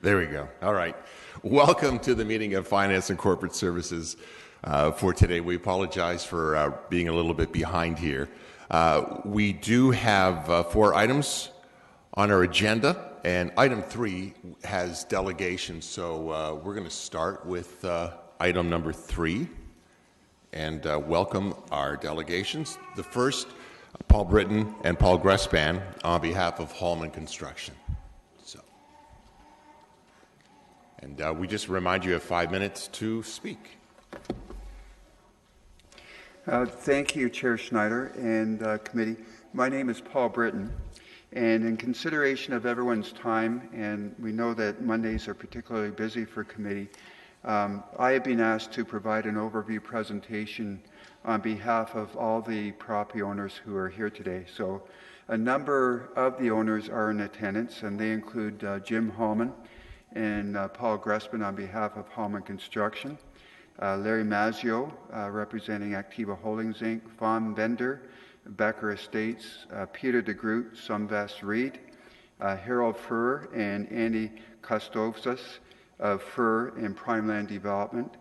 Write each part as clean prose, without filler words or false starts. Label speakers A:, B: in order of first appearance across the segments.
A: There we go. All right. Welcome to the meeting of Finance and Corporate Services for today. We apologize for being a little bit behind here. We do have 4 items on our agenda, and item 3 has delegation. So we're going to start with item number 3 and welcome our delegations. The first, Paul Britton and Paul Grespan on behalf of Hallman Construction. And we just remind you have 5 minutes to speak.
B: Thank you, Chair Schneider and committee. My name is Paul Britton, and in consideration of everyone's time, and we know that Mondays are particularly busy for committee, I have been asked to provide an overview presentation on behalf of all the property owners who are here today. So a number of the owners are in attendance, and they include Jim Hallman and Paul Grespan on behalf of Hallman Construction, Larry Mazzio representing Activa Holdings Inc., Fawn Bender, Becker Estates, Peter DeGroot, Sumvest Reed, Harold Furr, and Andy Kostovsas of Furr and Prime Land Development.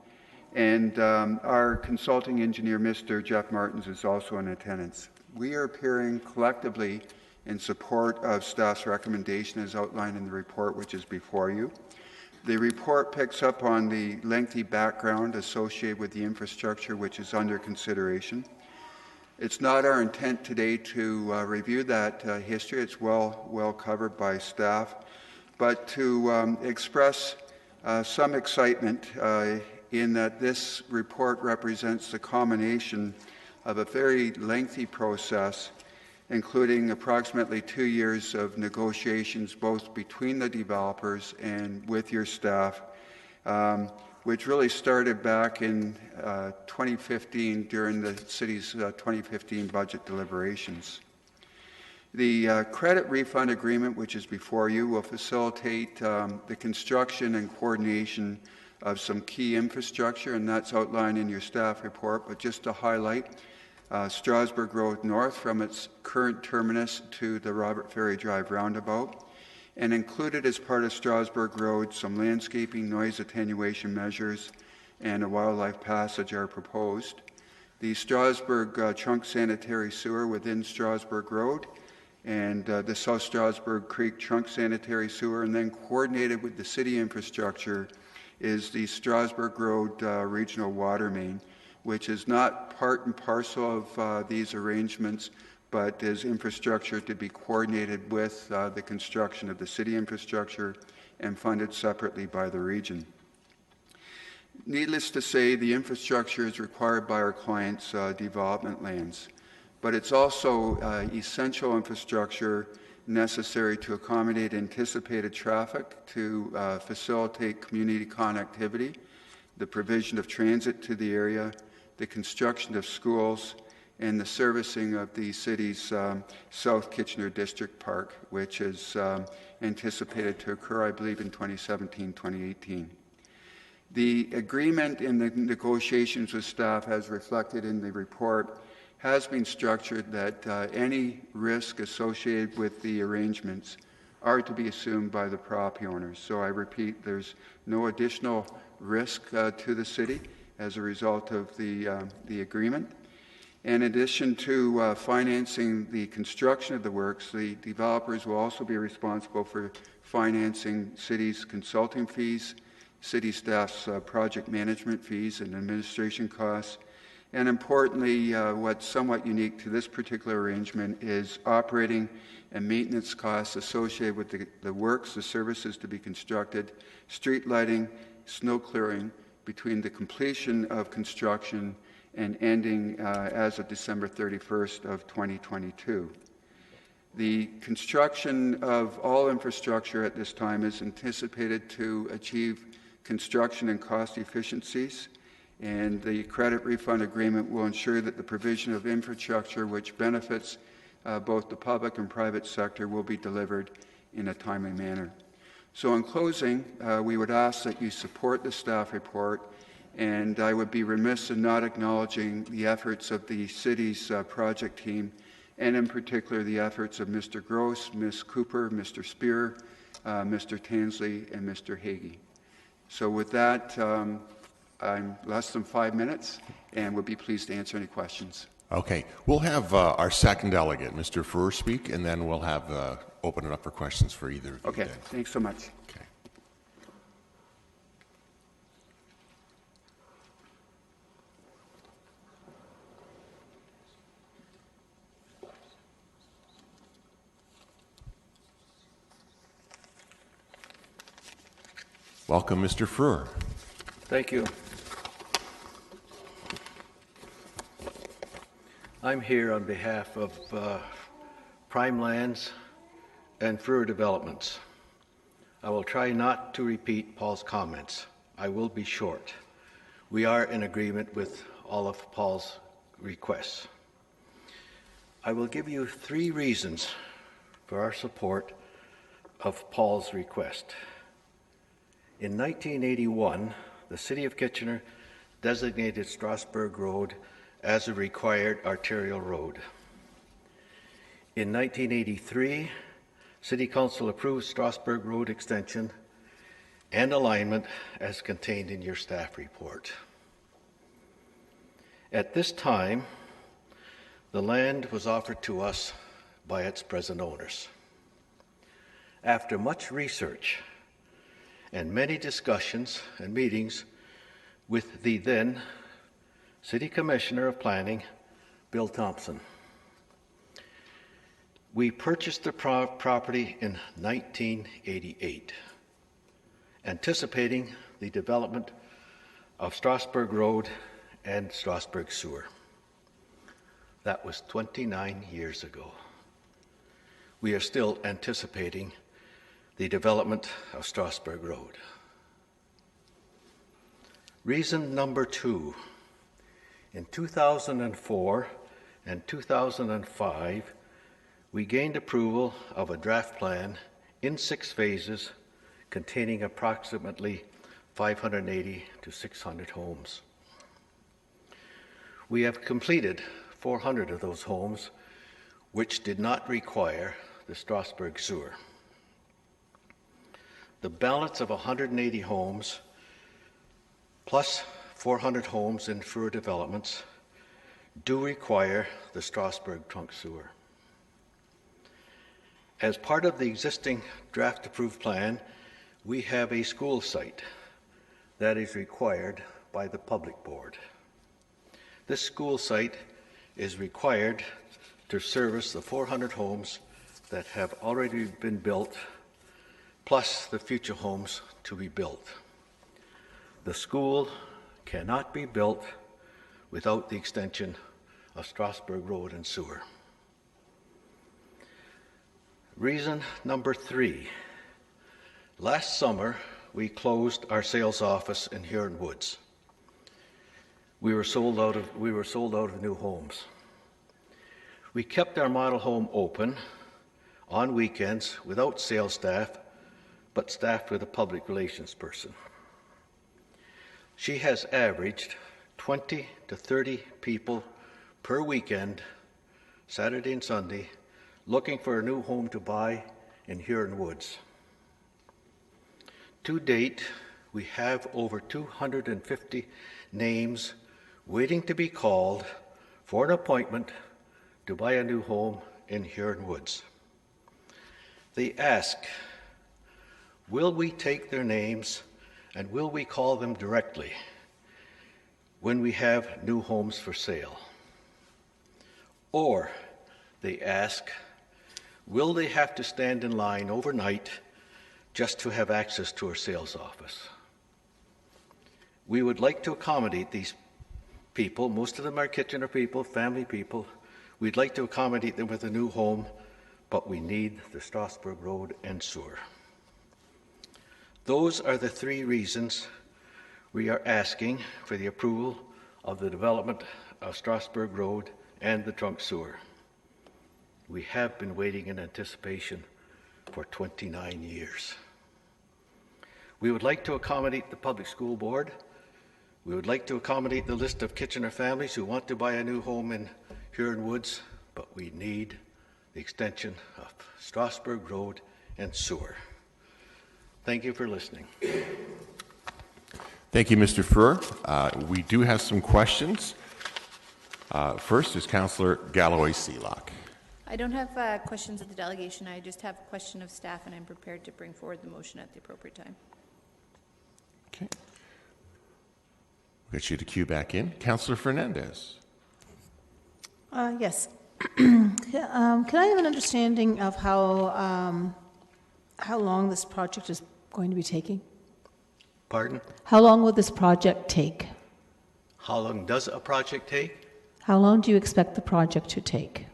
B: And our consulting engineer, Mr. Jeff Martins, is also in attendance. We are appearing collectively in support of staff's recommendation as outlined in the report which is before you. The report picks up on the lengthy background associated with the infrastructure which is under consideration. It's not our intent today to review that history. It's well covered by staff, but to express some excitement in that this report represents the culmination of a very lengthy process, including approximately 2 years of negotiations both between the developers and with your staff, which really started back in 2015 during the city's 2015 budget deliberations. The credit refund agreement, which is before you, will facilitate the construction and coordination of some key infrastructure, and that's outlined in your staff report. But just to highlight, Strasbourg Road North from its current terminus to the Robert Ferry Drive roundabout, and included as part of Strasbourg Road some landscaping, noise attenuation measures, and a wildlife passage are proposed. The Strasbourg trunk sanitary sewer within Strasbourg Road, and the South Strasbourg Creek trunk sanitary sewer, and then coordinated with the city infrastructure is the Strasbourg Road regional water main, which is not part and parcel of these arrangements, but is infrastructure to be coordinated with the construction of the city infrastructure and funded separately by the region. Needless to say, the infrastructure is required by our clients' development lands, but it's also essential infrastructure necessary to accommodate anticipated traffic, to facilitate community connectivity, the provision of transit to the area, the construction of schools, and the servicing of the city's South Kitchener District Park, which is anticipated to occur, I believe, in 2017-2018. The agreement in the negotiations with staff, as reflected in the report, has been structured that any risk associated with the arrangements are to be assumed by the property owners. So I repeat, there's no additional risk to the city as a result of the agreement. In addition to financing the construction of the works, the developers will also be responsible for financing city's consulting fees, city staff's project management fees and administration costs, and importantly, what's somewhat unique to this particular arrangement is operating and maintenance costs associated with the works, the services to be constructed, street lighting, snow clearing, between the completion of construction and ending as of December 31st of 2022. The construction of all infrastructure at this time is anticipated to achieve construction and cost efficiencies, and the credit refund agreement will ensure that the provision of infrastructure which benefits both the public and private sector will be delivered in a timely manner. So in closing, we would ask that you support the staff report, and I would be remiss in not acknowledging the efforts of the city's project team, and in particular the efforts of Mr. Gross, Ms. Cooper, Mr. Spear, Mr. Tansley, and Mr. Hagee. So with that, I'm less than 5 minutes and would be pleased to answer any questions.
A: Okay, we'll have our second delegate, Mr. Furr, speak, and then we'll have open it up for questions for either of you.
B: Okay,
A: then.
B: thanks so much.
A: Okay. Welcome, Mr. Furr.
C: Thank you. I'm here on behalf of Prime Lands and Furr Developments. I will try not to repeat Paul's comments. I will be short. We are in agreement with all of Paul's requests. I will give you 3 reasons for our support of Paul's request. In 1981, the City of Kitchener designated Strasburg Road as a required arterial road. In 1983, City Council approved Strasburg Road extension and alignment as contained in your staff report. At this time, the land was offered to us by its present owners. After much research and many discussions and meetings with the then City Commissioner of Planning, Bill Thompson, we purchased the property in 1988, anticipating the development of Strasburg Road and Strasburg Sewer. That was 29 years ago. We are still anticipating the development of Strasburg Road. Reason number 2. In 2004 and 2005, we gained approval of a draft plan in 6 phases containing approximately 580 to 600 homes. We have completed 400 of those homes, which did not require the Strasburg Sewer. The balance of 180 homes plus 400 homes in Furr Developments do require the Strasburg Trunk Sewer. As part of the existing draft approved plan, we have a school site that is required by the Public Board. This school site is required to service the 400 homes that have already been built, plus the future homes to be built. The school cannot be built without the extension of Strasburg Road and Sewer. Reason number 3. Last summer, we closed our sales office in Huron Woods. We were sold out of new homes. We kept our model home open on weekends without sales staff, but staffed with a public relations person. She has averaged 20 to 30 people per weekend, Saturday and Sunday, looking for a new home to buy in Huron Woods. To date, we have over 250 names waiting to be called for an appointment to buy a new home in Huron Woods. They ask, will we take their names and will we call them directly when we have new homes for sale? Or they ask, will they have to stand in line overnight just to have access to our sales office? We would like to accommodate these people. Most of them are Kitchener people, family people. We'd like to accommodate them with a new home, but we need the Strasburg Road and Sewer. Those are the 3 reasons we are asking for the approval of the development of Strasburg Road and the Trunk Sewer. We have been waiting in anticipation for 29 years. We would like to accommodate the Public School Board. We would like to accommodate the list of Kitchener families who want to buy a new home in Huron Woods, but we need the extension of Strasburg Road and Sewer. Thank you for listening.
A: Thank you, Mr. Furr. We do have some questions. First is Councillor Galloway-Seelock.
D: I don't have questions of the delegation. I just have a question of staff, and I'm prepared to bring forward the motion at the appropriate time.
A: Okay. We'll get you to queue back in. Councillor Fernandez.
E: Yes. Can I have an understanding of how long this project is going to be taking?
C: Pardon?
E: How long will this project take?
C: How long does a project take?
E: How long do you expect the project to take?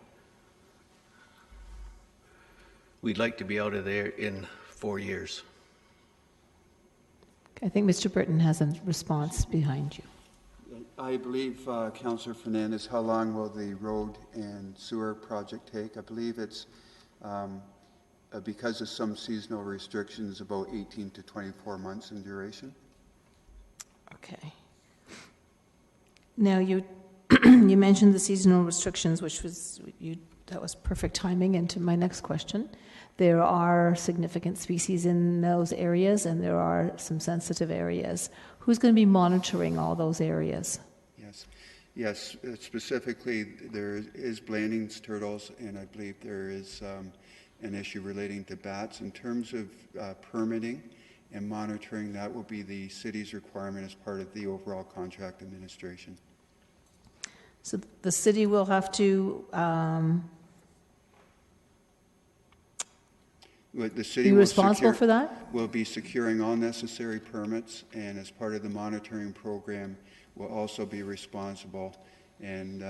C: We'd like to be out of there in 4 years.
E: I think Mr. Britton has a response behind you.
B: I believe, Councillor Fernandez, how long will the road and sewer project take? I believe it's, because of some seasonal restrictions, about 18 to 24 months in duration.
E: Okay. Now, you you mentioned the seasonal restrictions, which was that was perfect timing into my next question. There are significant species in those areas, and there are some sensitive areas. Who's going to be monitoring all those areas?
B: Yes. Specifically, there is Blanding's turtles, and I believe there is an issue relating to bats. In terms of permitting and monitoring, that will be the city's requirement as part of the overall contract administration.
E: So the city will have to
B: The city
E: be
B: will
E: responsible for that?
B: Will be securing all necessary permits, and as part of the monitoring program, will also be responsible. And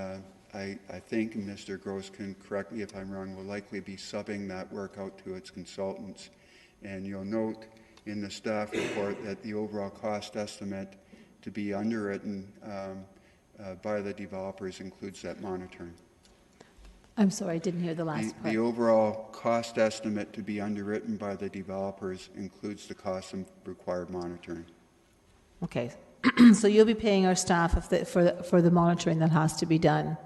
B: I think, and Mr. Gross can correct me if I'm wrong, will likely be subbing that work out to its consultants. And you'll note in the staff report that the overall cost estimate to be underwritten by the developers includes that monitoring.
E: I'm sorry, I didn't hear the last part.
B: The overall cost estimate to be underwritten by the developers includes the cost of required monitoring.
E: Okay, so you'll be paying our staff for the monitoring that has to be done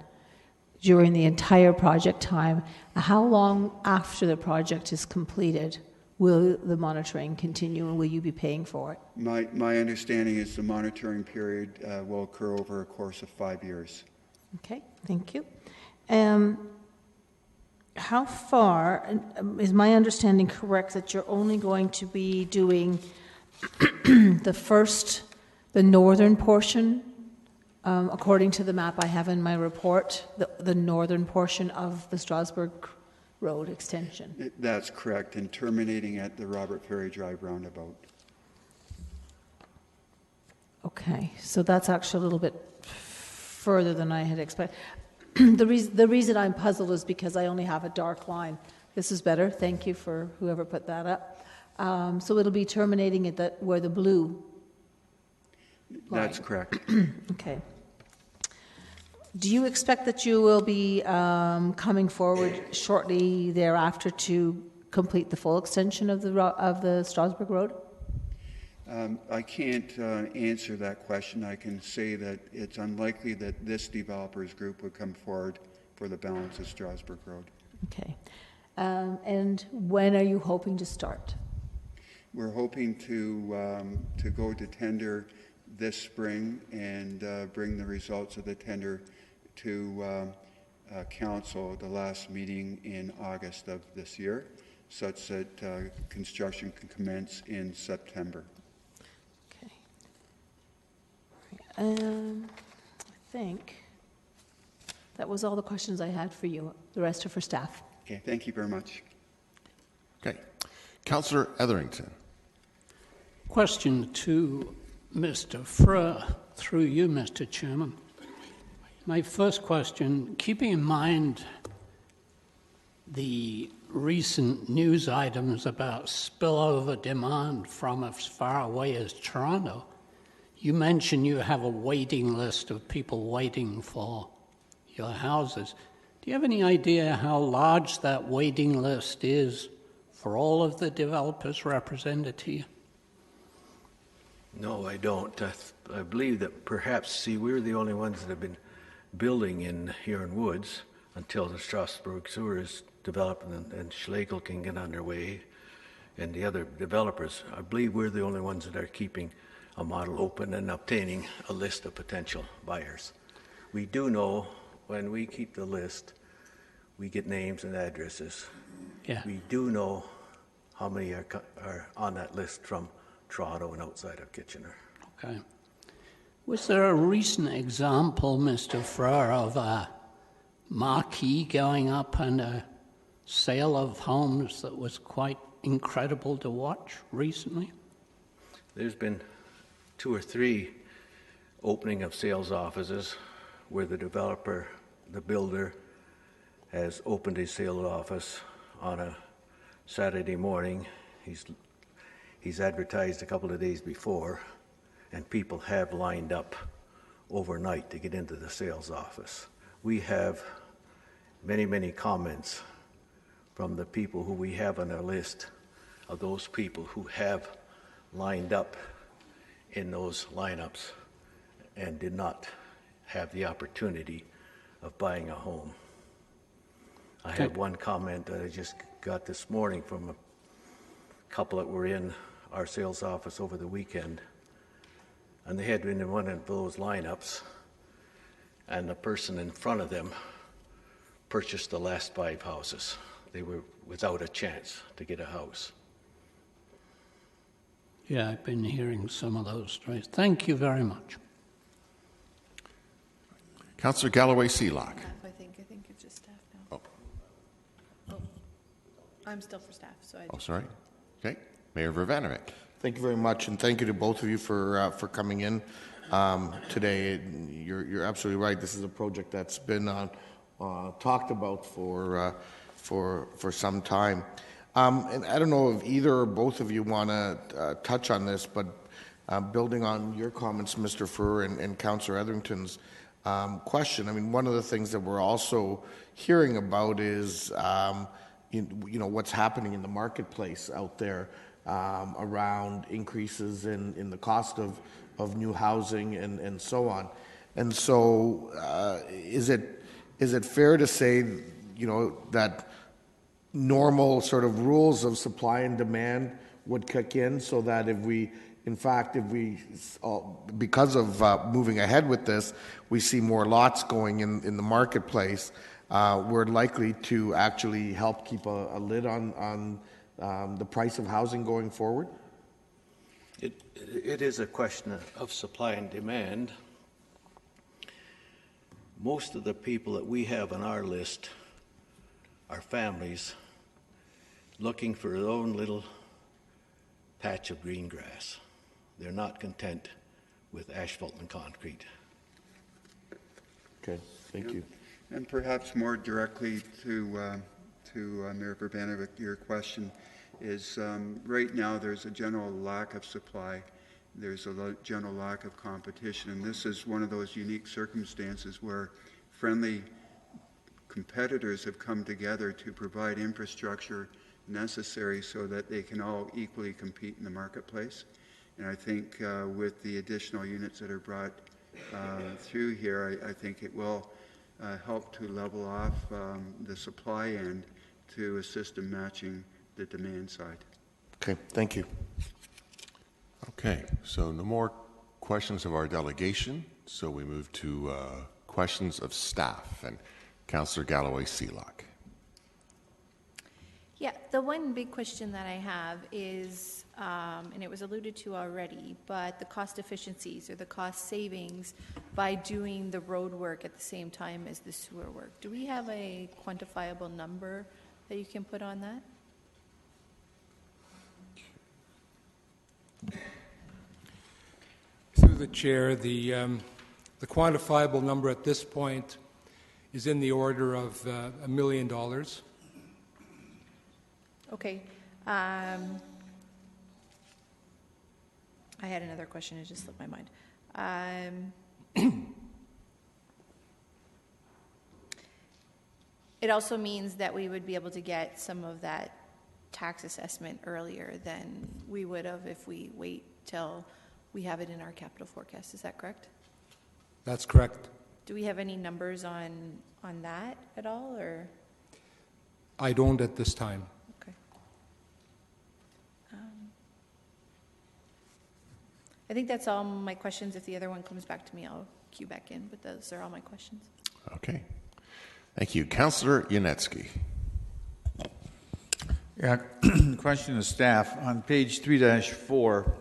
E: during the entire project time. How long after the project is completed will the monitoring continue, and will you be paying for it?
B: My understanding is the monitoring period will occur over a course of 5 years.
E: Okay, thank you. How far, is my understanding correct that you're only going to be doing the northern portion, according to the map I have in my report, the northern portion of the Strasbourg Road extension?
B: That's correct, and terminating at the Robert Ferry Drive roundabout.
E: Okay, so that's actually a little bit further than I had expected. The reason I'm puzzled is because I only have a dark line. This is better. Thank you for whoever put that up. So it'll be terminating at where the blue line.
B: That's correct.
E: Okay. Do you expect that you will be coming forward shortly thereafter to complete the full extension of the Strasbourg Road?
B: I can't answer that question. I can say that it's unlikely that this developers group would come forward for the balance of Strasbourg Road.
E: Okay. And when are you hoping to start?
B: We're hoping to go to tender this spring and bring the results of the tender to council at the last meeting in August of this year, such that construction can commence in September. I
E: think that was all the questions I had for you. The rest are for staff.
B: Okay, thank you very much.
A: Okay. Councillor Etherington.
F: Question to Mr. Furr, through you, Mr. Chairman. My first question, keeping in mind the recent news items about spillover demand from as far away as Toronto, you mentioned you have a waiting list of people waiting for your houses. Do you have any idea how large that waiting list is for all of the developers represented here?
C: No, I don't. I believe that perhaps, we're the only ones that have been building in Huron Woods until the Strasbourg sewer is developed and Schlegel can get underway. and the other developers, I believe we're the only ones that are keeping a model open and obtaining a list of potential buyers. We do know when we keep the list, we get names and addresses.
F: Yeah.
C: We do know how many are on that list from Toronto and outside of Kitchener.
F: Okay. Was there a recent example, Mr. Frere, of a marquee going up and a sale of homes that was quite incredible to watch recently?
C: There's been 2 or 3 opening of sales offices where the developer, the builder, has opened his sales office on a Saturday morning. He's advertised a couple of days before, and people have lined up overnight to get into the sales office. We have many, many comments from the people who we have on our list of those people who have lined up in those lineups and did not have the opportunity of buying a home. I have one comment that I just got this morning from a couple that were in our sales office over the weekend, and they had been in one of those lineups, and the person in front of them purchased the last 5 houses. They were without a chance to get a house.
F: Yeah, I've been hearing some of those stories. Thank you very much.
A: Councillor Galloway-Sealock.
D: I think it's just staff now. Oh, I'm still for staff, so I
A: Oh, sorry. Okay. Mayor Vervanovic.
G: Thank you very much, and thank you to both of you for coming in today. You're absolutely right. This is a project that's been talked about for some time. And I don't know if either or both of you want to touch on this, but building on your comments, Mr. Frere and Councillor Etherington's question, I mean, one of the things that we're also hearing about is, what's happening in the marketplace out there around increases in the cost of new housing and so on. And so is it fair to say, that normal sort of rules of supply and demand would kick in so that if we, because of moving ahead with this, we see more lots going in the marketplace, we're likely to actually help keep a lid on the price of housing going forward?
C: It is a question of supply and demand. Most of the people that we have on our list are families looking for their own little patch of green grass. They're not content with asphalt and concrete.
G: Okay, thank you.
B: And perhaps more directly to Mayor Vervanovic, your question is right now there's a general lack of supply. There's a general lack of competition, and this is one of those unique circumstances where friendly competitors have come together to provide infrastructure necessary so that they can all equally compete in the marketplace. And I think with the additional units that are brought through here, I think it will help to level off the supply end to assist in matching the demand side.
G: Okay, thank you.
A: Okay, so no more questions of our delegation, so we move to questions of staff. And Councillor Galloway-Sealock.
D: Yeah, the one big question that I have is, and it was alluded to already, but the cost efficiencies or the cost savings by doing the road work at the same time as the sewer work. Do we have a quantifiable number that you can put on that?
H: Through the chair, the quantifiable number at this point is in the order of $1 million.
D: Okay. I had another question, it just slipped my mind. It also means that we would be able to get some of that tax assessment earlier than we would have if we wait till we have it in our capital forecast. Is that correct?
H: That's correct.
D: Do we have any numbers on that at all, or?
H: I don't at this time.
D: Okay. I think that's all my questions. If the other one comes back to me, I'll cue back in, but those are all my questions.
A: Okay. Thank you. Councillor Yanetsky.
I: Yeah, question to staff. On page 3-4,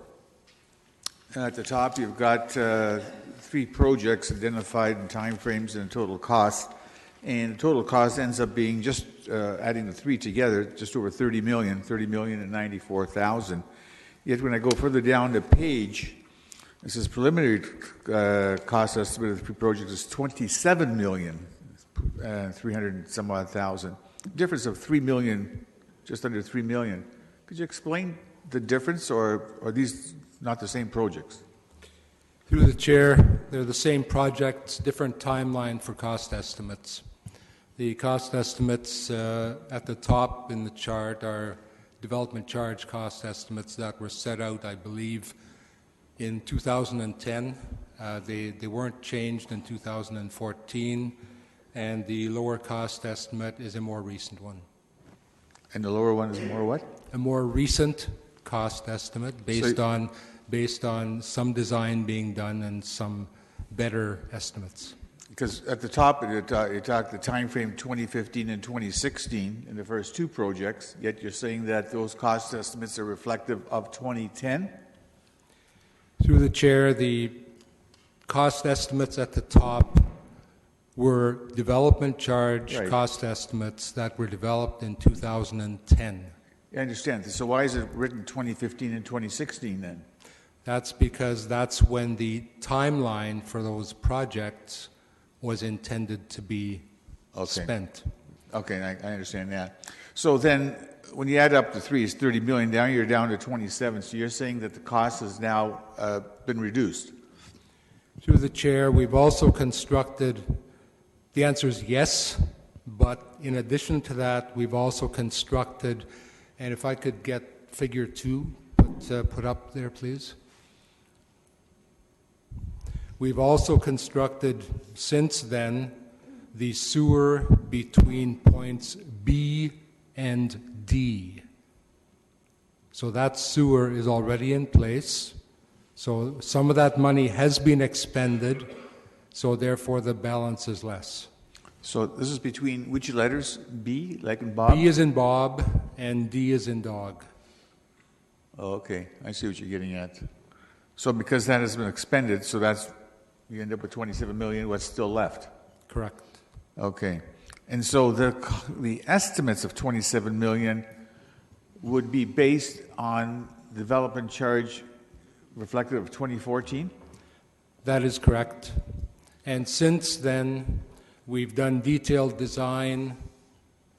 I: at the top, you've got 3 projects identified in timeframes and total cost. And the total cost ends up being, just adding the 3 together, just over 30 million and 94,000. Yet when I go further down the page, it says preliminary cost estimate of the 3 projects is 27 million, 300 and some odd thousand. Difference of 3 million, just under 3 million. Could you explain the difference, or are these not the same projects?
H: Through the chair, they're the same projects, different timeline for cost estimates. The cost estimates at the top in the chart are development charge cost estimates that were set out, I believe, in 2010. They weren't changed in 2014, and the lower cost estimate is a more recent one.
I: And the lower one is more what?
H: A more recent cost estimate based on some design being done and some better estimates.
I: Because at the top, you talk the time frame 2015 and 2016 in the first 2 projects, yet you're saying that those cost estimates are reflective of 2010?
H: Through the chair, the cost estimates at the top were development charge cost estimates that were developed in 2010.
I: I understand. So why is it written 2015 and 2016 then?
H: That's because that's when the timeline for those projects was intended to be spent.
I: Okay, I understand that. So then, when you add up the 3, it's 30 million. Now you're down to 27. So you're saying that the cost has now been reduced?
H: Through the chair, we've also constructed, the answer is yes, but in addition to that, we've also constructed, and if I could get figure 2 put up there, please. We've also constructed, since then, the sewer between points B and D. So that sewer is already in place. So some of that money has been expended, so therefore the balance is less.
I: So this is between which letters? B, like in Bob?
H: B is in Bob, and D is in dog.
I: Oh, okay. I see what you're getting at. So because that has been expended, so that's, you end up with 27 million, what's still left?
H: Correct.
I: Okay. And so the estimates of 27 million would be based on development charge reflective of 2014?
H: That is correct. And since then, we've done detailed design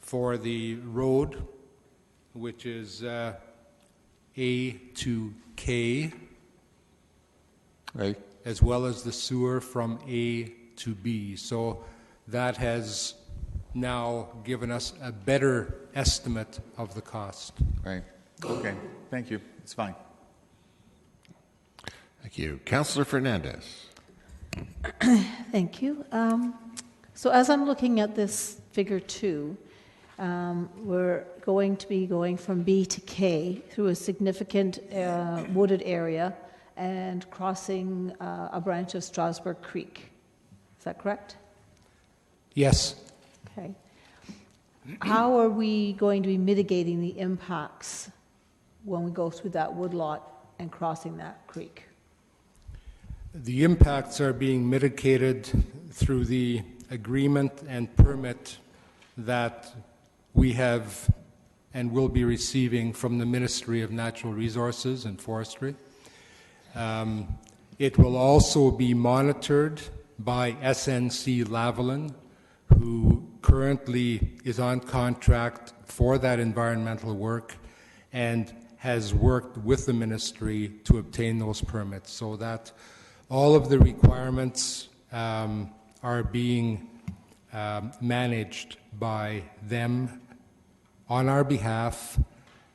H: for the road, which is A to K,
I: right,
H: as well as the sewer from A to B. So that has now given us a better estimate of the cost.
I: Right. Okay. Thank you. It's fine.
A: Thank you. Councillor Fernandez.
E: Thank you. So as I'm looking at this figure 2, we're going to be going from B to K through a significant wooded area and crossing a branch of Strasburg Creek. Is that correct?
H: Yes.
E: Okay. How are we going to be mitigating the impacts when we go through that woodlot and crossing that creek?
H: The impacts are being mitigated through the agreement and permit that we have and will be receiving from the Ministry of Natural Resources and Forestry. It will also be monitored by SNC Lavalin, who currently is on contract for that environmental work and has worked with the ministry to obtain those permits, so that all of the requirements are being managed by them on our behalf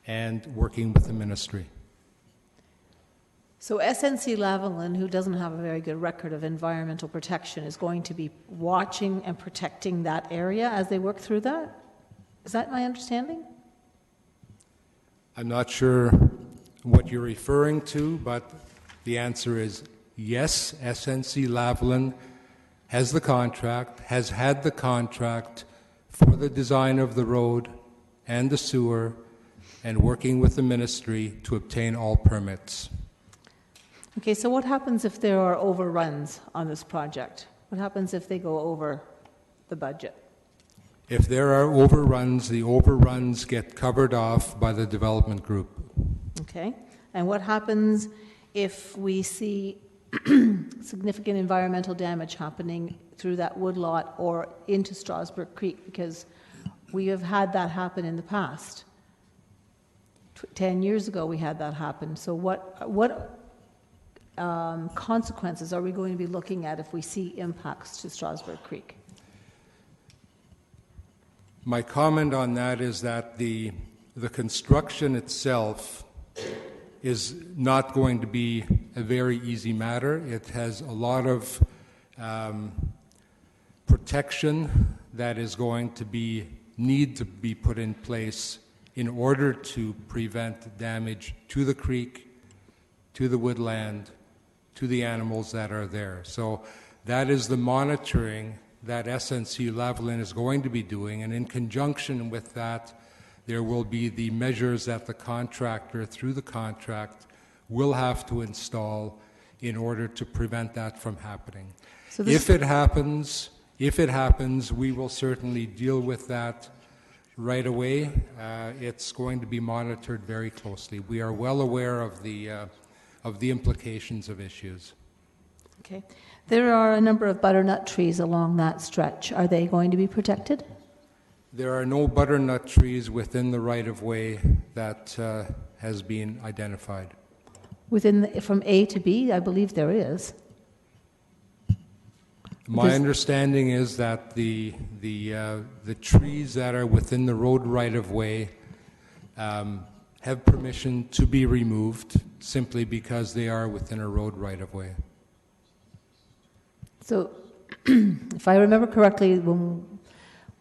H: and working with the ministry.
E: So SNC Lavalin, who doesn't have a very good record of environmental protection, is going to be watching and protecting that area as they work through that? Is that my understanding?
H: I'm not sure what you're referring to, but The answer is yes, SNC Lavalin has the contract, has had the contract for the design of the road and the sewer, and working with the ministry to obtain all permits.
E: Okay, so what happens if there are overruns on this project? What happens if they go over the budget?
H: If there are overruns, the overruns get covered off by the development group.
E: Okay, and what happens if we see significant environmental damage happening through that woodlot or into Strasburg Creek? Because we have had that happen in the past. 10 years ago we had that happen. So what consequences are we going to be looking at if we see impacts to Strasburg Creek?
H: My comment on that is that the construction itself is not going to be a very easy matter. It has a lot of protection that is going to need to be put in place in order to prevent damage to the creek, to the woodland, to the animals that are there. So that is the monitoring that SNC Lavalin is going to be doing, and in conjunction with that, there will be the measures that the contractor, through the contract, will have to install in order to prevent that from happening. So if it happens, we will certainly deal with that right away. It's going to be monitored very closely. We are well aware of the implications of issues.
E: Okay. There are a number of butternut trees along that stretch. Are they going to be protected?
H: There are no butternut trees within the right-of-way that has been identified.
E: From A to B, I believe there is.
H: My understanding is that the trees that are within the road right-of-way have permission to be removed simply because they are within a road right-of-way.
E: So, if I remember correctly, when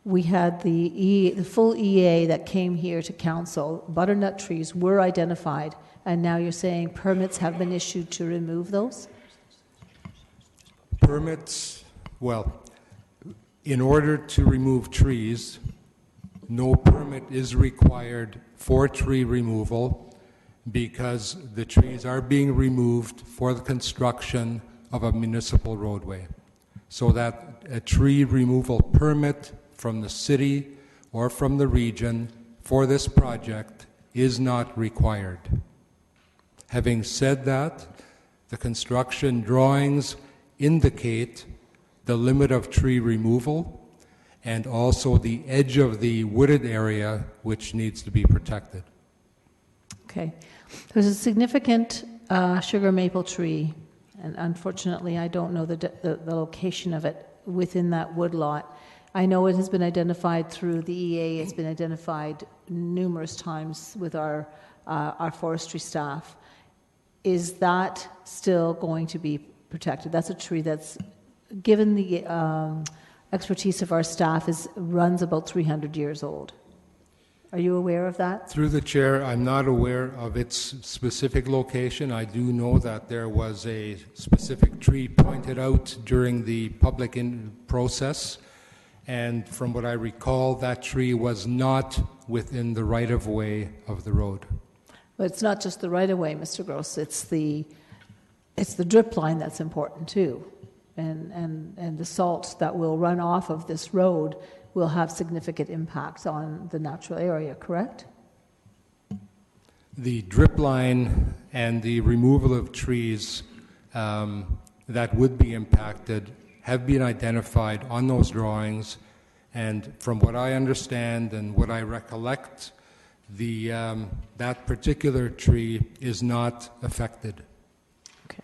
E: we had the full EA that came here to council, butternut trees were identified, and now you're saying permits have been issued to remove those?
H: Permits, well, in order to remove trees, no permit is required for tree removal because the trees are being removed for the construction of a municipal roadway. So that a tree removal permit from the city or from the region for this project is not required. Having said that, the construction drawings indicate the limit of tree removal and also the edge of the wooded area which needs to be protected.
E: Okay. There's a significant sugar maple tree, and unfortunately I don't know the location of it within that woodlot. I know it has been identified through the EA. It's been identified numerous times with our forestry staff. Is that still going to be protected? That's a tree that's, given the expertise of our staff, runs about 300 years old. Are you aware of that?
H: Through the chair, I'm not aware of its specific location. I do know that there was a specific tree pointed out during the public process, and from what I recall, that tree was not within the right-of-way of the road.
E: But it's not just the right-of-way, Mr. Gross. It's the drip line that's important too, and the salt that will run off of this road will have significant impacts on the natural area, correct?
H: The drip line and the removal of trees that would be impacted have been identified on those drawings, and from what I understand and what I recollect, that particular tree is not affected.
E: Okay.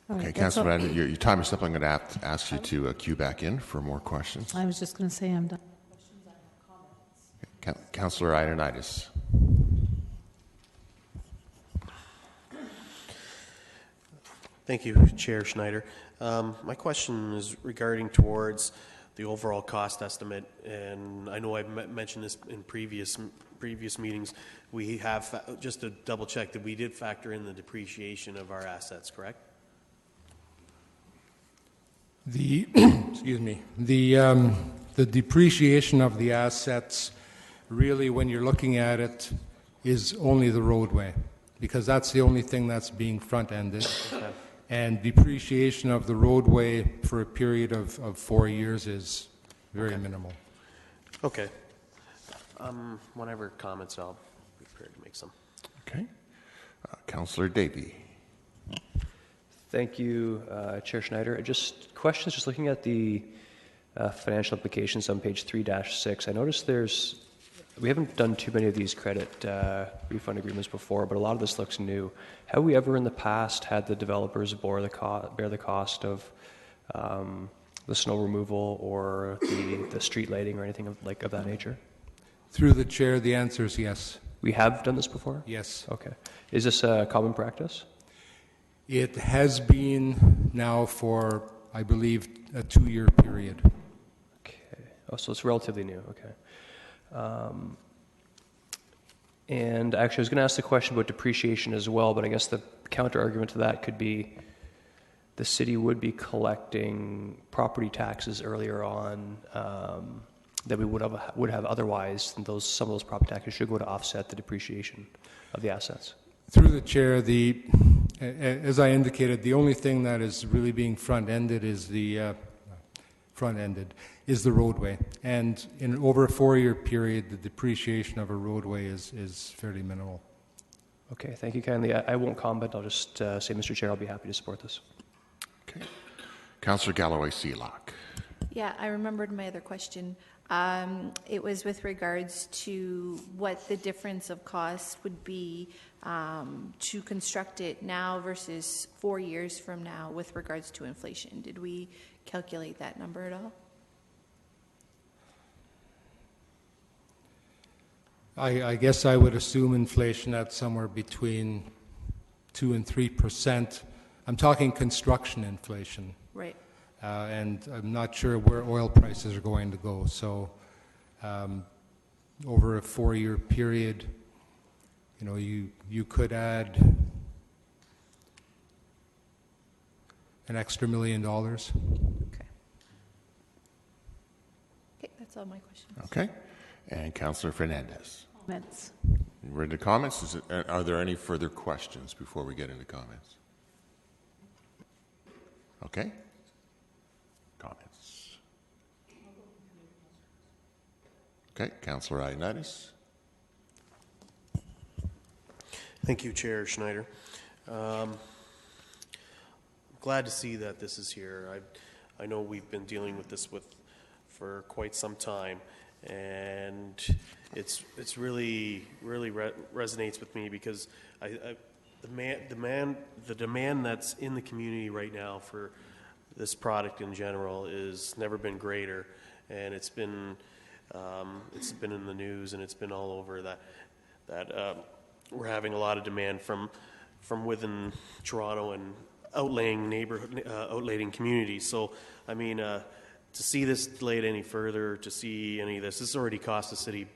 E: All right,
A: Okay, Councillor Adams, your time is up. I'm going to have to ask you to queue back in for more questions.
E: I was just going to say I'm done.
A: Councillor Ioannidis.
J: Thank you, Chair Schneider. My question is regarding towards the overall cost estimate. And I know I've mentioned this in previous meetings. We have, just to double check, that we did factor in the depreciation of our assets, correct?
H: The excuse me, the depreciation of the assets, really, when you're looking at it, is only the roadway, because that's the only thing that's being front-ended.
J: Okay.
H: And depreciation of the roadway for a period of 4 years is very minimal.
J: Okay. Whenever comments, I'll be prepared to make some.
A: Okay. Councillor Davey.
K: Thank you, Chair Schneider. Questions, just looking at the financial implications on page 3-6. I noticed we haven't done too many of these credit refund agreements before, but a lot of this looks new. Have we ever in the past had the developers bear the cost of the snow removal or the street lighting or anything of that nature?
H: Through the chair, the answer is yes.
K: We have done this before?
H: Yes.
K: Okay. Is this a common practice?
H: It has been now for, I believe, a 2-year period.
K: Okay. Oh, so it's relatively new. Okay. And actually, I was going to ask the question about depreciation as well, but I guess the counter argument to that could be the city would be collecting property taxes earlier on that we would have otherwise, and some of those property taxes should go to offset the depreciation of the assets.
H: Through the chair, as I indicated, the only thing that is really being front-ended is the roadway. And over a 4-year period, the depreciation of a roadway is fairly minimal.
K: Okay, thank you kindly. I won't comment. I'll just say, Mr. Chair, I'll be happy to support this.
A: Okay. Councillor Galloway-Sealock.
D: Yeah, I remembered my other question. It was with regards to what the difference of cost would be to construct it now versus 4 years from now with regards to inflation. Did we calculate that number at all?
H: I guess I would assume inflation at somewhere between 2 and 3%. I'm talking construction inflation.
D: Right.
H: And I'm not sure where oil prices are going to go. So over a 4-year period, you could add an extra $1 million.
D: Okay. Okay, that's all my questions.
A: Okay. And Councillor Fernandez.
E: Comments.
A: Ready to comments? Are there any further questions before we get into comments? Okay. Comments. Okay. Councillor Ioannidis.
J: Thank you, Chair Schneider. I'm glad to see that this is here. I know we've been dealing with this for quite some time, and it's really resonates with me because the demand that's in the community right now for this product in general is never been greater, and it's been in the news and it's been all over that we're having a lot of demand from within Toronto and outlying communities. So I mean, to see this delayed any further, to see any of this has already cost the city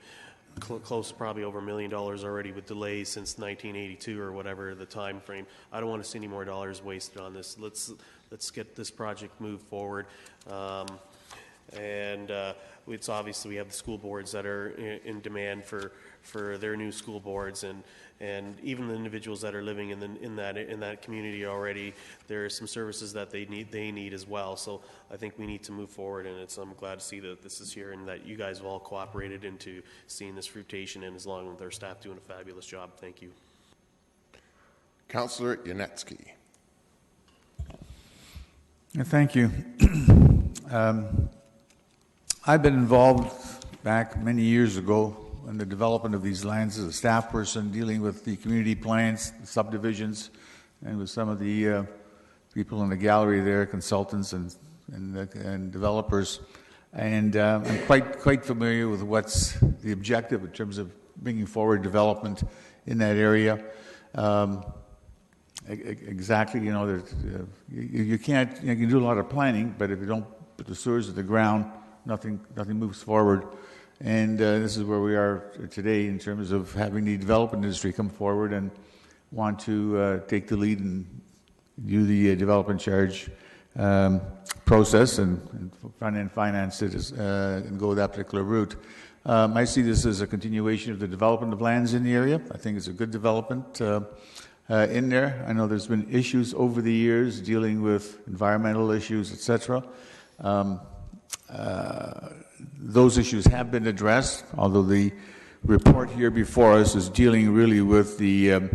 J: close to probably over $1 million already with delays since 1982 or whatever the time frame. I don't want to see any more dollars wasted on this. Let's get this project moved forward. It's obviously we have the school boards that are in demand for their new school boards, and even the individuals that are living in that community already. There are some services that they need as well. So I think we need to move forward, and I'm glad to see that this is here and that you guys have all cooperated into seeing this fruitation, and as long as their staff doing a fabulous job. Thank you.
A: Councillor Yanetsky.
I: Thank you. I've been involved back many years ago in the development of these lands as a staff person dealing with the community plans, the subdivisions, and with some of the people in the gallery there, consultants and developers. And I'm quite familiar with what's the objective in terms of bringing forward development in that area. Exactly, you can't, you can do a lot of planning, but if you don't put the sewers at the ground, nothing moves forward. And this is where we are today in terms of having the development industry come forward and want to take the lead and do the development charge process and front-end finance it and go that particular route. I see this as a continuation of the development of lands in the area. I think it's a good development in there. I know there's been issues over the years dealing with environmental issues, etc. Those issues have been addressed, although the report here before us is dealing really with the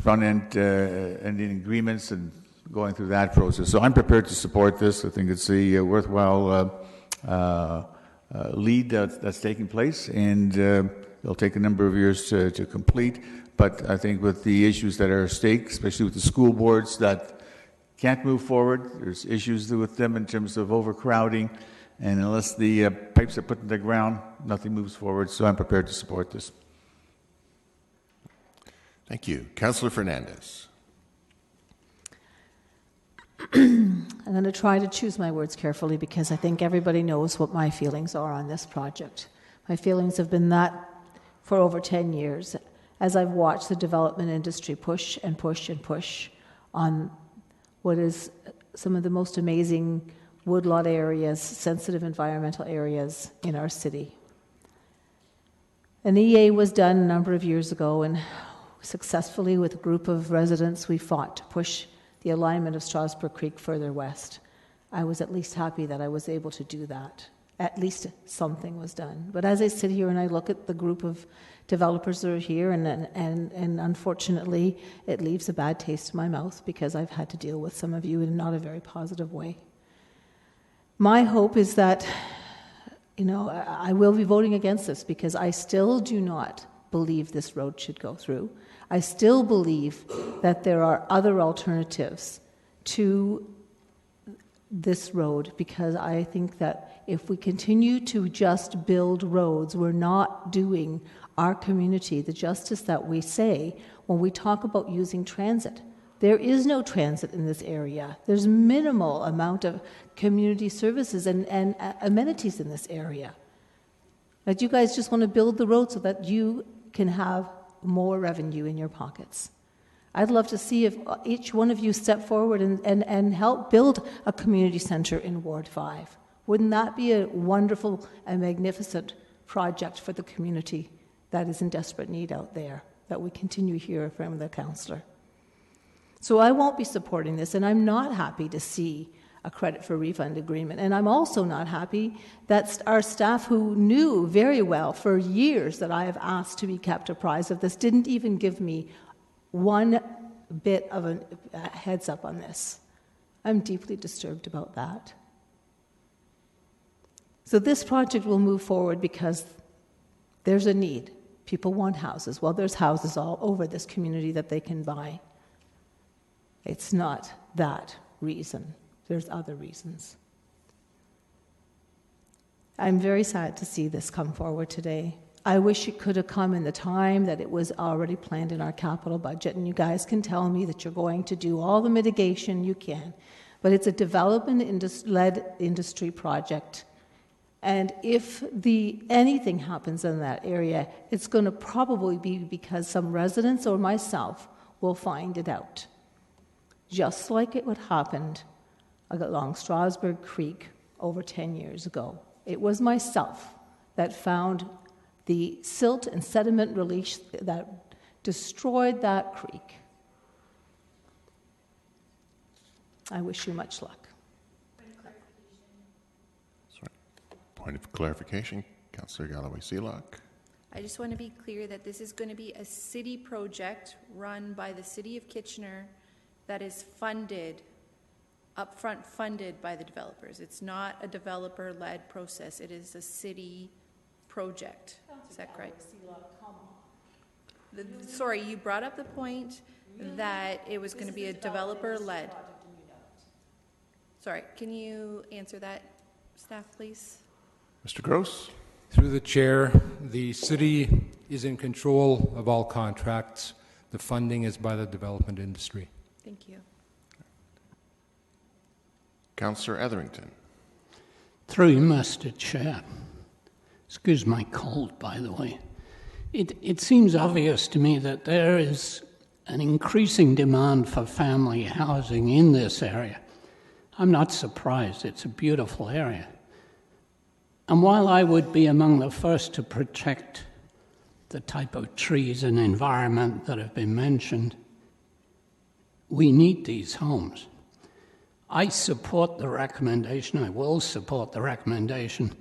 I: front-end and the agreements and going through that process. So I'm prepared to support this. I think it's a worthwhile lead that's taking place, and it'll take a number of years to complete. But I think with the issues that are at stake, especially with the school boards that can't move forward, there's issues with them in terms of overcrowding, and unless the pipes are put in the ground, nothing moves forward. So I'm prepared to support this.
A: Thank you. Councillor Fernandez.
E: I'm going to try to choose my words carefully because I think everybody knows what my feelings are on this project. My feelings have been that for over 10 years as I've watched the development industry push and push and push on what is some of the most amazing woodlot areas, sensitive environmental areas in our city. An EA was done a number of years ago, and successfully with a group of residents we fought to push the alignment of Strasburg Creek further west. I was at least happy that I was able to do that. At least something was done. But as I sit here and I look at the group of developers that are here, and unfortunately it leaves a bad taste in my mouth because I've had to deal with some of you in not a very positive way. My hope is that, I will be voting against this because I still do not believe this road should go through. I still believe that there are other alternatives to this road because I think that if we continue to just build roads, we're not doing our community the justice that we say when we talk about using transit. There is no transit in this area. There's minimal amount of community services and amenities in this area. But you guys just want to build the road so that you can have more revenue in your pockets. I'd love to see if each one of you step forward and help build a community center in Ward 5. Wouldn't that be a wonderful and magnificent project for the community that is in desperate need out there, that we continue to hear from the councillor? So I won't be supporting this, and I'm not happy to see a credit for refund agreement. And I'm also not happy that our staff, who knew very well for years that I have asked to be kept apprised of this, didn't even give me one bit of a heads up on this. I'm deeply disturbed about that. So this project will move forward because there's a need. People want houses. Well, there's houses all over this community that they can buy. It's not that reason. There's other reasons. I'm very sad to see this come forward today. I wish it could have come in the time that it was already planned in our capital budget, and you guys can tell me that you're going to do all the mitigation you can, but it's a development-led industry project. And if anything happens in that area, it's going to probably be because some residents or myself will find it out. Just like it would happened along Strasburg Creek over 10 years ago. It was myself that found the silt and sediment release that destroyed that creek. I wish you much luck.
A: Point of clarification, Councillor Galloway-Seelock.
D: I just want to be clear that this is going to be a city project run by the City of Kitchener that is funded, upfront funded by the developers. It's not a developer-led process. It is a city project. Is that correct? Sorry, you brought up the point that it was going to be a developer-led. Sorry, can you answer that, staff, please?
A: Mr. Gross.
H: Through the chair, the city is in control of all contracts. The funding is by the development industry.
D: Thank you.
A: Councillor Etherington.
F: Through you, Mr. Chair. Excuse my cold, by the way. It seems obvious to me that there is an increasing demand for family housing in this area. I'm not surprised. It's a beautiful area. And while I would be among the first to protect the type of trees and environment that have been mentioned, we need these homes. I support the recommendation. I will support the recommendation.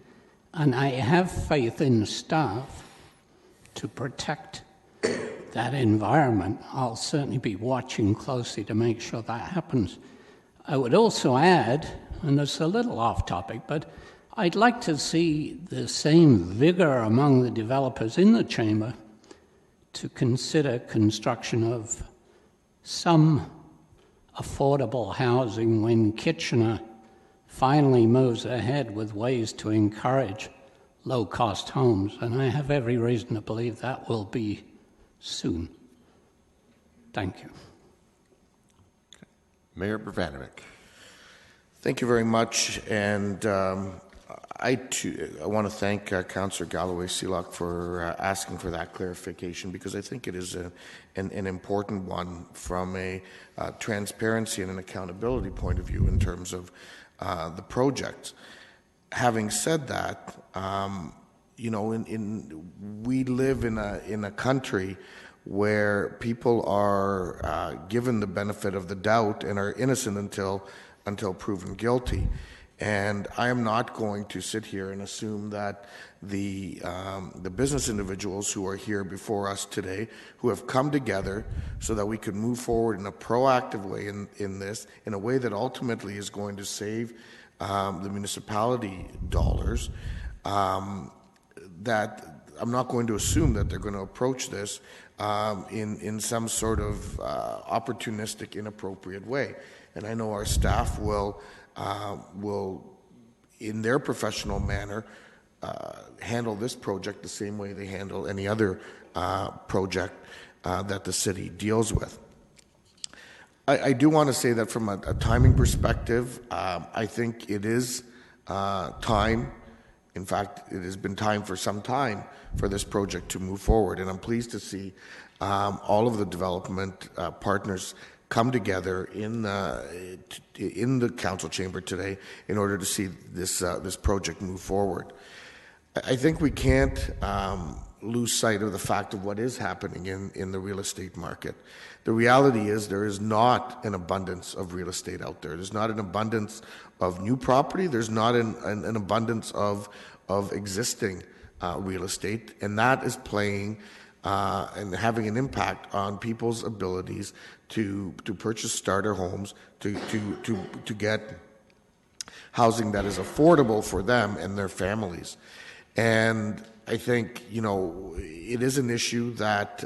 F: And I have faith in staff to protect that environment. I'll certainly be watching closely to make sure that happens. I would also add, and it's a little off topic, but I'd like to see the same vigor among the developers in the chamber to consider construction of some affordable housing when Kitchener finally moves ahead with ways to encourage low-cost homes, and I have every reason to believe that will be soon. Thank you.
A: Mayor Bravanovic.
G: Thank you very much, and I want to thank Councillor Galloway-Seelock for asking for that clarification, because I think it is an important one from a transparency and an accountability point of view in terms of the project. Having said that, we live in a country where people are given the benefit of the doubt and are innocent until proven guilty. And I am not going to sit here and assume that the business individuals who are here before us today, who have come together so that we could move forward in a proactive way in this, in a way that ultimately is going to save the municipality dollars, that I'm not going to assume that they're going to approach this in some sort of opportunistic, inappropriate way. And I know our staff will, in their professional manner, handle this project the same way they handle any other project that the city deals with. I do want to say that from a timing perspective, I think it is time. In fact, it has been time for some time for this project to move forward, and I'm pleased to see all of the development partners come together in the council chamber today in order to see this project move forward. I think we can't lose sight of the fact of what is happening in the real estate market. The reality is there is not an abundance of real estate out there. There's not an abundance of new property. There's not an abundance of existing real estate, and that is playing and having an impact on people's abilities to purchase starter homes, to get housing that is affordable for them and their families. And I think, it is an issue that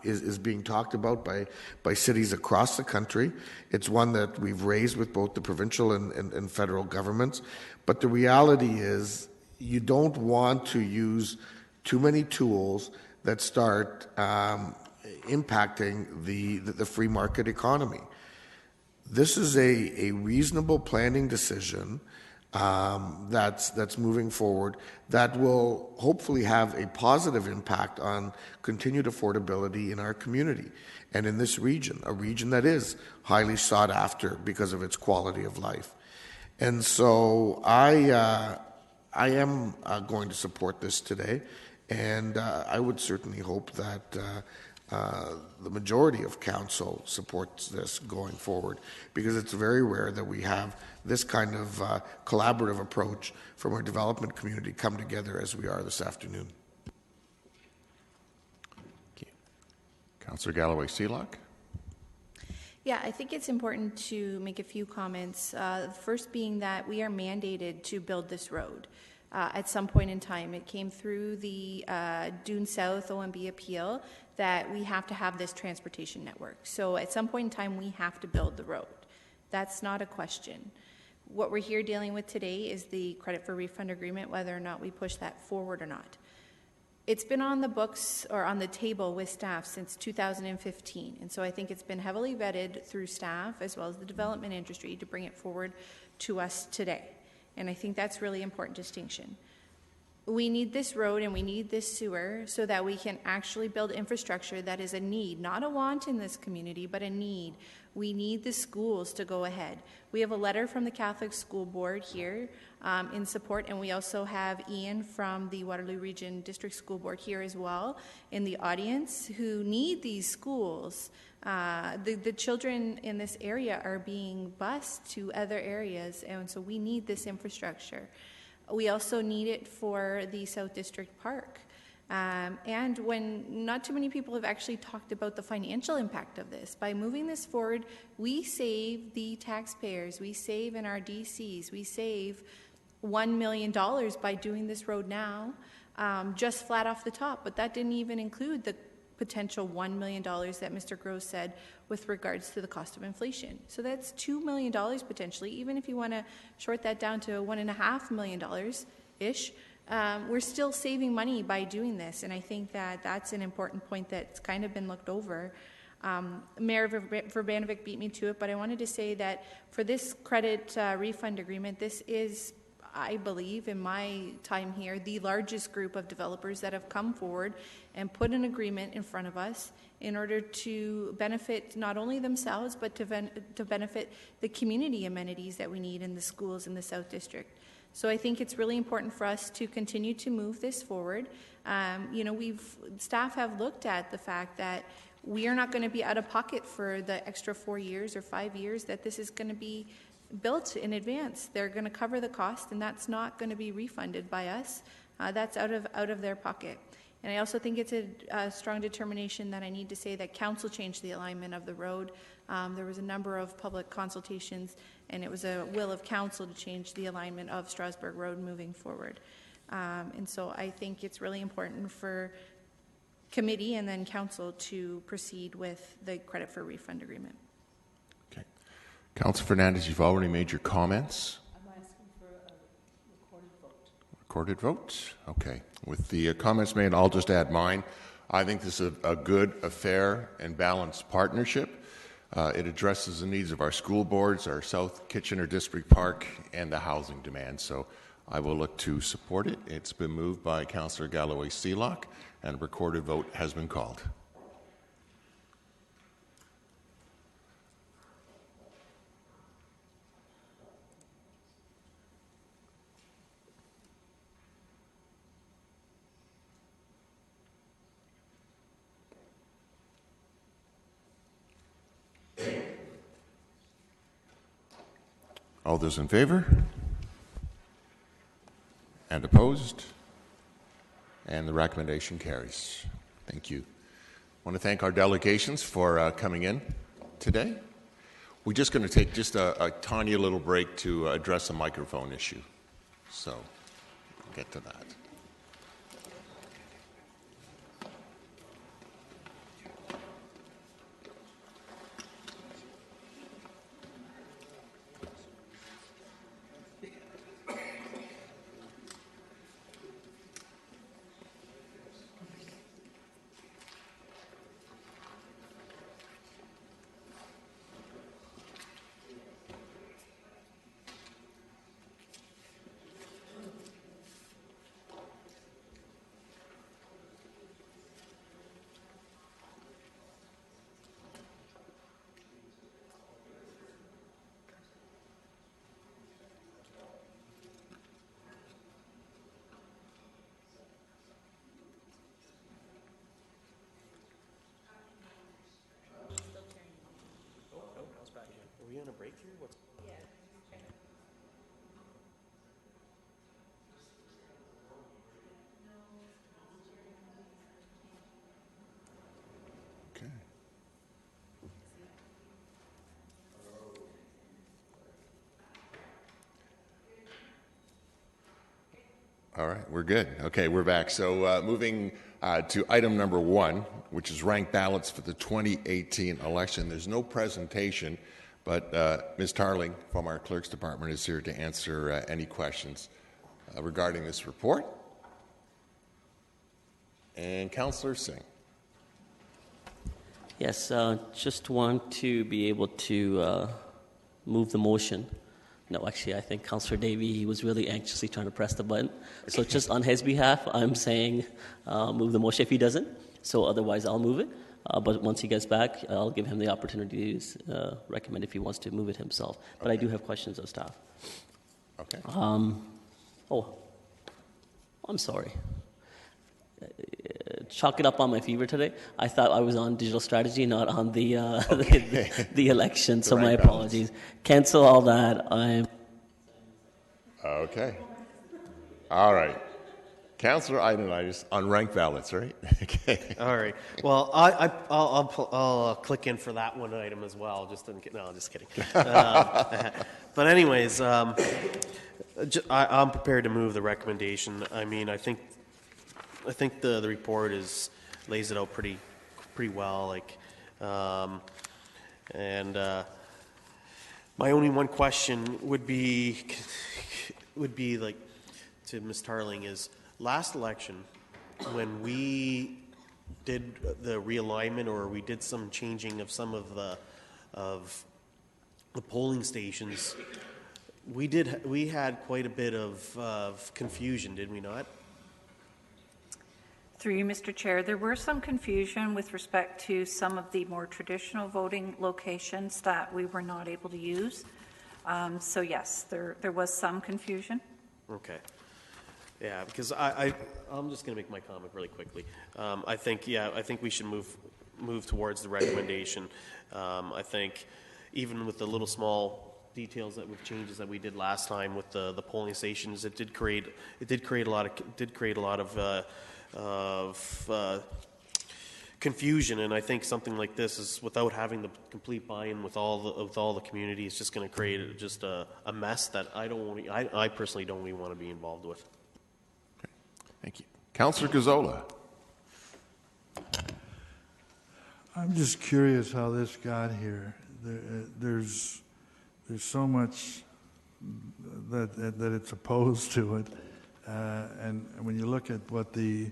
G: is being talked about by cities across the country. It's one that we've raised with both the provincial and federal governments. But the reality is you don't want to use too many tools that start impacting the free market economy. This is a reasonable planning decision that's moving forward that will hopefully have a positive impact on continued affordability in our community and in this region, a region that is highly sought after because of its quality of life. And so I am going to support this today, and I would certainly hope that the majority of council supports this going forward, because it's very rare that we have this kind of collaborative approach from our development community come together as we are this afternoon.
A: Councillor Galloway-Seelock.
D: Yeah, I think it's important to make a few comments. The first being that we are mandated to build this road. At some point in time, it came through the Dune South OMB appeal that we have to have this transportation network. So at some point in time, we have to build the road. That's not a question. What we're here dealing with today is the credit for refund agreement, whether or not we push that forward or not. It's been on the books or on the table with staff since 2015, and so I think it's been heavily vetted through staff as well as the development industry to bring it forward to us today. And I think that's really important distinction. We need this road and we need this sewer so that we can actually build infrastructure that is a need, not a want in this community, but a need. We need the schools to go ahead. We have a letter from the Catholic School Board here in support, and we also have Ian from the Waterloo Region District School Board here as well in the audience who need these schools. The children in this area are being bused to other areas, and so we need this infrastructure. We also need it for the South District Park. And when not too many people have actually talked about the financial impact of this. By moving this forward, we save the taxpayers, we save in our DCs, we save $1 million by doing this road now, just flat off the top. But that didn't even include the potential $1 million that Mr. Gross said with regards to the cost of inflation. So that's $2 million potentially, even if you want to short that down to $1.5 million-ish. We're still saving money by doing this, and I think that that's an important point that's kind of been looked over. Mayor Verbanovic beat me to it, but I wanted to say that for this credit refund agreement, this is, I believe, in my time here, the largest group of developers that have come forward and put an agreement in front of us in order to benefit not only themselves, but to benefit the community amenities that we need in the schools in the South District. So I think it's really important for us to continue to move this forward. Staff have looked at the fact that we are not going to be out of pocket for the extra 4 years or 5 years that this is going to be built in advance. They're going to cover the cost, and that's not going to be refunded by us. That's out of their pocket. And I also think it's a strong determination that I need to say that council changed the alignment of the road. There was a number of public consultations, and it was a will of council to change the alignment of Strasbourg Road moving forward. And so I think it's really important for committee and then council to proceed with the credit for refund agreement.
A: Okay. Councillor Fernandez, you've already made your comments.
E: I'm asking for a recorded vote.
A: Recorded vote? Okay. With the comments made, I'll just add mine. I think this is a good, a fair, and balanced partnership. It addresses the needs of our school boards, our South Kitchener District Park, and the housing demand. So I will look to support it. It's been moved by Councillor Galloway-Seelock, and a recorded vote has been called. All those in favor? And opposed? And the recommendation carries. Thank you. I want to thank our delegations for coming in today. We're just going to take just a tiny little break to address a microphone issue. So, we'll get to that.
J: Are we on a breakthrough? What's
A: Okay. All right, we're good. Okay, we're back. So moving to item number 1, which is ranked ballots for the 2018 election. There's no presentation, but Ms. Tarling from our Clerk's Department is here to answer any questions regarding this report. And Councillor Singh.
L: Yes, just want to be able to move the motion No, actually, I think Councillor Davey, he was really anxiously trying to press the button. So just on his behalf, I'm saying move the motion if he doesn't. So otherwise, I'll move it. But once he gets back, I'll give him the opportunity to recommend if he wants to move it himself. But I do have questions of staff.
A: Okay.
L: I'm sorry. Chalk it up on my fever today. I thought I was on digital strategy, not on the the election. So my apologies. Cancel all that.
A: Okay. All right. Councillor Iden on ranked ballots, right? Okay.
J: All right. Well, I'll click in for that one item as well. No, just kidding. But anyways, I'm prepared to move the recommendation. I mean, I think the report lays it out pretty well. My only one question would be like to Ms. Tarling is, last election, when we did the realignment or we did some changing of some of the polling stations, we had quite a bit of confusion, did we not?
M: Through you, Mr. Chair, there were some confusion with respect to some of the more traditional voting locations that we were not able to use. So yes, there was some confusion.
J: Okay. Yeah, because I'm just going to make my comment really quickly. I think we should move towards the recommendation. I think even with the little small details with changes that we did last time with the polling stations, it did create a lot of confusion, and I think something like this is, without having the complete buy-in with all the community, it's just going to create just a mess that I personally don't even want to be involved with.
A: Okay. Thank you. Councillor Gazzola.
N: I'm just curious how this got here. There's so much that it's opposed to it, and when you look at what the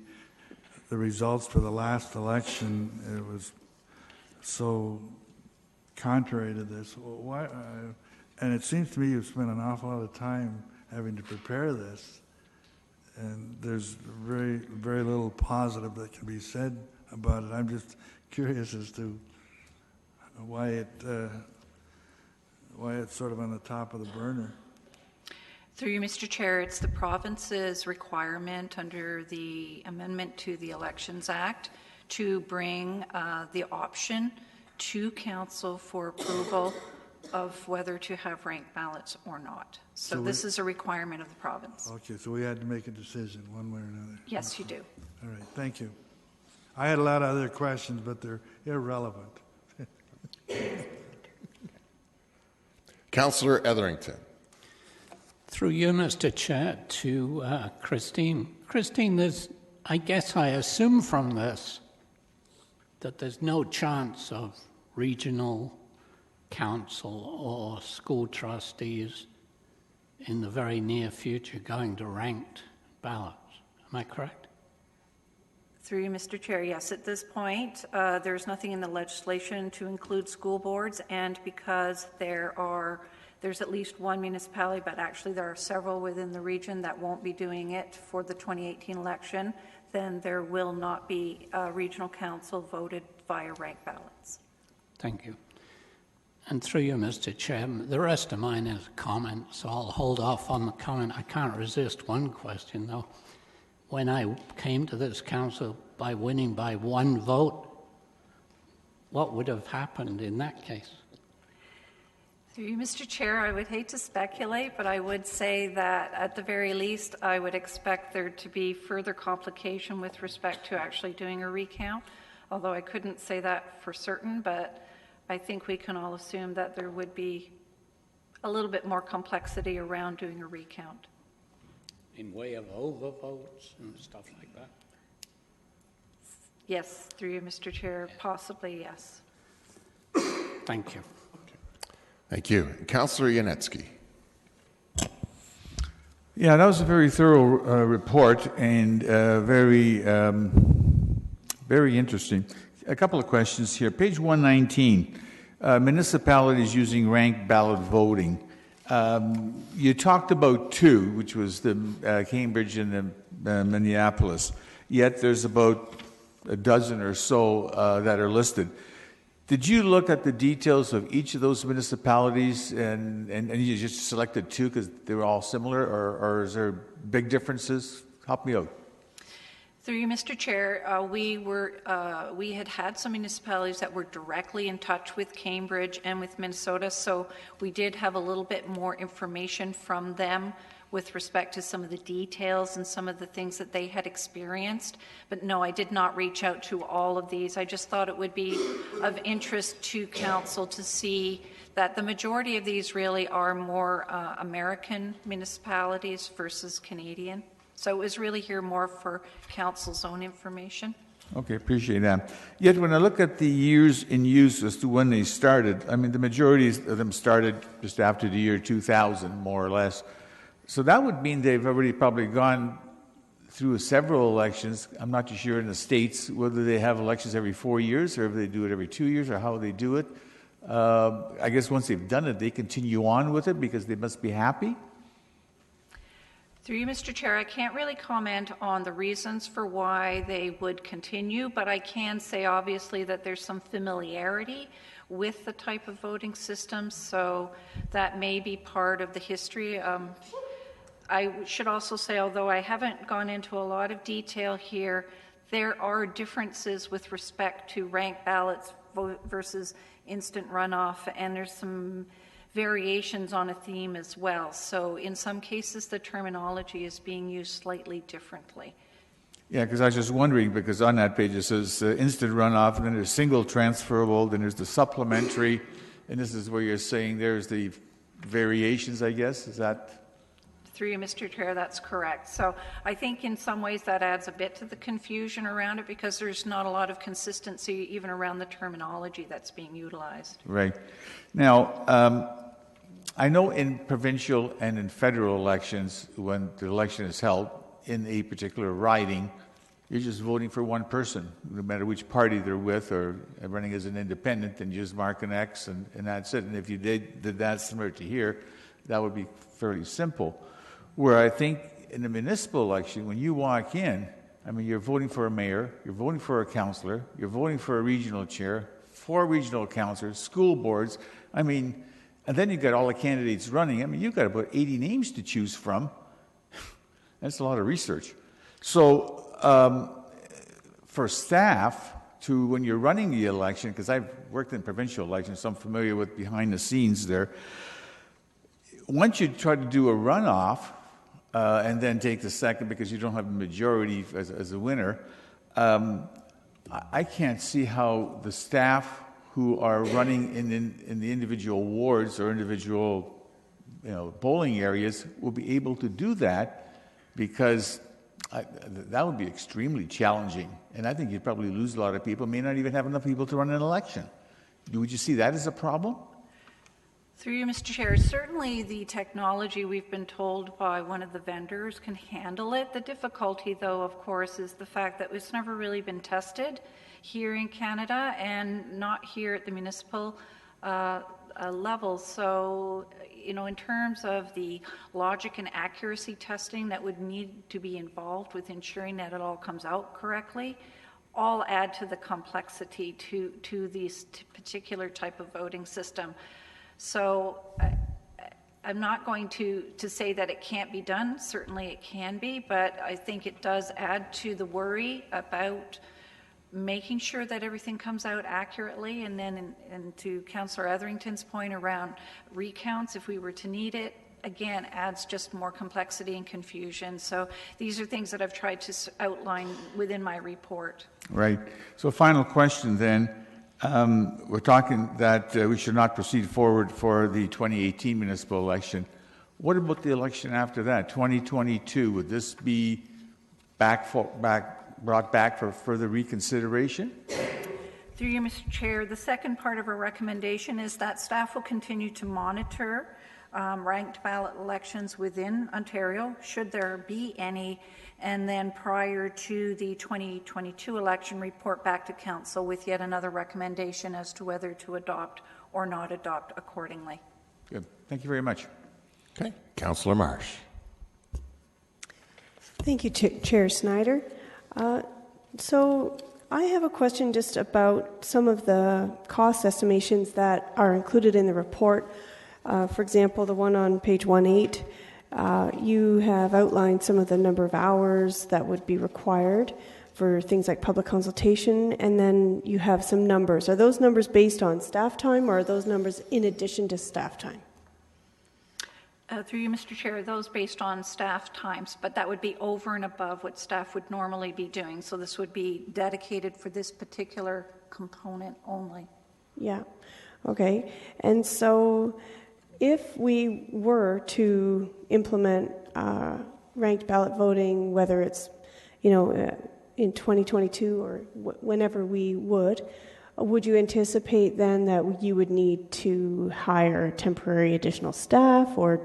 N: results for the last election, it was so contrary to this. Why? And it seems to me you've spent an awful lot of time having to prepare this, and there's very, very little positive that can be said about it. I'm just curious as to why it's sort of on the top of the burner.
M: Through you, Mr. Chair, it's the province's requirement under the amendment to the Elections Act to bring the option to council for approval of whether to have ranked ballots or not. So this is a requirement of the province.
N: Okay, so we had to make a decision one way or another.
M: Yes, you do.
N: All right, thank you. I had a lot of other questions, but they're irrelevant.
A: Councillor Etherington.
F: Through you, Mr. Chair, to Christine. Christine, I guess I assume from this that there's no chance of regional council or school trustees in the very near future going to ranked ballots. Am I correct?
M: Through you, Mr. Chair, yes. At this point, there's nothing in the legislation to include school boards, and because there's at least one municipality, but actually there are several within the region that won't be doing it for the 2018 election, then there will not be a regional council voted via ranked ballots.
F: Thank you. And through you, Mr. Chair, the rest of mine is comments, so I'll hold off on the comment. I can't resist one question, though. When I came to this council by winning by one vote, what would have happened in that case?
M: Through you, Mr. Chair, I would hate to speculate, but I would say that at the very least, I would expect there to be further complication with respect to actually doing a recount, although I couldn't say that for certain, but I think we can all assume that there would be a little bit more complexity around doing a recount.
F: In way of overvotes and stuff like that?
M: Yes, through you, Mr. Chair, possibly yes.
F: Thank you.
A: Thank you. Councillor Yanetsky.
I: Yeah, that was a very thorough report and very interesting. A couple of questions here. Page 119, municipalities using ranked ballot voting. You talked about two, which was the Cambridge and the Minneapolis, yet there's about a dozen or so that are listed. Did you look at the details of each of those municipalities and you just selected two because they were all similar, or is there big differences? Help me out.
M: Through you, Mr. Chair, we had some municipalities that were directly in touch with Cambridge and with Minnesota, so we did have a little bit more information from them with respect to some of the details and some of the things that they had experienced. But no, I did not reach out to all of these. I just thought it would be of interest to Council to see that the majority of these really are more American municipalities versus Canadian. So it was really here more for Council's own information.
I: Okay, appreciate that. Yet when I look at the years in use as to when they started, I mean, the majority of them started just after the year 2000, more or less. So that would mean they've already probably gone through several elections. I'm not too sure in the States whether they have elections every 4 years or if they do it every 2 years or how they do it. I guess once they've done it, they continue on with it because they must be happy.
M: Through you, Mr. Chair, I can't really comment on the reasons for why they would continue, but I can say obviously that there's some familiarity with the type of voting system, so that may be part of the history. I should also say, although I haven't gone into a lot of detail here, there are differences with respect to ranked ballots versus instant runoff, and there's some variations on a theme as well. So in some cases, the terminology is being used slightly differently.
I: Yeah, because I was just wondering, because on that page it says instant runoff, and then there's single transferable, then there's the supplementary, and this is where you're saying there's the variations, I guess. Is that?
M: Through you, Mr. Chair, that's correct. So I think in some ways that adds a bit to the confusion around it because there's not a lot of consistency even around the terminology that's being utilized.
I: Right. Now, I know in provincial and in federal elections, when the election is held in a particular riding, you're just voting for one person, no matter which party they're with or running as an independent, and you just mark an X and that's it. And if you did that similar to here, that would be fairly simple. Where I think in the municipal election, when you walk in, I mean, you're voting for a mayor, you're voting for a councillor, you're voting for a regional chair, 4 regional councillors, school boards. I mean, and then you've got all the candidates running. I mean, you've got about 80 names to choose from. That's a lot of research. So for staff, to when you're running the election, because I've worked in provincial elections, so I'm familiar with behind the scenes there. Once you try to do a runoff and then take the second because you don't have a majority as a winner, I can't see how the staff who are running in the individual wards or individual polling areas will be able to do that, because that would be extremely challenging. And I think you'd probably lose a lot of people, may not even have enough people to run an election. Would you see that as a problem?
M: Through you, Mr. Chair, certainly the technology, we've been told by one of the vendors, can handle it. The difficulty, though, of course, is the fact that it's never really been tested here in Canada and not here at the municipal level. So, in terms of the logic and accuracy testing that would need to be involved with ensuring that it all comes out correctly, all add to the complexity to this particular type of voting system. So I'm not going to say that it can't be done. Certainly it can be, but I think it does add to the worry about making sure that everything comes out accurately. And then and to Councillor Etherington's point around recounts, if we were to need it, again, adds just more complexity and confusion. So these are things that I've tried to outline within my report.
I: Right. So final question then. We're talking that we should not proceed forward for the 2018 municipal election. What about the election after that, 2022? Would this be brought back for further reconsideration?
M: Through you, Mr. Chair, the second part of our recommendation is that staff will continue to monitor ranked ballot elections within Ontario, should there be any, and then prior to the 2022 election, report back to Council with yet another recommendation as to whether to adopt or not adopt accordingly.
I: Good. Thank you very much.
A: Okay. Councillor Marsh.
O: Thank you, Chair Snyder. So I have a question just about some of the cost estimations that are included in the report. For example, the one on page 18, you have outlined some of the number of hours that would be required for things like public consultation, and then you have some numbers. Are those numbers based on staff time, or are those numbers in addition to staff time?
M: Through you, Mr. Chair, those based on staff times, but that would be over and above what staff would normally be doing. So this would be dedicated for this particular component only.
O: Yeah, okay. And so if we were to implement ranked ballot voting, whether it's, in 2022 or whenever we would you anticipate then that you would need to hire temporary additional staff or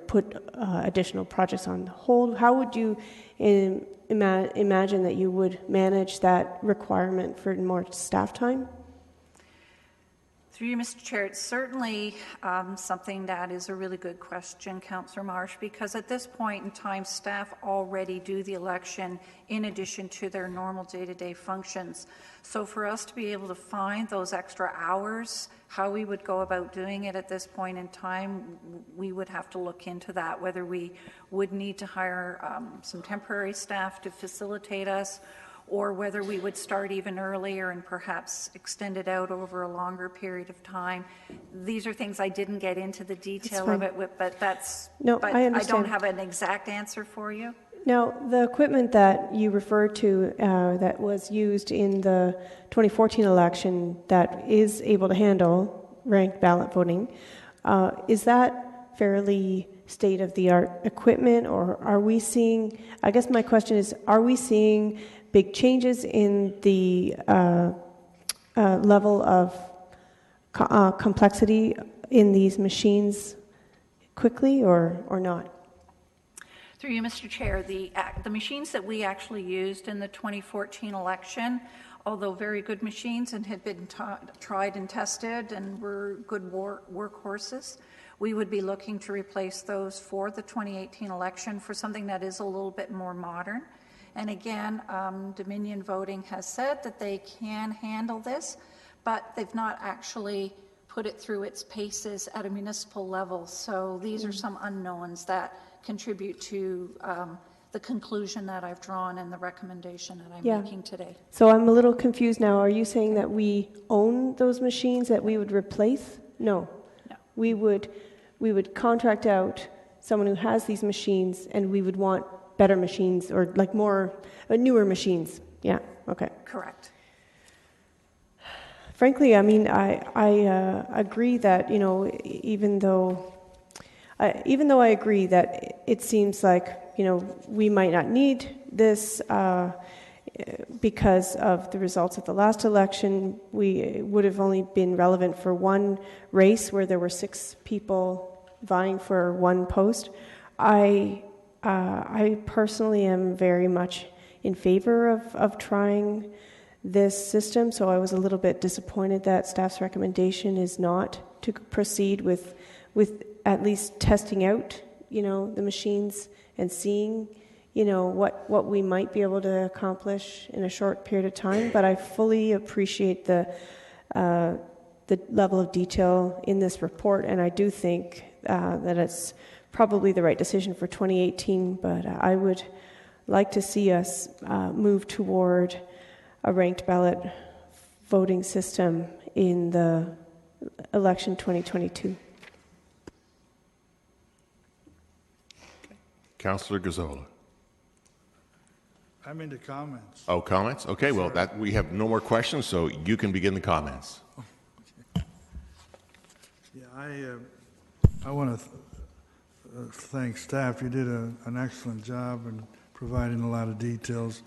O: put additional projects on hold? How would you imagine that you would manage that requirement for more staff time?
M: Through you, Mr. Chair, it's certainly something that is a really good question, Councillor Marsh, because at this point in time, staff already do the election in addition to their normal day-to-day functions. So for us to be able to find those extra hours, how we would go about doing it at this point in time, we would have to look into that, whether we would need to hire some temporary staff to facilitate us, or whether we would start even earlier and perhaps extend it out over a longer period of time. These are things I didn't get into the detail of it, but I don't have an exact answer for you.
O: Now, the equipment that you referred to that was used in the 2014 election that is able to handle ranked ballot voting, is that fairly state-of-the-art equipment, or are we seeing, I guess my question is, are we seeing big changes in the level of complexity in these machines quickly or not?
M: Through you, Mr. Chair, the machines that we actually used in the 2014 election, although very good machines and had been tried and tested and were good workhorses, we would be looking to replace those for the 2018 election for something that is a little bit more modern. And again, Dominion Voting has said that they can handle this, but they've not actually put it through its paces at a municipal level. So these are some unknowns that contribute to the conclusion that I've drawn and the recommendation that I'm making today.
O: So I'm a little confused now. Are you saying that we own those machines that we would replace? No. We would contract out someone who has these machines, and we would want better machines or like more newer machines. Yeah. Okay.
M: Correct.
O: Frankly, I mean, I agree that even though I agree that it seems like we might not need this because of the results of the last election. We would have only been relevant for one race where there were 6 people vying for one post. I personally am very much in favor of trying this system, so I was a little bit disappointed that staff's recommendation is not to proceed with at least testing out, the machines and seeing, what we might be able to accomplish in a short period of time. But I fully appreciate the level of detail in this report, and I do think that it's probably the right decision for 2018, but I would like to see us move toward a ranked ballot voting system in the election 2022.
A: Councillor Gazzola.
N: I'm into comments.
A: Oh, comments? Okay, well, we have no more questions, so you can begin the comments.
N: Yeah, I want to thank staff. You did an excellent job in providing a lot of details.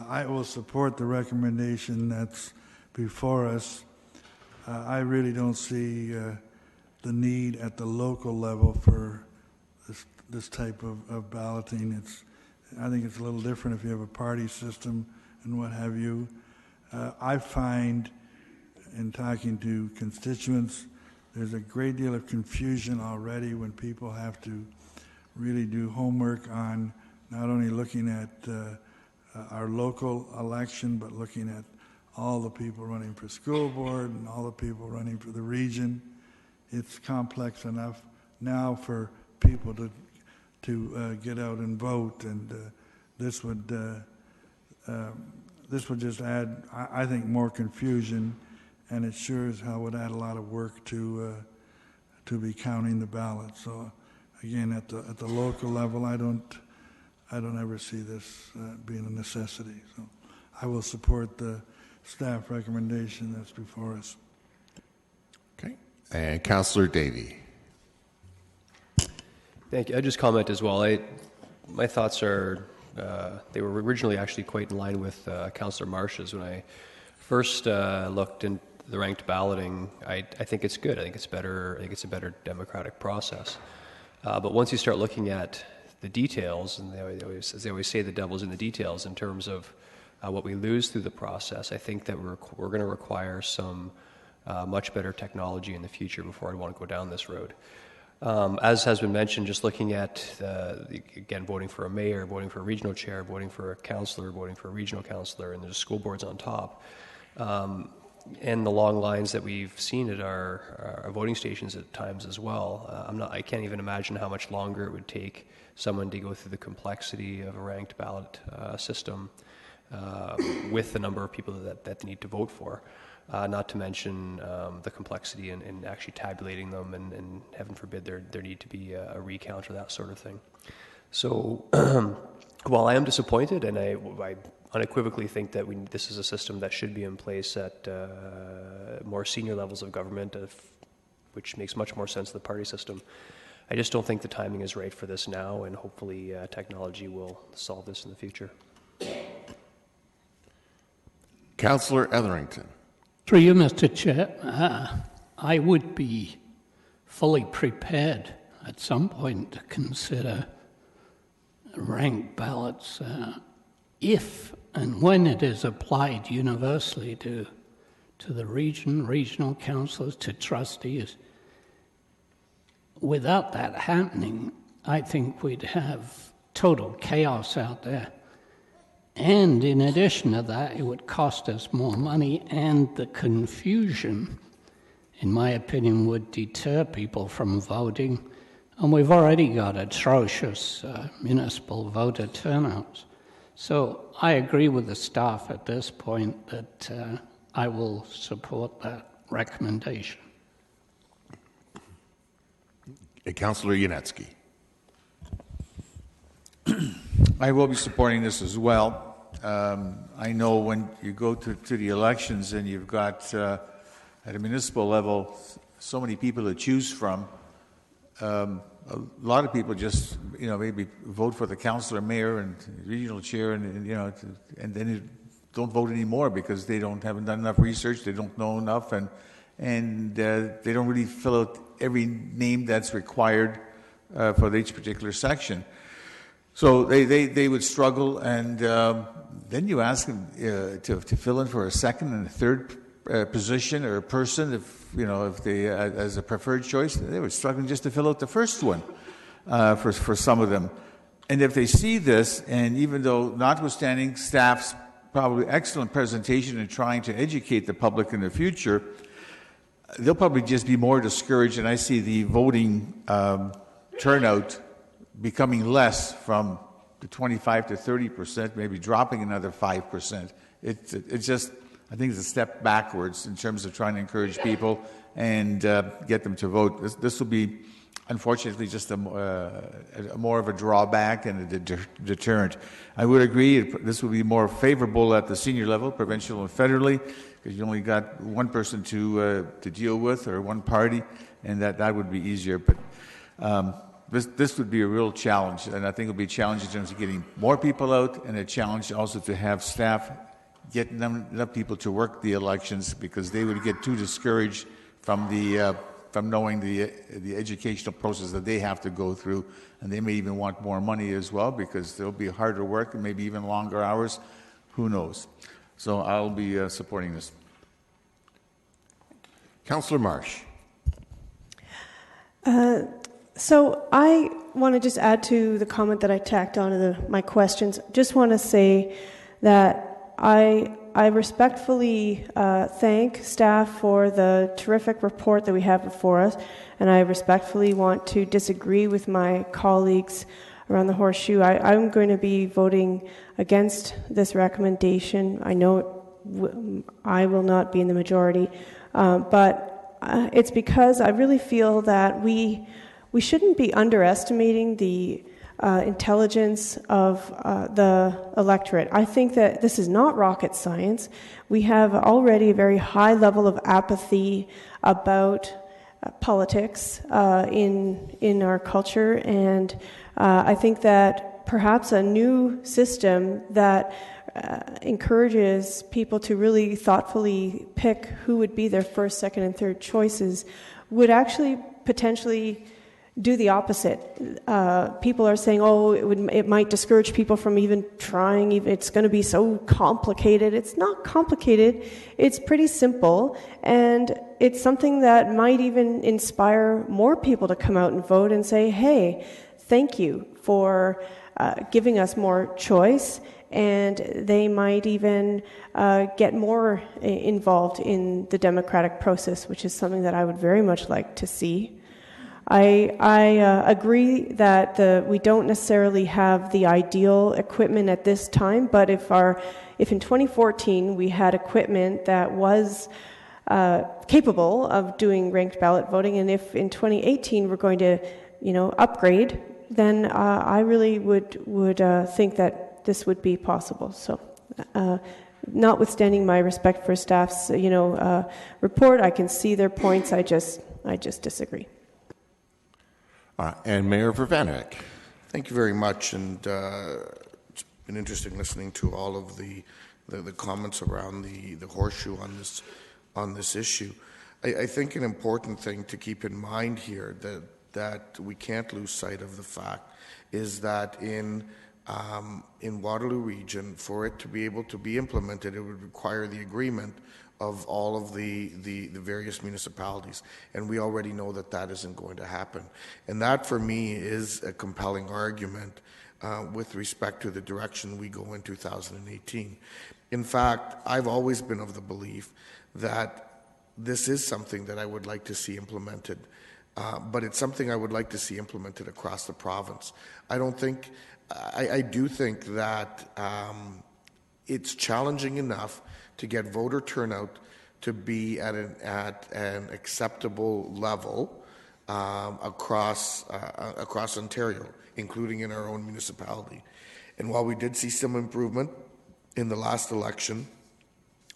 N: I will support the recommendation that's before us. I really don't see the need at the local level for this type of balloting. I think it's a little different if you have a party system and what have you. I find in talking to constituents, there's a great deal of confusion already when people have to really do homework on not only looking at our local election, but looking at all the people running for school board and all the people running for the region. It's complex enough now for people to get out and vote, and this would just add, I think, more confusion, and it sure as hell would add a lot of work to be counting the ballots. So again, at the local level, I don't ever see this being a necessity. So I will support the staff recommendation that's before us.
A: Okay. And Councillor Davey.
K: Thank you. I just comment as well. My thoughts are, they were originally actually quite in line with Councillor Marsh's. When I first looked in the ranked balloting, I think it's good. I think it's better. I think it's a better democratic process. But once you start looking at the details, and as they always say, the devil's in the details in terms of what we lose through the process, I think that we're going to require some much better technology in the future before I want to go down this road. As has been mentioned, just looking at, again, voting for a mayor, voting for a regional chair, voting for a councillor, voting for a regional councillor, and there's school boards on top, and the long lines that we've seen at our voting stations at times as well. I can't even imagine how much longer it would take someone to go through the complexity of a ranked ballot system with the number of people that they need to vote for. Not to mention the complexity in actually tabulating them, and heaven forbid there need to be a recount or that sort of thing. So while I am disappointed, and I unequivocally think that this is a system that should be in place at more senior levels of government, which makes much more sense than the party system, I just don't think the timing is right for this now, and hopefully technology will solve this in the future.
A: Councillor Etherington.
F: Through you, Mr. Chair, I would be fully prepared at some point to consider ranked ballots if and when it is applied universally to the regional councillors, to trustees. Without that happening, I think we'd have total chaos out there. And in addition to that, it would cost us more money, and the confusion, in my opinion, would deter people from voting. And we've already got atrocious municipal voter turnouts. So I agree with the staff at this point that I will support that recommendation.
A: Councillor Yanetsky.
I: I will be supporting this as well. I know when you go to the elections and you've got, at a municipal level, so many people to choose from, a lot of people just, maybe vote for the councillor, mayor, and regional chair, and then don't vote anymore because they haven't done enough research, they don't know enough, and they don't really fill out every name that's required for each particular section. So they would struggle, and then you ask them to fill in for a second and a third position or a person, if they as a preferred choice, they were struggling just to fill out the first one for some of them. And if they see this, and even though notwithstanding staff's probably excellent presentation in trying to educate the public in the future, they'll probably just be more discouraged, and I see the voting turnout becoming less from the 25 to 30%, maybe dropping another 5%. It's just, I think it's a step backwards in terms of trying to encourage people and get them to vote. This will be, unfortunately, just a more of a drawback and a deterrent. I would agree this will be more favorable at the senior level, provincial and federally, because you only got one person to deal with, or one party, and that would be easier. But this would be a real challenge, and I think it would be a challenge in terms of getting more people out, and a challenge also to have staff get enough people to work the elections, because they would get too discouraged from knowing the educational process that they have to go through, and they may even want more money as well, because there'll be harder work and maybe even longer hours. Who knows? So I'll be supporting this.
A: Councillor Marsh.
O: So I want to just add to the comment that I tacked onto my questions. Just want to say that I respectfully thank staff for the terrific report that we have before us, and I respectfully want to disagree with my colleagues around the horseshoe. I'm going to be voting against this recommendation. I know I will not be in the majority, but it's because I really feel that we shouldn't be underestimating the intelligence of the electorate. I think that this is not rocket science. We have already a very high level of apathy about politics in our culture, and I think that perhaps a new system that encourages people to really thoughtfully pick who would be their first, second, and third choices would actually potentially do the opposite. People are saying, oh, it might discourage people from even trying, it's going to be so complicated. It's not complicated. It's pretty simple, and it's something that might even inspire more people to come out and vote and say, hey, thank you for giving us more choice, and they might even get more involved in the democratic process, which is something that I would very much like to see. I agree that we don't necessarily have the ideal equipment at this time, but if in 2014 we had equipment that was capable of doing ranked ballot voting, and if in 2018 we're going to, upgrade, then I really would think that this would be possible. So, notwithstanding my respect for staff's, report, I can see their points. I just disagree.
A: And Mayor Vervanek.
G: Thank you very much, and it's been interesting listening to all of the comments around the horseshoe on this issue. I think an important thing to keep in mind here that we can't lose sight of the fact is that in Waterloo Region, for it to be able to be implemented, it would require the agreement of all of the various municipalities. And we already know that isn't going to happen. And that, for me, is a compelling argument with respect to the direction we go in 2018. In fact, I've always been of the belief that this is something that I would like to see implemented, but it's something I would like to see implemented across the province. I do think that it's challenging enough to get voter turnout to be at an acceptable level across Ontario, including in our own municipality. And while we did see some improvement in the last election,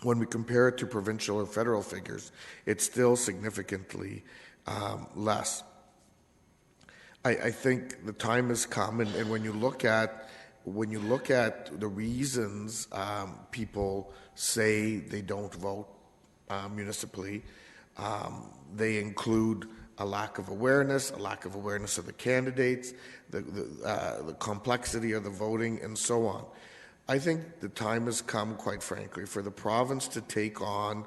G: when we compare it to provincial or federal figures, it's still significantly less. I think the time has come, and when you look at the reasons people say they don't vote municipally, they include a lack of awareness of the candidates, the complexity of the voting, and so on. I think the time has come, quite frankly, for the province to take on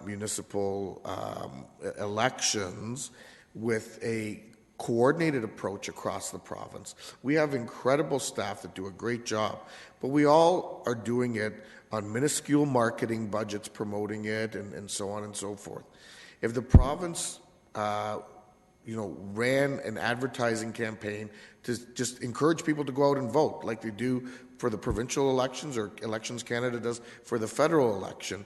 G: municipal elections with a coordinated approach across the province. We have incredible staff that do a great job, but we all are doing it on minuscule marketing budgets, promoting it, and so on and so forth. If the province, ran an advertising campaign to just encourage people to go out and vote, like they do for the provincial elections or Elections Canada does for the federal election,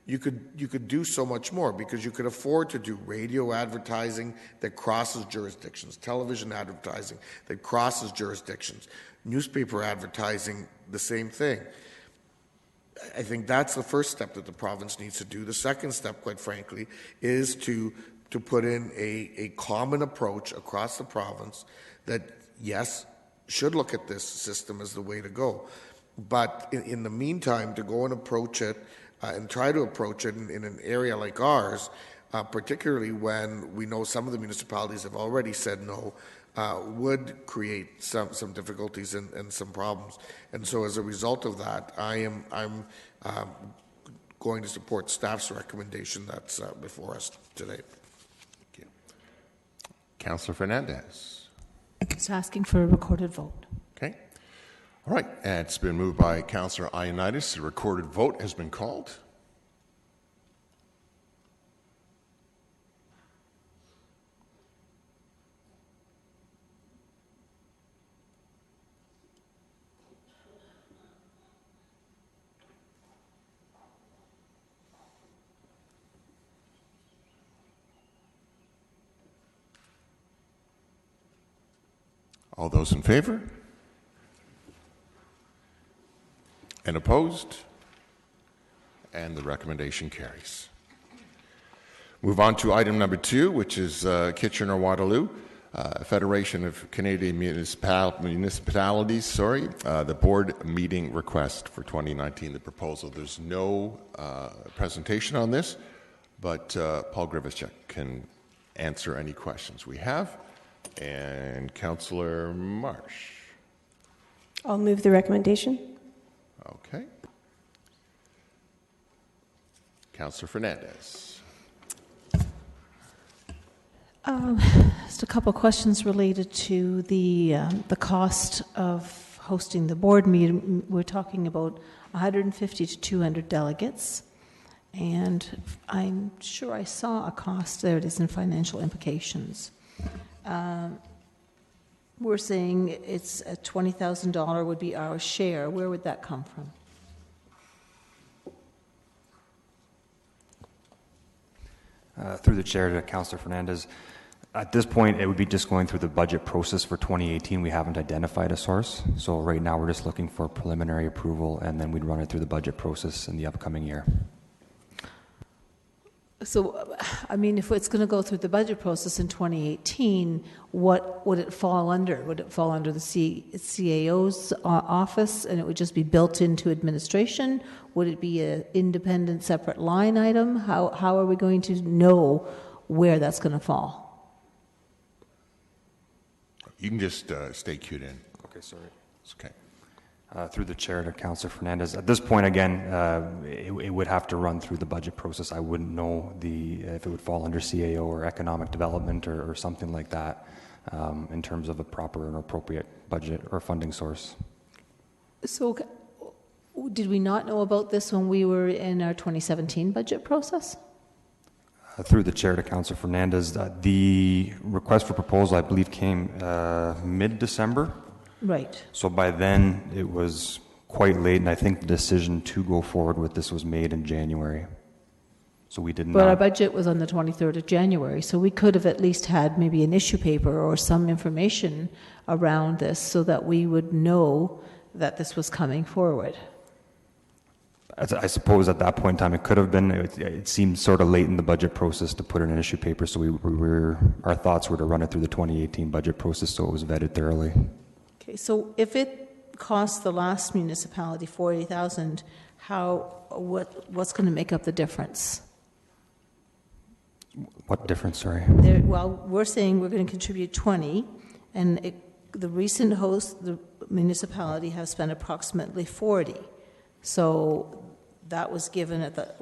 G: you could do so much more, because you could afford to do radio advertising that crosses jurisdictions, television advertising that crosses jurisdictions, newspaper advertising, the same thing. I think that's the first step that the province needs to do. The second step, quite frankly, is to put in a common approach across the province that, yes, should look at this system as the way to go. But in the meantime, to go and approach it and try to approach it in an area like ours, particularly when we know some of the municipalities have already said no, would create some difficulties and some problems. And so as a result of that, I'm going to support staff's recommendation that's before us today.
A: Thank you. Councillor Fernandez.
E: Just asking for a recorded vote.
A: Okay. All right. And it's been moved by Councillor Ioannidis. A recorded vote has been called. All those in favor? And opposed? And the recommendation carries. Move on to item number 2, which is Kitchener-Waterloo, Federation of Canadian Municipalities, the board meeting request for 2019, the proposal. There's no presentation on this, but Paul Grivichuk can answer any questions we have. And Councillor Marsh.
O: I'll move the recommendation.
A: Okay. Councillor Fernandez.
E: Just a couple of questions related to the cost of hosting the board meeting. We're talking about 150 to 200 delegates, and I'm sure I saw a cost. There it is in financial implications. We're saying it's a $20,000 would be our share. Where would that come from?
P: Through the chair to Councillor Fernandez, at this point it would be just going through the budget process for 2018. We haven't identified a source, so right now we're just looking for preliminary approval, and then we'd run it through the budget process in the upcoming year.
E: So, I mean, if it's going to go through the budget process in 2018, what would it fall under? Would it fall under the CAO's office and it would just be built into administration? Would it be an independent separate line item? How are we going to know where that's going to fall?
A: You can just stay queued in.
P: Okay, sorry.
A: It's okay.
P: Through the chair to Councillor Fernandez. At this point, again, it would have to run through the budget process. I wouldn't know if it would fall under CAO or economic development or something like that in terms of a proper and appropriate budget or funding source.
E: So, did we not know about this when we were in our 2017 budget process?
P: Through the chair to Councillor Fernandez, the request for proposal, I believe, came mid-December.
E: Right.
P: So by then, it was quite late, and I think the decision to go forward with this was made in January. So we did not...
E: But our budget was on the 23rd of January, so we could have at least had maybe an issue paper or some information around this so that we would know that this was coming forward.
P: I suppose at that point in time, it could have been. It seemed sort of late in the budget process to put in an issue paper, so our thoughts were to run it through the 2018 budget process so it was vetted thoroughly.
E: Okay, so if it cost the last municipality $40,000, what's going to make up the difference?
P: What difference? Sorry.
E: Well, we're saying we're going to contribute 20, and the recent host, the municipality, has spent approximately 40. So that was given at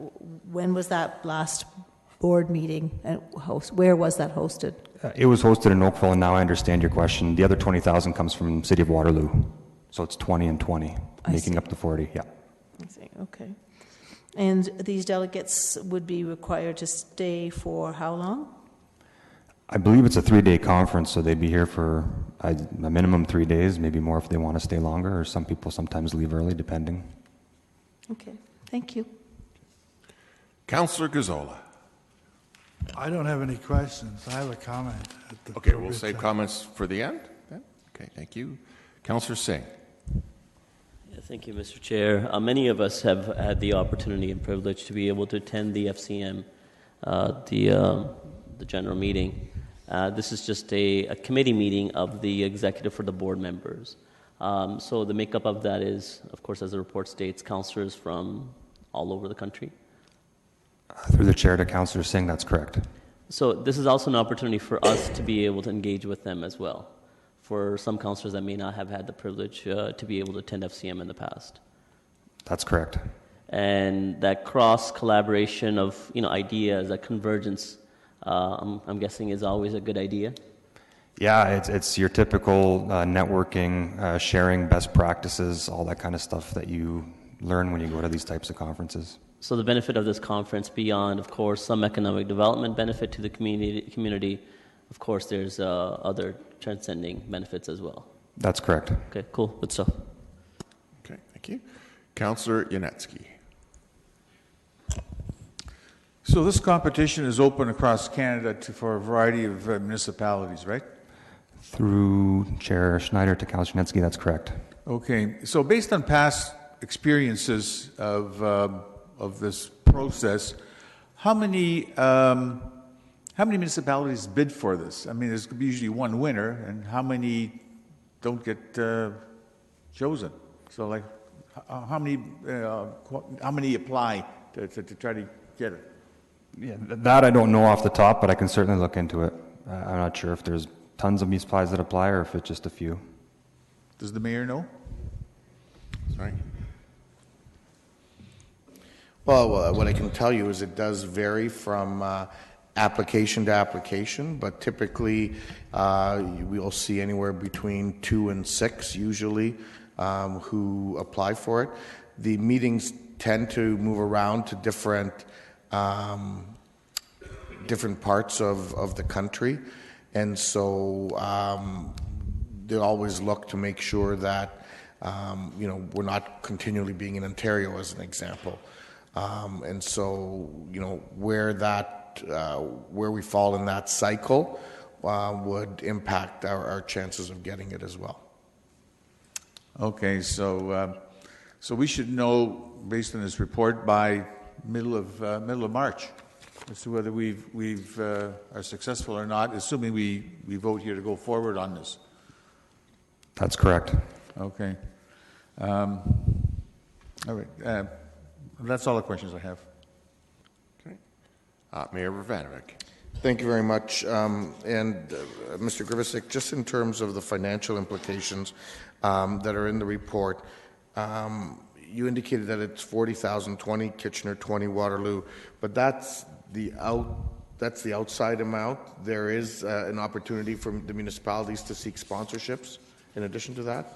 E: when was that last board meeting and where was that hosted?
P: It was hosted in Oakville, and now I understand your question. The other 20,000 comes from the City of Waterloo. So it's 20 and 20, making up the 40, yeah.
E: I see, okay. And these delegates would be required to stay for how long?
P: I believe it's a 3-day conference, so they'd be here for a minimum 3 days, maybe more if they want to stay longer, or some people sometimes leave early, depending.
E: Okay, thank you.
A: Councillor Gazzola.
N: I don't have any questions. I have a comment.
A: Okay, we'll save comments for the end then. Okay, thank you. Councillor Singh.
L: Yeah, thank you, Mr. Chair. Many of us have had the opportunity and privilege to be able to attend the FCM, the general meeting. This is just a committee meeting of the executive for the board members. So the makeup of that is, of course, as the report states, councillors from all over the country.
P: Through the chair to Councillor Singh, that's correct.
L: So this is also an opportunity for us to be able to engage with them as well, for some councillors that may not have had the privilege to be able to attend FCM in the past.
P: That's correct.
L: And that cross-collaboration of ideas, that convergence, I'm guessing is always a good idea.
P: Yeah, it's your typical networking, sharing best practices, all that kind of stuff that you learn when you go to these types of conferences.
L: So the benefit of this conference, beyond, of course, some economic development benefit to the community, of course, there's other transcending benefits as well.
P: That's correct.
L: Okay, cool. Good stuff.
A: Okay, thank you. Councillor Yanetsky.
I: So this competition is open across Canada for a variety of municipalities, right?
P: Through Chair Schneider to Councillor Yanetsky, that's correct.
I: Okay, so based on past experiences of this process, how many municipalities bid for this? I mean, there's usually one winner, and how many don't get chosen? So, like, how many apply to try to get it?
P: Yeah, that I don't know off the top, but I can certainly look into it. I'm not sure if there's tons of municipalities that apply or if it's just a few.
I: Does the mayor know?
A: Sorry.
G: Well, what I can tell you is it does vary from application to application, but typically we'll see anywhere between 2 and 6 usually who apply for it. The meetings tend to move around to different parts of the country, and so they always look to make sure that we're not continually being in Ontario, as an example. And so, where we fall in that cycle would impact our chances of getting it as well.
I: Okay, so we should know, based on this report, by middle of March as to whether we've are successful or not, assuming we vote here to go forward on this.
P: That's correct.
I: Okay. All right. That's all the questions I have.
A: Okay. Mayor Ravanovic.
G: Thank you very much. Mr. Grivasic, just in terms of the financial implications that are in the report, you indicated that it's 40,000, 20 Kitchener, 20 Waterloo, but that's the outside amount. There is an opportunity for the municipalities to seek sponsorships in addition to that?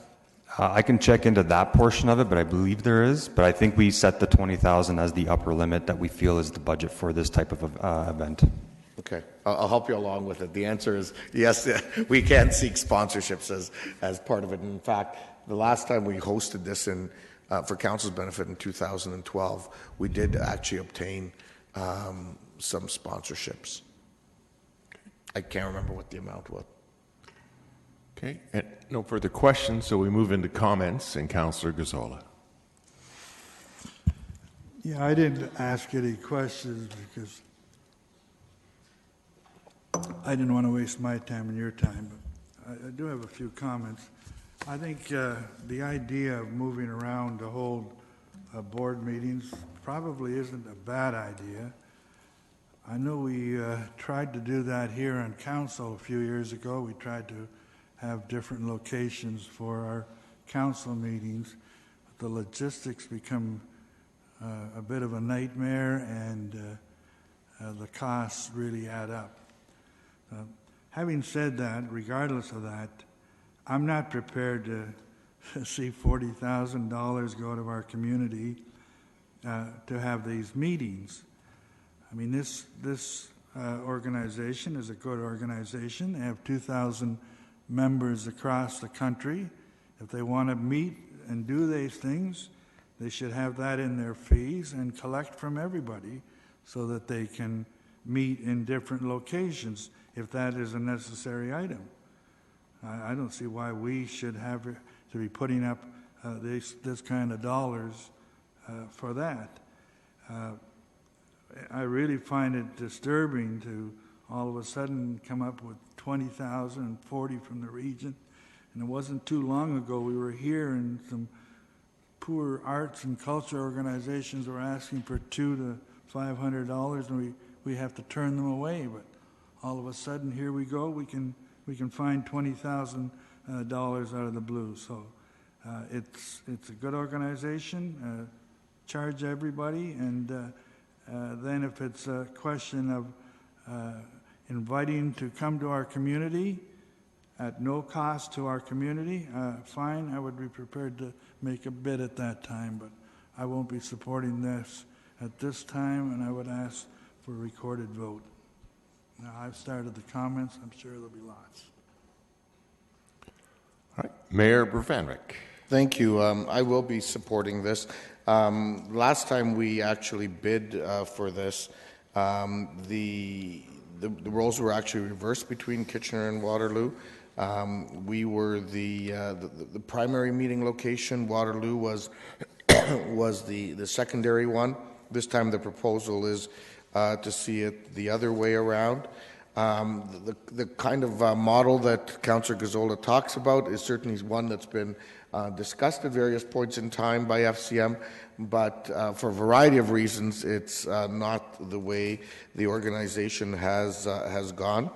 P: I can check into that portion of it, but I believe there is. But I think we set the 20,000 as the upper limit that we feel is the budget for this type of event.
G: Okay, I'll help you along with it. The answer is yes, we can seek sponsorships as part of it. In fact, the last time we hosted this for council's benefit in 2012, we did actually obtain some sponsorships. I can't remember what the amount was.
A: Okay, and no further questions, so we move into comments, and Councillor Gazzola.
N: Yeah, I didn't ask any questions because I didn't want to waste my time and your time, but I do have a few comments. I think the idea of moving around to hold board meetings probably isn't a bad idea. I know we tried to do that here on council a few years ago. We tried to have different locations for our council meetings. The logistics become a bit of a nightmare, and the costs really add up. Having said that, regardless of that, I'm not prepared to see $40,000 go out of our community to have these meetings. I mean, this organization is a good organization. They have 2,000 members across the country. If they want to meet and do these things, they should have that in their fees and collect from everybody so that they can meet in different locations if that is a necessary item. I don't see why we should have to be putting up this kind of dollars for that. I really find it disturbing to all of a sudden come up with 20,000 and 40 from the region. And it wasn't too long ago we were here and some poor arts and culture organizations were asking for $200 to $500 and we have to turn them away. But all of a sudden here we go, we can find $20,000 out of the blue. So it's a good organization, charge everybody, and then if it's a question of inviting to come to our community, at no cost to our community, fine, I would be prepared to make a bid at that time, but I won't be supporting this at this time, and I would ask for a recorded vote. Now, I've started the comments. I'm sure there'll be lots.
A: All right. Mayor Brvanvik.
G: Thank you. I will be supporting this. Last time we actually bid for this, the roles were actually reversed between Kitchener and Waterloo. We were the primary meeting location. Waterloo was was the secondary one. This time the proposal is to see it the other way around. The kind of model that Councillor Gazzola talks about is certainly one that's been discussed at various points in time by FCM, but for a variety of reasons, it's not the way the organization has gone.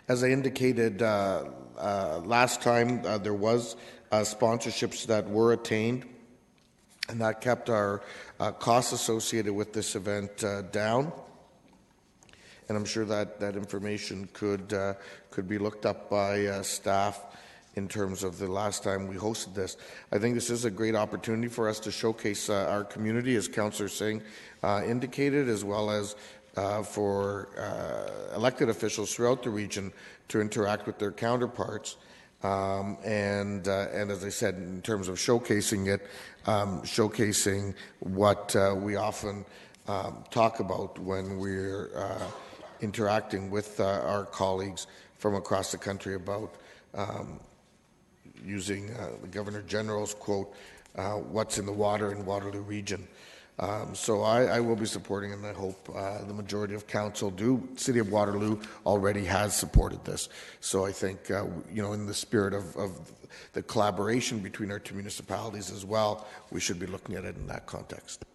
G: As I indicated last time, there was sponsorships that were attained, and that kept our costs associated with this event down. And I'm sure that information could be looked up by staff in terms of the last time we hosted this. I think this is a great opportunity for us to showcase our community, as Councillor Singh indicated, as well as for elected officials throughout the region to interact with their counterparts. And as I said, in terms of showcasing it, showcasing what we often talk about when we're interacting with our colleagues from across the country about using the Governor General's quote, what's in the water in Waterloo region. So I will be supporting, and I hope the majority of council do. City of Waterloo already has supported this. So I think, in the spirit of the collaboration between our two municipalities as well, we should be looking at it in that context.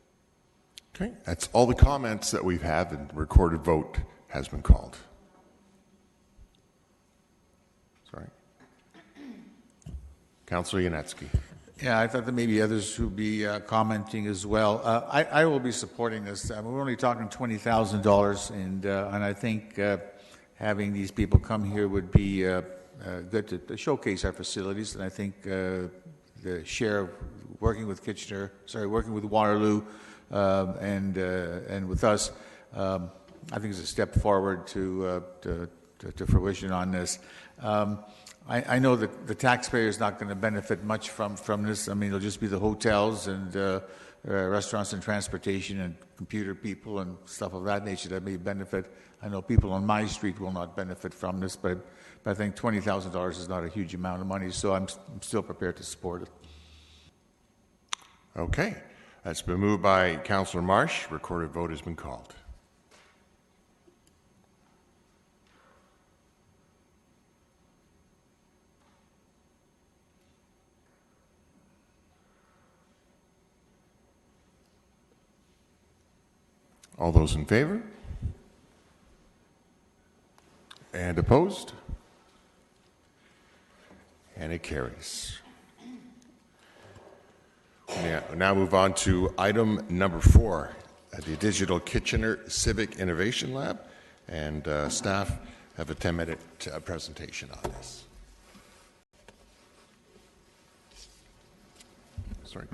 A: Okay, that's all the comments that we've had, and recorded vote has been called. Sorry. Councillor Yanetsky.
I: Yeah, I thought there may be others who would be commenting as well. I will be supporting this. We're only talking $20,000, and I think having these people come here would be good to showcase our facilities. And I think the share of working with working with Waterloo and with us, I think is a step forward to fruition on this. I know that the taxpayer is not going to benefit much from this. I mean, it'll just be the hotels and restaurants and transportation and computer people and stuff of that nature that may benefit. I know people on my street will not benefit from this, but I think $20,000 is not a huge amount of money, so I'm still prepared to support it.
A: Okay. That's been moved by Councillor Marsh. Recorded vote has been called. All those in favor? And opposed? And it carries. Now move on to item number 4, the Digital Kitchener Civic Innovation Lab. And staff have a 10-minute presentation on this. Sorry.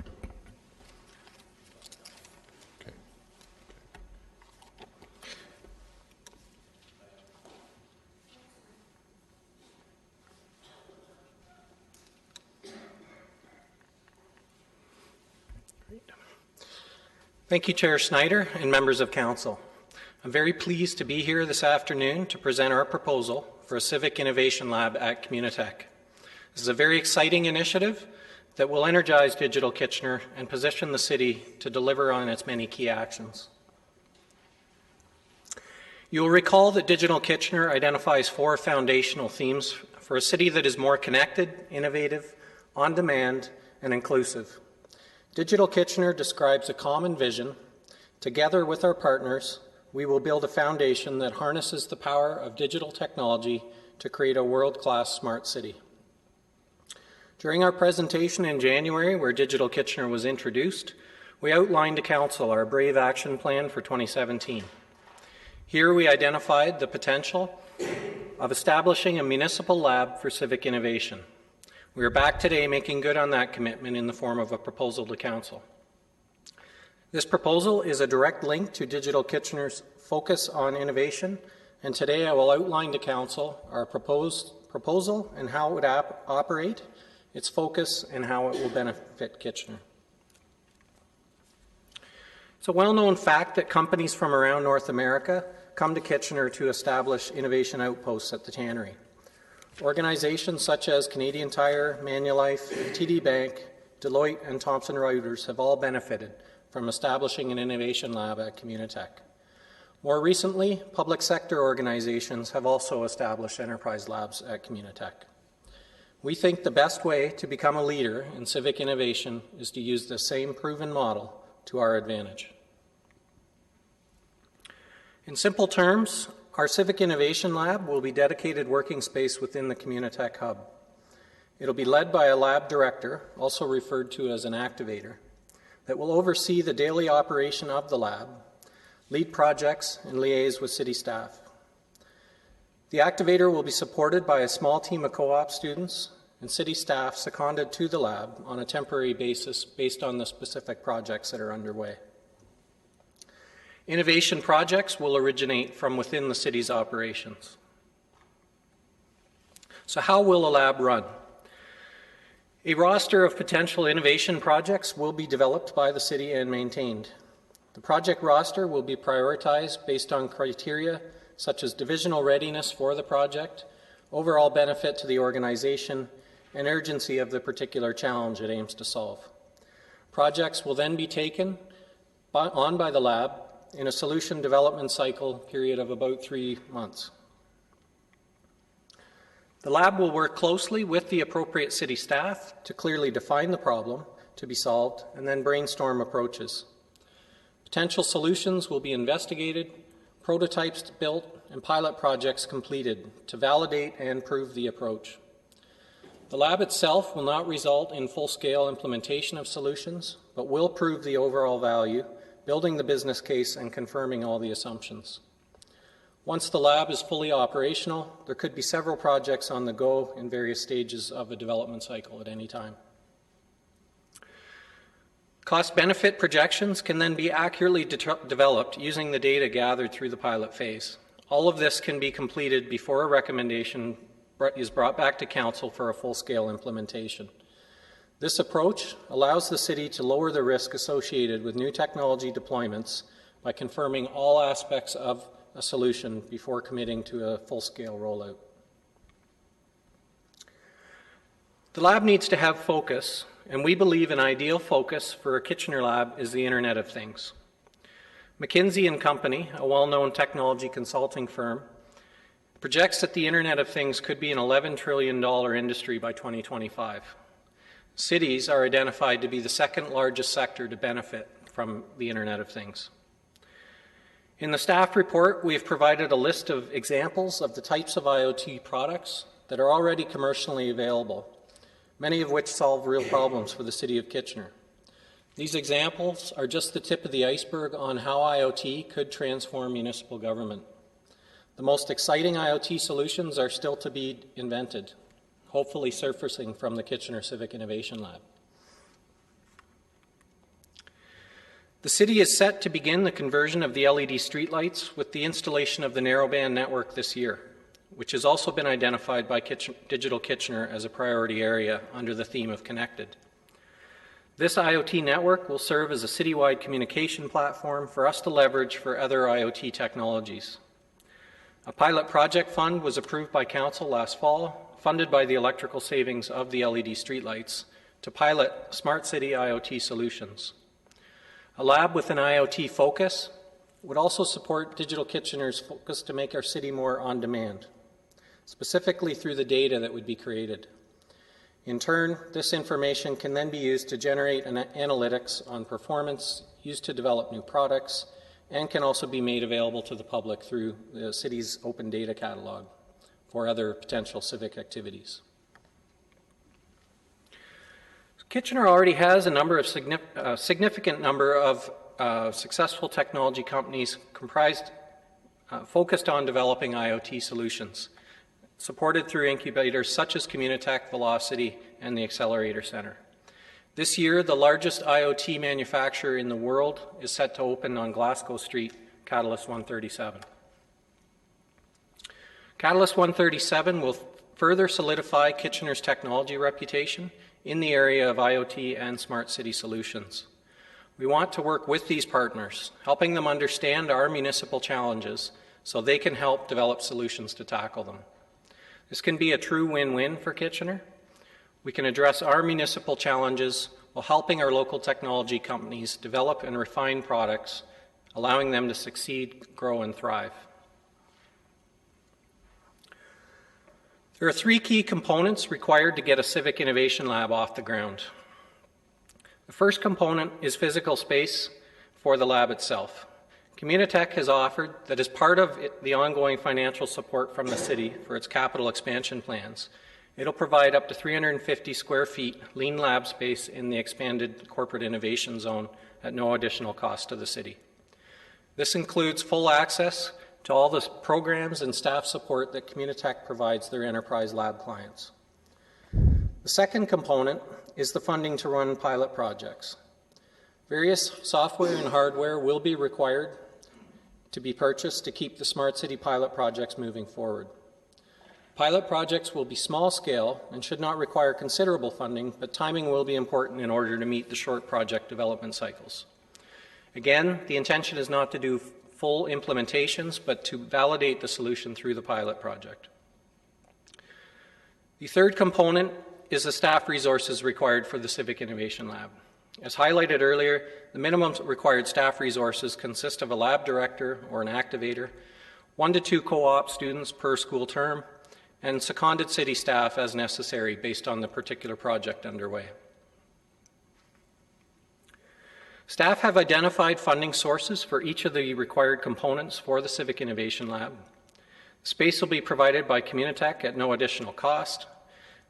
Q: Thank you, Chair Snyder and members of Council. I'm very pleased to be here this afternoon to present our proposal for a Civic Innovation Lab at Communitech. This is a very exciting initiative that will energize Digital Kitchener and position the city to deliver on its many key actions. You will recall that Digital Kitchener identifies 4 foundational themes for a city that is more connected, innovative, on-demand, and inclusive. Digital Kitchener describes a common vision. Together with our partners, we will build a foundation that harnesses the power of digital technology to create a world-class smart city. During our presentation in January, where Digital Kitchener was introduced, we outlined to Council our Brave Action Plan for 2017. Here we identified the potential of establishing a municipal lab for civic innovation. We are back today making good on that commitment in the form of a proposal to Council. This proposal is a direct link to Digital Kitchener's focus on innovation, and today I will outline to Council our proposal and how it would operate, its focus, and how it will benefit Kitchener. It's a well-known fact that companies from around North America come to Kitchener to establish innovation outposts at the tannery. Organizations such as Canadian Tire, Manulife, TD Bank, Deloitte, and Thomson Reuters have all benefited from establishing an innovation lab at Communitech. More recently, public sector organizations have also established enterprise labs at Communitech. We think the best way to become a leader in civic innovation is to use the same proven model to our advantage. In simple terms, our Civic Innovation Lab will be dedicated working space within the Communitech Hub. It'll be led by a lab director, also referred to as an activator, that will oversee the daily operation of the lab, lead projects, and liaise with city staff. The activator will be supported by a small team of co-op students and city staff seconded to the lab on a temporary basis based on the specific projects that are underway. Innovation projects will originate from within the city's operations. So how will a lab run? A roster of potential innovation projects will be developed by the city and maintained. The project roster will be prioritized based on criteria such as divisional readiness for the project, overall benefit to the organization, and urgency of the particular challenge it aims to solve. Projects will then be taken on by the lab in a solution development cycle period of about 3 months. The lab will work closely with the appropriate city staff to clearly define the problem to be solved and then brainstorm approaches. Potential solutions will be investigated, prototypes built, and pilot projects completed to validate and prove the approach. The lab itself will not result in full-scale implementation of solutions, but will prove the overall value, building the business case and confirming all the assumptions. Once the lab is fully operational, there could be several projects on the go in various stages of a development cycle at any time. Cost-benefit projections can then be accurately developed using the data gathered through the pilot phase. All of this can be completed before a recommendation is brought back to Council for a full-scale implementation. This approach allows the city to lower the risk associated with new technology deployments by confirming all aspects of a solution before committing to a full-scale rollout. The lab needs to have focus, and we believe an ideal focus for a Kitchener lab is the Internet of Things. McKinsey & Company, a well-known technology consulting firm, projects that the Internet of Things could be an $11 trillion industry by 2025. Cities are identified to be the second largest sector to benefit from the Internet of Things. In the staff report, we have provided a list of examples of the types of IoT products that are already commercially available, many of which solve real problems for the City of Kitchener. These examples are just the tip of the iceberg on how IoT could transform municipal government. The most exciting IoT solutions are still to be invented, hopefully surfacing from the Kitchener Civic Innovation Lab. The city is set to begin the conversion of the LED streetlights with the installation of the narrowband network this year, which has also been identified by Digital Kitchener as a priority area under the theme of Connected. This IoT network will serve as a citywide communication platform for us to leverage for other IoT technologies. A pilot project fund was approved by Council last fall, funded by the electrical savings of the LED streetlights, to pilot smart city IoT solutions. A lab with an IoT focus would also support Digital Kitchener's focus to make our city more on-demand, specifically through the data that would be created. In turn, this information can then be used to generate analytics on performance, used to develop new products, and can also be made available to the public through the city's open data catalog for other potential civic activities. Kitchener already has a significant number of successful technology companies focused on developing IoT solutions. supported through incubators such as Communitech, Velocity, and the Accelerator Center. This year, the largest IoT manufacturer in the world is set to open on Glasgow Street, Catalyst 137. Catalyst 137 will further solidify Kitchener's technology reputation in the area of IoT and smart city solutions. We want to work with these partners, helping them understand our municipal challenges so they can help develop solutions to tackle them. This can be a true win-win for Kitchener. We can address our municipal challenges while helping our local technology companies develop and refine products, allowing them to succeed, grow, and thrive. There are 3 key components required to get a Civic Innovation Lab off the ground. The first component is physical space for the lab itself. Communitech has offered that as part of the ongoing financial support from the city for its capital expansion plans, it'll provide up to 350 square feet lean lab space in the expanded corporate innovation zone at no additional cost to the city. This includes full access to all the programs and staff support that Communitech provides their enterprise lab clients. The second component is the funding to run pilot projects. Various software and hardware will be required to be purchased to keep the Smart City pilot projects moving forward. Pilot projects will be small scale and should not require considerable funding, but timing will be important in order to meet the short project development cycles. Again, the intention is not to do full implementations, but to validate the solution through the pilot project. The third component is the staff resources required for the Civic Innovation Lab. As highlighted earlier, the minimum required staff resources consist of a lab director or an activator, 1 to 2 co-op students per school term, and seconded city staff as necessary based on the particular project underway. Staff have identified funding sources for each of the required components for the Civic Innovation Lab. Space will be provided by Communitech at no additional cost.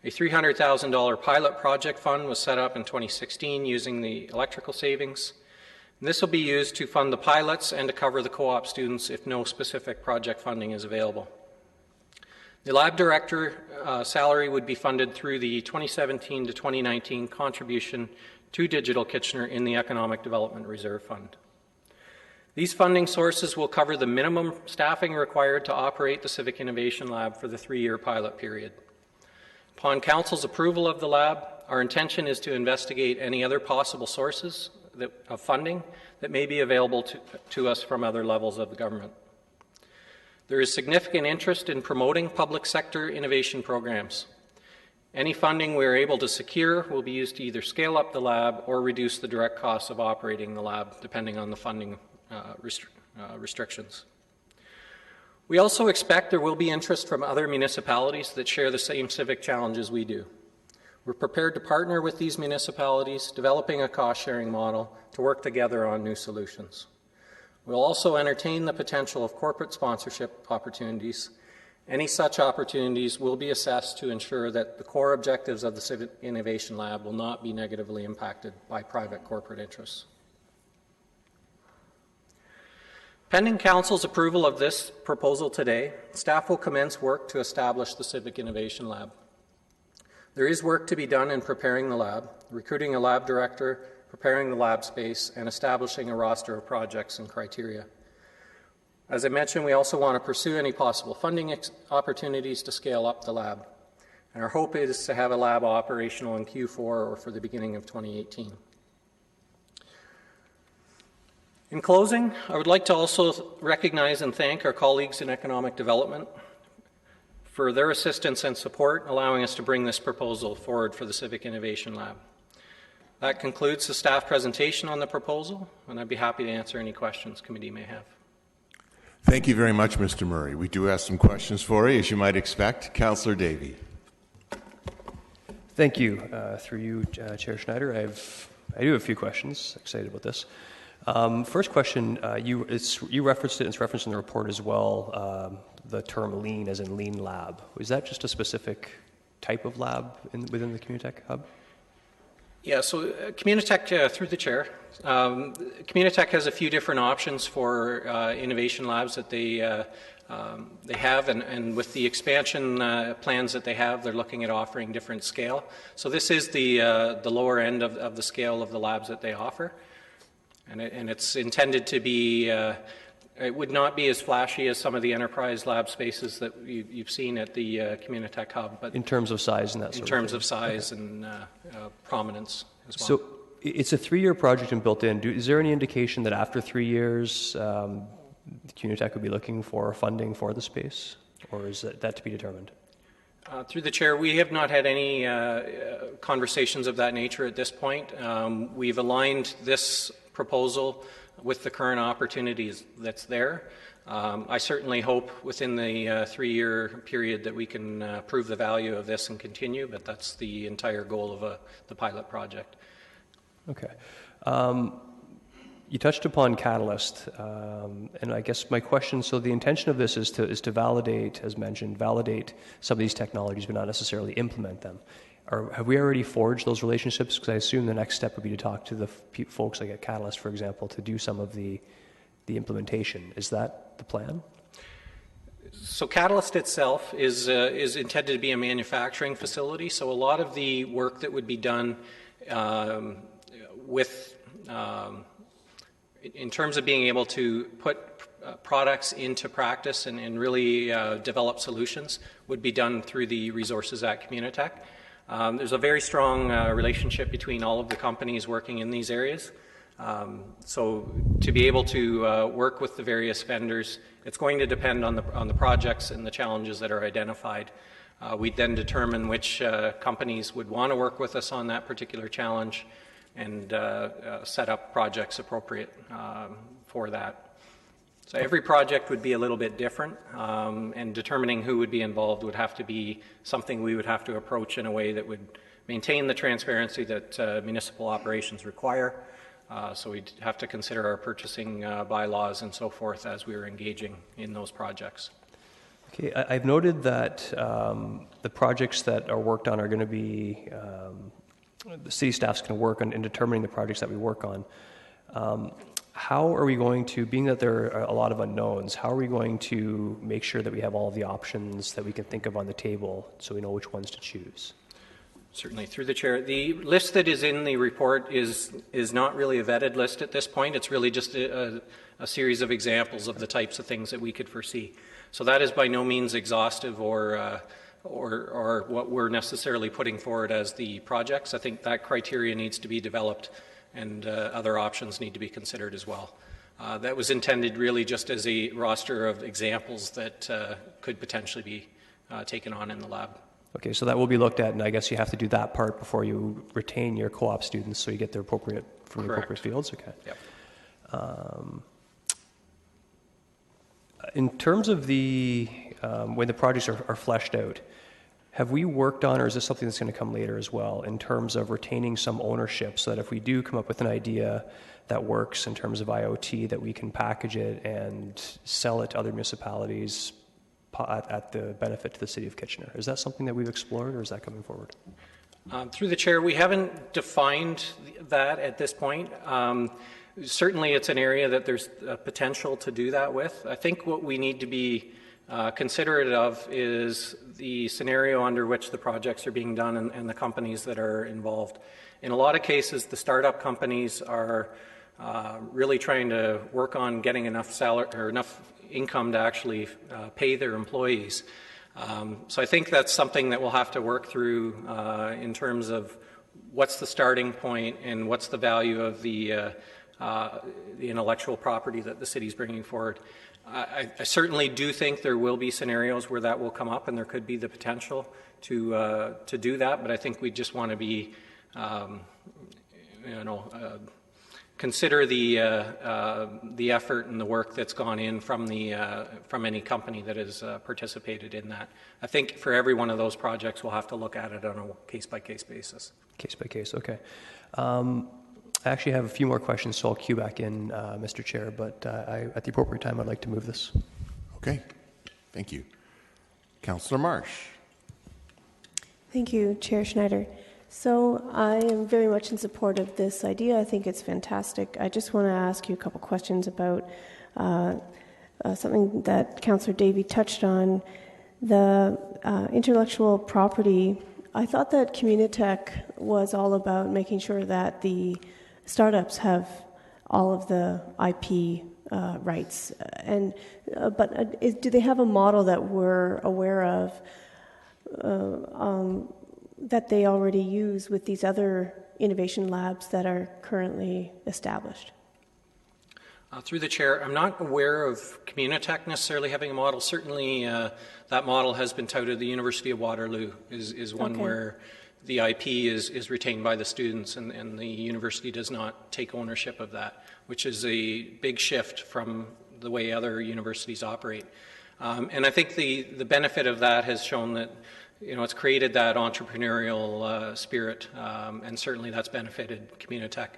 Q: A $300,000 pilot project fund was set up in 2016 using the electrical savings. And this will be used to fund the pilots and to cover the co-op students if no specific project funding is available. The lab director salary would be funded through the 2017 to 2019 contribution to Digital Kitchener in the Economic Development Reserve Fund. These funding sources will cover the minimum staffing required to operate the Civic Innovation Lab for the 3-year pilot period. Upon Council's approval of the lab, our intention is to investigate any other possible sources of funding that may be available to us from other levels of the government. There is significant interest in promoting public sector innovation programs. Any funding we are able to secure will be used to either scale up the lab or reduce the direct costs of operating the lab, depending on the funding restrictions. We also expect there will be interest from other municipalities that share the same civic challenges we do. We're prepared to partner with these municipalities, developing a cost-sharing model to work together on new solutions. We'll also entertain the potential of corporate sponsorship opportunities. Any such opportunities will be assessed to ensure that the core objectives of the Civic Innovation Lab will not be negatively impacted by private corporate interests. Pending Council's approval of this proposal today, staff will commence work to establish the Civic Innovation Lab. There is work to be done in preparing the lab, recruiting a lab director, preparing the lab space, and establishing a roster of projects and criteria. As I mentioned, we also want to pursue any possible funding opportunities to scale up the lab. And our hope is to have a lab operational in Q4 or for the beginning of 2018. In closing, I would like to also recognize and thank our colleagues in economic development for their assistance and support, allowing us to bring this proposal forward for the Civic Innovation Lab. That concludes the staff presentation on the proposal, and I'd be happy to answer any questions committee may have.
A: Thank you very much, Mr. Murray. We do have some questions for you, as you might expect. Councillor Davey.
K: Thank you. Through you, Chair Schneider, I do have a few questions. Excited about this. First question, you referenced it, it's referenced in the report as well, the term lean as in lean lab. Is that just a specific type of lab within the Communitech Hub?
Q: Yeah, so Communitech, through the chair, Communitech has a few different options for innovation labs that they they have, and with the expansion plans that they have, they're looking at offering different scale. So this is the lower end of the scale of the labs that they offer, and it's intended to be. It would not be as flashy as some of the enterprise lab spaces that you've seen at the Communitech Hub, but
K: in terms of size and that sort of thing.
Q: In terms of size and prominence as well.
K: So it's a 3-year project and built in. Is there any indication that after 3 years, Communitech would be looking for funding for the space, or is that to be determined?
Q: Through the chair, we have not had any conversations of that nature at this point. We've aligned this proposal with the current opportunities that's there. I certainly hope within the 3-year period that we can prove the value of this and continue, but that's the entire goal of the pilot project.
K: Okay. You touched upon Catalyst, and I guess my question, so the intention of this is to validate, as mentioned, validate some of these technologies but not necessarily implement them. Have we already forged those relationships? Because I assume the next step would be to talk to the folks like at Catalyst, for example, to do some of the implementation. Is that the plan?
Q: So Catalyst itself is intended to be a manufacturing facility, so a lot of the work that would be done in terms of being able to put products into practice and really develop solutions would be done through the resources at Communitech. There's a very strong relationship between all of the companies working in these areas. So to be able to work with the various vendors, it's going to depend on the projects and the challenges that are identified. We then determine which companies would want to work with us on that particular challenge and set up projects appropriate for that. So every project would be a little bit different, and determining who would be involved would have to be something we would have to approach in a way that would maintain the transparency that municipal operations require. So we'd have to consider our purchasing bylaws and so forth as we were engaging in those projects.
K: Okay, I've noted that the projects that are worked on are going to be, the city staff's going to work on in determining the projects that we work on. How are we going to, being that there are a lot of unknowns, how are we going to make sure that we have all of the options that we can think of on the table so we know which ones to choose?
Q: Certainly. Through the chair, the list that is in the report is not really a vetted list at this point. It's really just a series of examples of the types of things that we could foresee. So that is by no means exhaustive or what we're necessarily putting forward as the projects. I think that criteria needs to be developed and other options need to be considered as well. That was intended really just as a roster of examples that could potentially be taken on in the lab.
K: Okay, so that will be looked at, and I guess you have to do that part before you retain your co-op students so you get their appropriate from the appropriate fields? Okay.
Q: Yep.
K: In terms of the when the projects are fleshed out, have we worked on, or is this something that's going to come later as well, in terms of retaining some ownership so that if we do come up with an idea that works in terms of IoT, that we can package it and sell it to other municipalities at the benefit to the City of Kitchener? Is that something that we've explored, or is that coming forward?
Q: Through the chair, we haven't defined that at this point. Certainly it's an area that there's a potential to do that with. I think what we need to be considerate of is the scenario under which the projects are being done and the companies that are involved. In a lot of cases, the startup companies are really trying to work on getting enough salary or enough income to actually pay their employees. So I think that's something that we'll have to work through in terms of what's the starting point and what's the value of the intellectual property that the city's bringing forward. I certainly do think there will be scenarios where that will come up, and there could be the potential to do that. But I think we just want to be, consider the effort and the work that's gone in from any company that has participated in that. I think for every one of those projects, we'll have to look at it on a case-by-case basis.
K: Case by case, okay. I actually have a few more questions, so I'll cue back in, Mr. Chair, but at the appropriate time, I'd like to move this.
A: Okay, thank you. Councillor Marsh.
O: Thank you, Chair Schneider. So I am very much in support of this idea. I think it's fantastic. I just want to ask you a couple questions about something that Councillor Davey touched on, the intellectual property. I thought that Communitech was all about making sure that the startups have all of the IP rights. But do they have a model that we're aware of that they already use with these other innovation labs that are currently established?
Q: Through the chair, I'm not aware of Communitech necessarily having a model. Certainly, that model has been touted. The University of Waterloo is one where the IP is retained by the students, and the university does not take ownership of that, which is a big shift from the way other universities operate. And I think the benefit of that has shown that it's created that entrepreneurial spirit, and certainly that's benefited Communitech.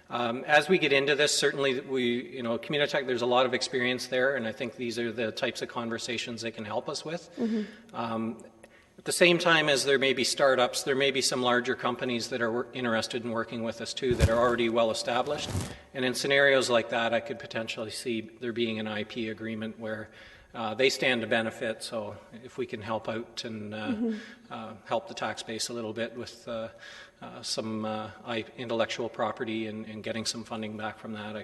Q: As we get into this, certainly Communitech, there's a lot of experience there, and I think these are the types of conversations they can help us with. At the same time as there may be startups, there may be some larger companies that are interested in working with us too that are already well established. And in scenarios like that, I could potentially see there being an IP agreement where they stand to benefit. So if we can help out and help the tax base a little bit with some intellectual property and getting some funding back from that,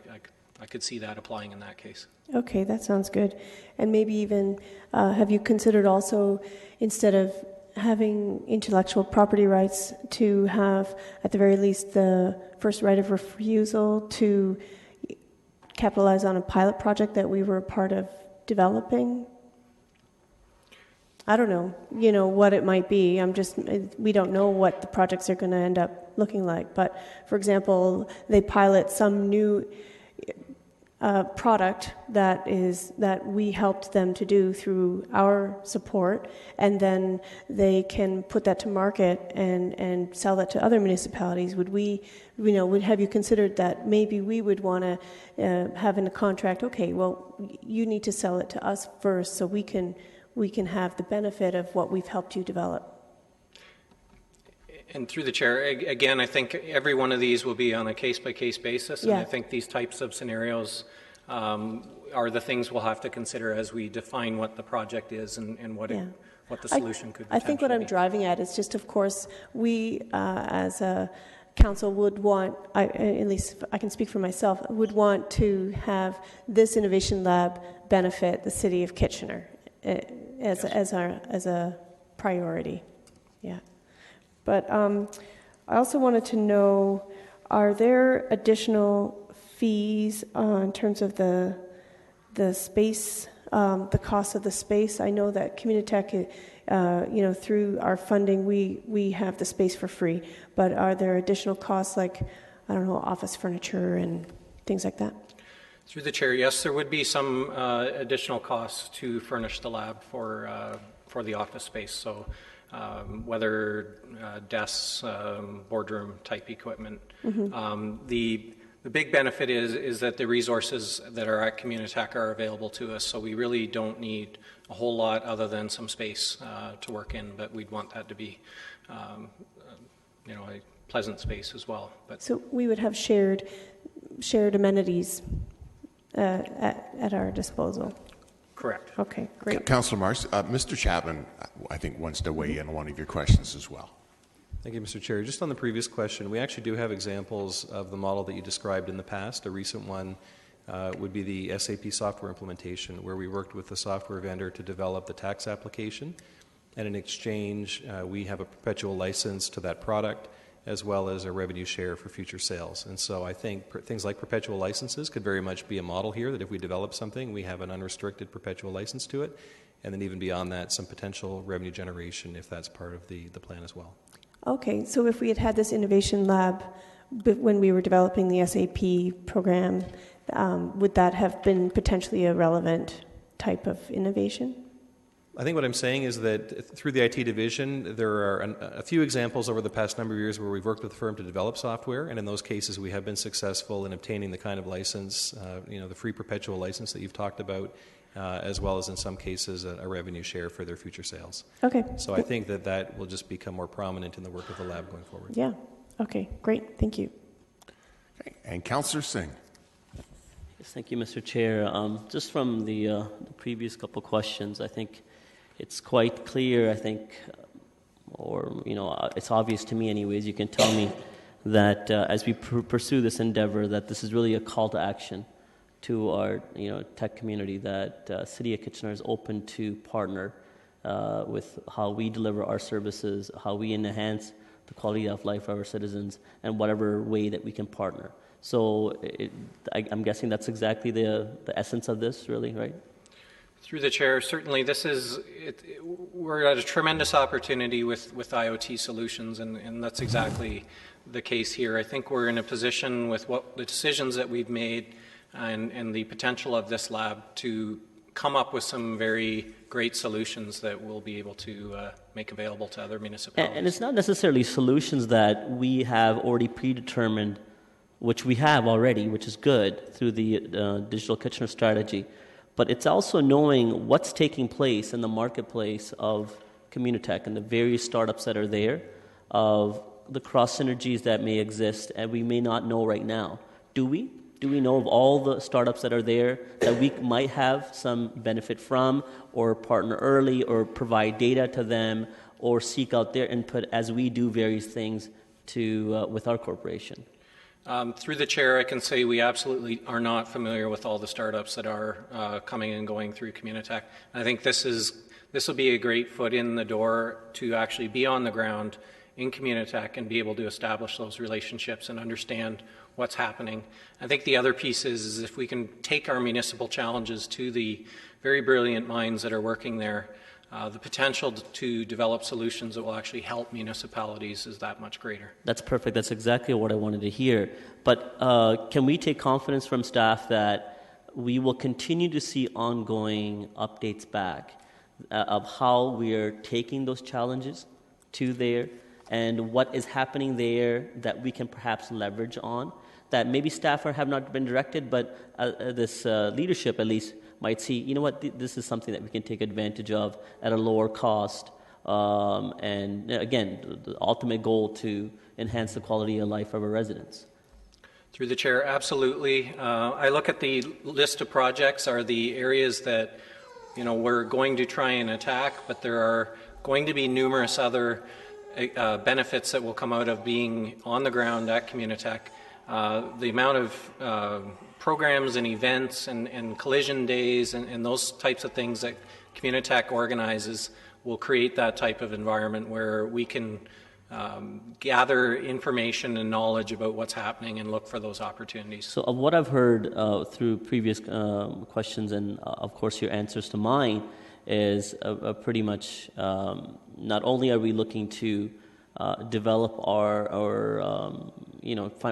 Q: I could see that applying in that case.
O: Okay, that sounds good. And maybe even, have you considered also, instead of having intellectual property rights, to have, at the very least, the first right of refusal to capitalize on a pilot project that we were a part of developing? I don't know, what it might be. We don't know what the projects are going to end up looking like. But, for example, they pilot some new product that we helped them to do through our support, and then they can put that to market and sell that to other municipalities. Would we, have you considered that maybe we would want to have in a contract, okay, well, you need to sell it to us first so we can have the benefit of what we've helped you develop?
Q: And through the chair, again, I think every one of these will be on a case-by-case basis, and I think these types of scenarios are the things we'll have to consider as we define what the project is and what the solution could be.
O: I think what I'm driving at is just, of course, we as a council would want, at least I can speak for myself, would want to have this innovation lab benefit the city of Kitchener as a priority. Yeah. But I also wanted to know, are there additional fees in terms of the space, the cost of the space? I know that Communitech, through our funding, we have the space for free. But are there additional costs like, office furniture and things like that?
Q: Through the chair, yes, there would be some additional costs to furnish the lab for the office space. So. Whether desks, boardroom type equipment. The big benefit is that the resources that are at Communitech are available to us, so we really don't need a whole lot other than some space to work in, but we'd want that to be a pleasant space as well. But
O: so we would have shared amenities at our disposal.
Q: Correct.
O: Okay, great.
A: Councillor Mars, Mr. Chapman, I think, wants to weigh in on one of your questions as well.
K: Thank you, Mr. Chair. Just on the previous question, we actually do have examples of the model that you described in the past. A recent one would be the SAP software implementation, where we worked with the software vendor to develop the tax application, and in exchange, we have a perpetual license to that product, as well as a revenue share for future sales. And so I think things like perpetual licenses could very much be a model here, that if we develop something, we have an unrestricted perpetual license to it, and then even beyond that, some potential revenue generation if that's part of the plan as well.
O: Okay, so if we had this innovation lab when we were developing the SAP program, would that have been potentially a relevant type of innovation?
K: I think what I'm saying is that through the IT division, there are a few examples over the past number of years where we've worked with a firm to develop software, and in those cases we have been successful in obtaining the kind of license, the free perpetual license that you've talked about, as well as in some cases a revenue share for their future sales.
O: Okay.
K: So I think that will just become more prominent in the work of the lab going forward.
O: Yeah. Okay, great. Thank you.
A: Okay. And Councillor Singh.
L: Yes, thank you, Mr. Chair. Just from the previous couple questions, I think it's quite clear, I think, or, it's obvious to me anyways, you can tell me that as we pursue this endeavor, that this is really a call to action to our, tech community, that City of Kitchener is open to partner with how we deliver our services, how we enhance the quality of life for our citizens, and whatever way that we can partner. So I'm guessing that's exactly the essence of this, really, right?
Q: Through the chair, certainly we're at a tremendous opportunity with IoT solutions, and that's exactly the case here. I think we're in a position with what the decisions that we've made and the potential of this lab to come up with some very great solutions that we'll be able to make available to other municipalities.
L: And it's not necessarily solutions that we have already predetermined, which we have already, which is good through the Digital Kitchener strategy. But it's also knowing what's taking place in the marketplace of Communitech and the various startups that are there, of the cross synergies that may exist, and we may not know right now. Do we? Do we know of all the startups that are there that we might have some benefit from, or partner early, or provide data to them, or seek out their input as we do various things with our corporation?
Q: Through the chair, I can say we absolutely are not familiar with all the startups that are coming and going through Communitech. I think this will be a great foot in the door to actually be on the ground in Communitech and be able to establish those relationships and understand what's happening. I think the other piece is if we can take our municipal challenges to the very brilliant minds that are working there, the potential to develop solutions that will actually help municipalities is that much greater.
L: That's perfect. That's exactly what I wanted to hear. But can we take confidence from staff that we will continue to see ongoing updates back of how we are taking those challenges to there and what is happening there that we can perhaps leverage on, that maybe staff have not been directed, but this leadership at least might see, you know what, this is something that we can take advantage of at a lower cost. And again, the ultimate goal to enhance the quality of life of our residents.
Q: Through the chair, absolutely. I look at the list of projects are the areas that, we're going to try and attack, but there are going to be numerous other benefits that will come out of being on the ground at Communitech. The amount of programs and events and collision days and those types of things that Communitech organizes will create that type of environment where we can gather information and knowledge about what's happening and look for those opportunities.
L: So of what I've heard through previous questions and of course your answers to mine is pretty much not only are we looking to develop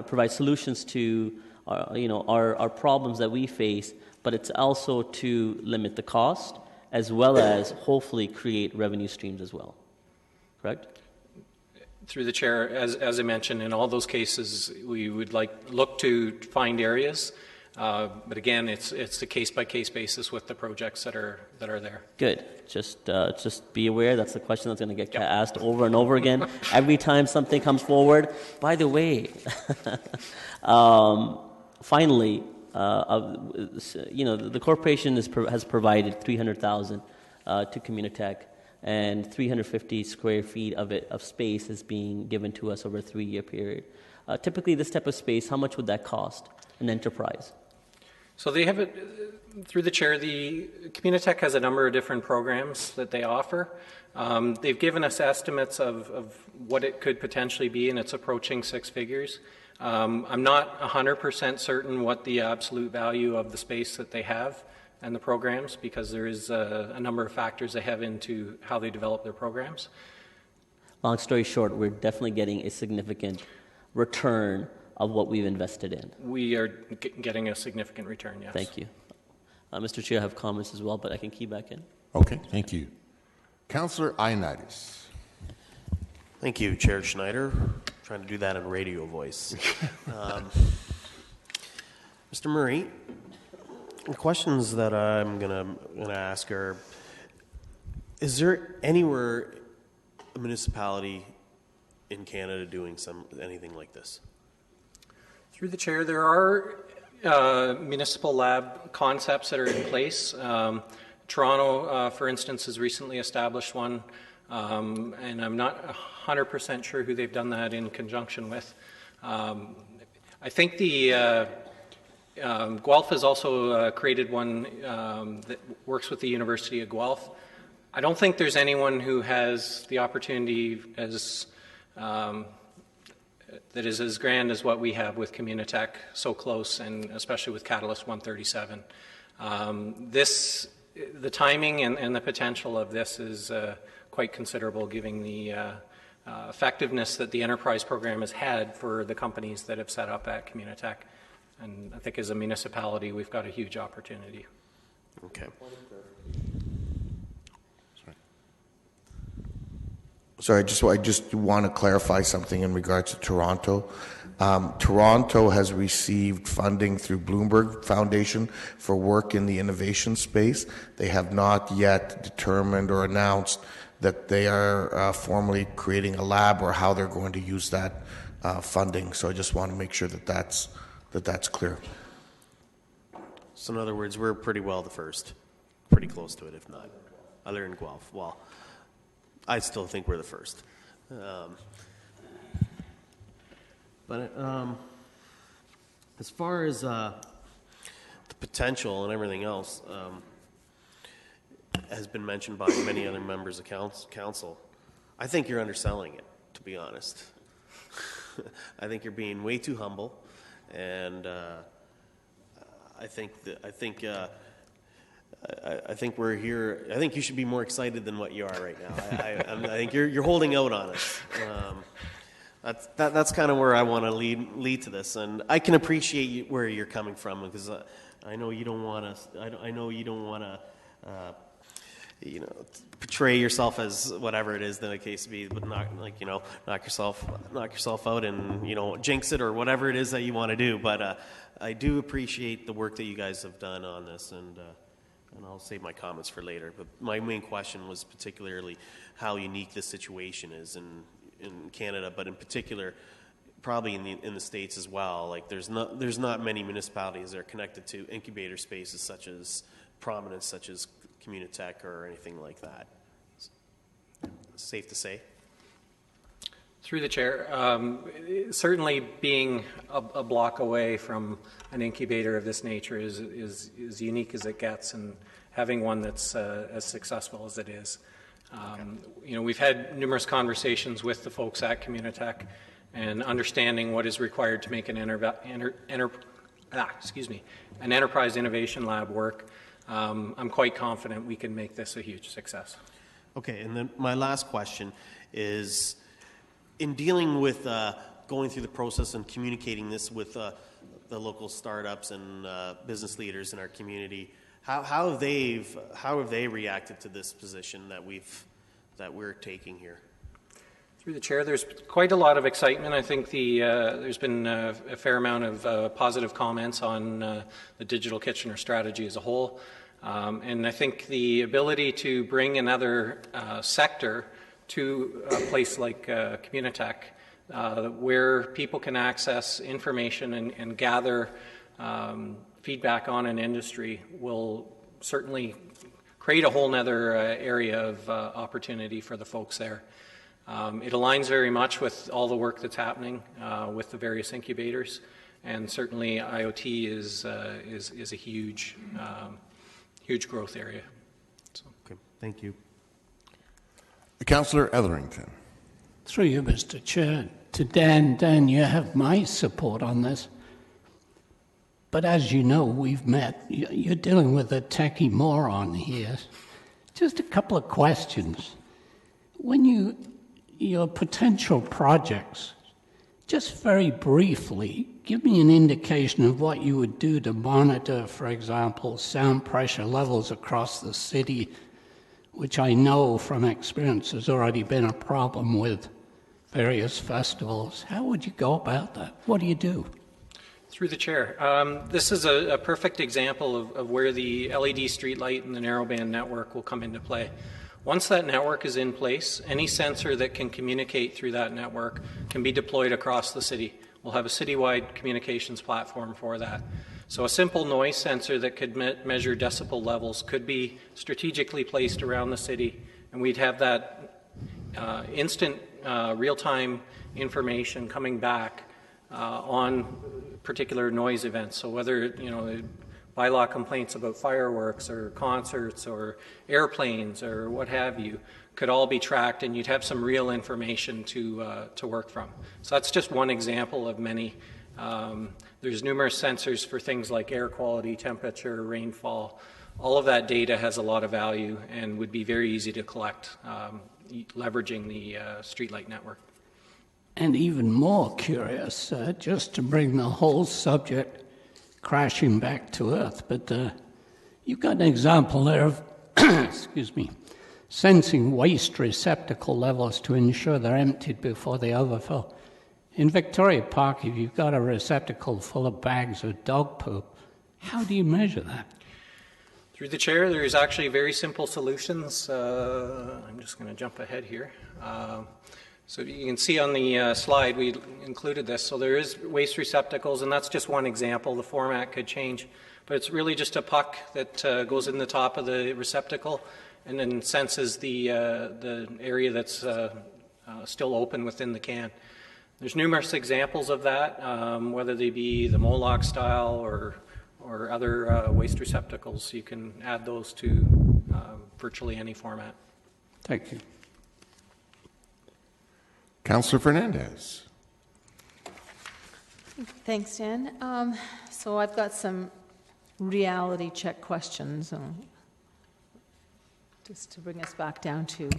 L: provide solutions to our problems that we face, but it's also to limit the cost as well as hopefully create revenue streams as well. Correct?
Q: Through the chair, as I mentioned, in all those cases, we would look to find areas, but again, it's a case-by-case basis with the projects that are there. Good.
L: Just be aware that's the question that's going to get asked over and over again every time something comes forward. By the way, finally, the corporation has provided $300,000 to Communitech, and 350 square feet of space is being given to us over a 3-year period. Typically, this type of space, how much would that cost an enterprise?
Q: So they have through the chair, the Communitech has a number of different programs that they offer. They've given us estimates of what it could potentially be, and it's approaching 6 figures. I'm not 100% certain what the absolute value of the space that they have and the programs, because there is a number of factors they have into how they develop their programs.
L: Long story short, we're definitely getting a significant return of what we've invested in.
Q: We are getting a significant return, yes.
L: Thank you. Mr. Chair, I have comments as well, but I can key back in.
A: Okay, thank you. Councillor Ioannidis.
J: Thank you, Chair Schneider. Trying to do that in radio voice. Mr. Murray, the questions that I'm gonna ask are: is there anywhere a municipality in Canada doing anything like this?
Q: Through the chair, there are municipal lab concepts that are in place. Toronto, for instance, has recently established one, and I'm not 100% sure who they've done that in conjunction with. I think the Guelph has also created one that works with the University of Guelph. I don't think there's anyone who has the opportunity as that is as grand as what we have with Communitech, so close, and especially with Catalyst 137. The timing and the potential of this is quite considerable, given the effectiveness that the enterprise program has had for the companies that have set up at Communitech. And I think as a municipality, we've got a huge opportunity.
J: Okay.
G: Sorry, I just want to clarify something in regards to Toronto. Toronto has received funding through Bloomberg Foundation for work in the innovation space. They have not yet determined or announced that they are formally creating a lab or how they're going to use that funding. So I just want to make sure that that's clear.
J: So in other words, we're pretty well the first, pretty close to it, if not, other than Guelph. Well, I still think we're the first. But as far as the potential and everything else has been mentioned by many other members of council, I think you're underselling it, to be honest. I think you're being way too humble, and I think we're here. I think you should be more excited than what you are right now. I think you're holding out on us. That's kind of where I want to lead to this, and I can appreciate where you're coming from, because I know you don't want to. I know you don't want to. Portray yourself as whatever it is that the case be, but knock yourself out and jinx it or whatever it is that you want to do. But I do appreciate the work that you guys have done on this, and I'll save my comments for later. But my main question was particularly how unique this situation is in Canada, but in particular, probably in the States as well. Like there's not many municipalities that are connected to incubator spaces such as Prominence, such as Communitech or anything like that. Safe to say?
Q: Through the chair, certainly being a block away from an incubator of this nature is unique as it gets, and having one that's as successful as it is. We've had numerous conversations with the folks at Communitech and understanding what is required to make an enterprise innovation lab work. I'm quite confident we can make this a huge success.
J: Okay, and then my last question is, in dealing with going through the process and communicating this with the local startups and business leaders in our community, how have they reacted to this position that we're taking here?
Q: Through the chair, there's quite a lot of excitement. I think there's been a fair amount of positive comments on the Digital Kitchener strategy as a whole. And I think the ability to bring another sector to a place like Communitech, where people can access information and gather feedback on an industry, will certainly create a whole other area of opportunity for the folks there. It aligns very much with all the work that's happening with the various incubators, and certainly IoT is a huge growth area. So.
J: Okay, thank you.
A: Councillor Etherington.
F: Through you, Mr. Chair. To Dan, you have my support on this. But as you know, we've met. You're dealing with a techie moron here. Just a couple of questions. When your potential projects, just very briefly, give me an indication of what you would do to monitor, for example, sound pressure levels across the city, which I know from experience has already been a problem with various festivals. How would you go about that? What do you do?
Q: Through the chair, this is a perfect example of where the LED streetlight and the narrowband network will come into play. Once that network is in place, any sensor that can communicate through that network can be deployed across the city. We'll have a citywide communications platform for that. So a simple noise sensor that could measure decibel levels could be strategically placed around the city, and we'd have that instant real-time information coming back on particular noise events. So whether, bylaw complaints about fireworks or concerts or airplanes or what have you could all be tracked, and you'd have some real information to work from. So that's just one example of many. There's numerous sensors for things like air quality, temperature, rainfall. All of that data has a lot of value and would be very easy to collect, leveraging the streetlight network.
F: And even more curious, just to bring the whole subject crashing back to earth, but you've got an example there of, excuse me, sensing waste receptacle levels to ensure they're emptied before they overfill. In Victoria Park, if you've got a receptacle full of bags of dog poop, how do you measure that?
Q: Through the chair, there's actually very simple solutions. I'm just going to jump ahead here. So you can see on the slide, we included this. So there is waste receptacles, and that's just one example. The format could change, but it's really just a puck that goes in the top of the receptacle and then senses the area that's still open within the can. There's numerous examples of that, whether they be the Moloch style or other waste receptacles. You can add those to virtually any format.
F: Thank you.
A: Councillor Fernandez.
E: Thanks, Dan. So I've got some reality check questions, just to bring us back down to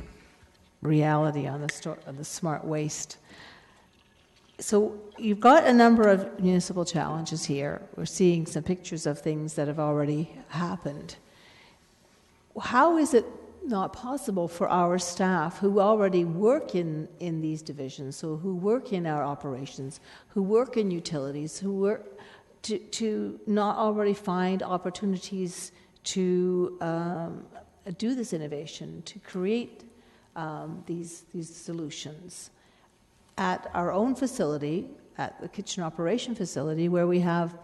E: reality on the smart waste. So you've got a number of municipal challenges here. We're seeing some pictures of things that have already happened. How is it not possible for our staff who already work in these divisions, so who work in our operations, who work in utilities, who work to not already find opportunities to do this innovation, to create these solutions at our own facility, at the kitchen operation facility, where we have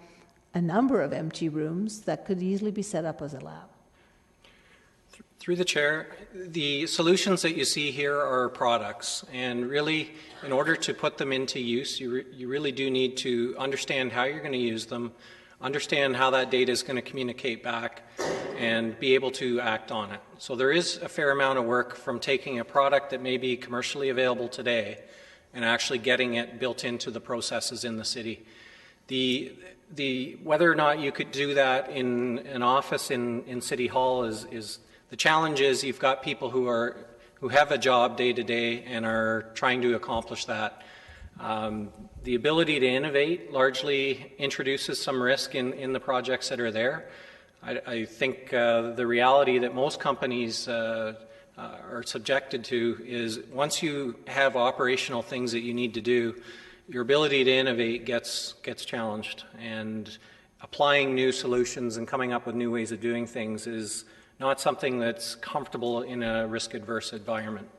E: a number of empty rooms that could easily be set up as a lab?
Q: Through the chair, the solutions that you see here are products, and really, in order to put them into use, you really do need to understand how you're going to use them, understand how that data is going to communicate back, and be able to act on it. So there is a fair amount of work from taking a product that may be commercially available today and actually getting it built into the processes in the city. Whether or not you could do that in an office in City Hall is the challenge. Is you've got people who have a job day to day and are trying to accomplish that. The ability to innovate largely introduces some risk in the projects that are there. I think the reality that most companies are subjected to is once you have operational things that you need to do, your ability to innovate gets challenged, and applying new solutions and coming up with new ways of doing things is not something that's comfortable in a risk-adverse environment.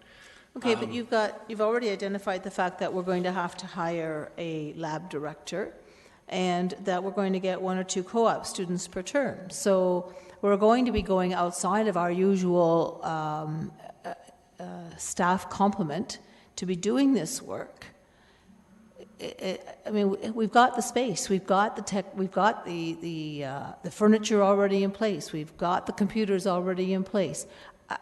E: Okay, but you've already identified the fact that we're going to have to hire a lab director, and that we're going to get 1 or 2 co-op students per term. So we're going to be going outside of our usual staff complement to be doing this work. I mean, we've got the space, we've got the tech, we've got the furniture already in place, we've got the computers already in place.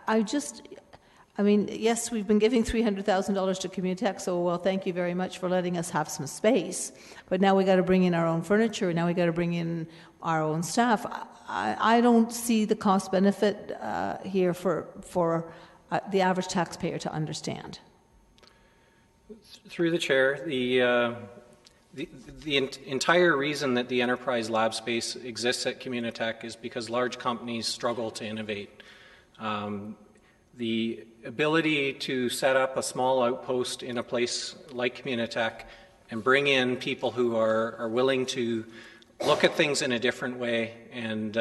E: I mean, yes, we've been giving $300,000 to Communitech, so well, thank you very much for letting us have some space. But now we got to bring in our own furniture. Now we got to bring in our own staff. I don't see the cost benefit here for the average taxpayer to understand.
Q: Through the chair, the entire reason that the enterprise lab space exists at Communitech is because large companies struggle to innovate. The ability to set up a small outpost in a place like Communitech and bring in people who are willing to look at things in a different way and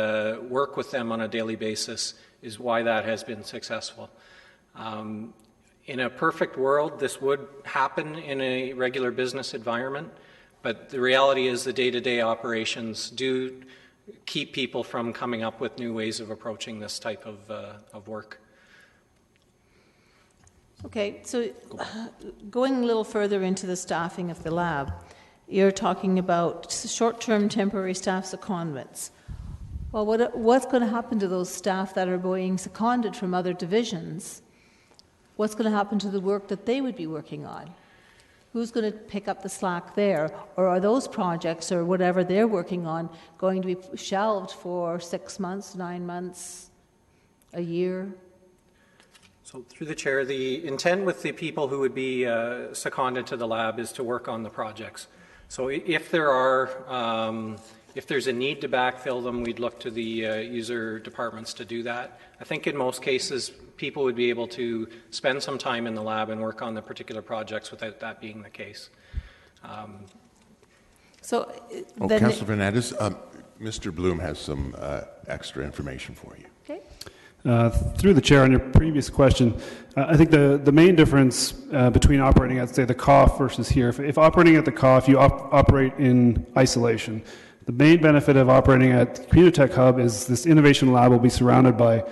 Q: work with them on a daily basis is why that has been successful. In a perfect world, this would happen in a regular business environment, But the reality is the day-to-day operations do keep people from coming up with new ways of approaching this type of work.
E: Okay, so going a little further into the staffing of the lab, you're talking about short-term temporary staff secondments. Well, what's going to happen to those staff that are being seconded from other divisions? What's going to happen to the work that they would be working on? Who's going to pick up the slack there? Or are those projects or whatever they're working on going to be shelved for 6 months, 9 months, a year?
Q: So through the chair, the intent with the people who would be seconded to the lab is to work on the projects. So if there's a need to backfill them, we'd look to the user departments to do that. I think in most cases, people would be able to spend some time in the lab and work on the particular projects without that being the case.
A: Councillor Fernandez, Mr. Bloom has some extra information for you.
E: Okay.
R: Through the chair, on your previous question, I think the main difference between operating at, say, the COF versus here, if operating at the COF, you operate in isolation. The main benefit of operating at Communitech Hub is this innovation lab will be surrounded by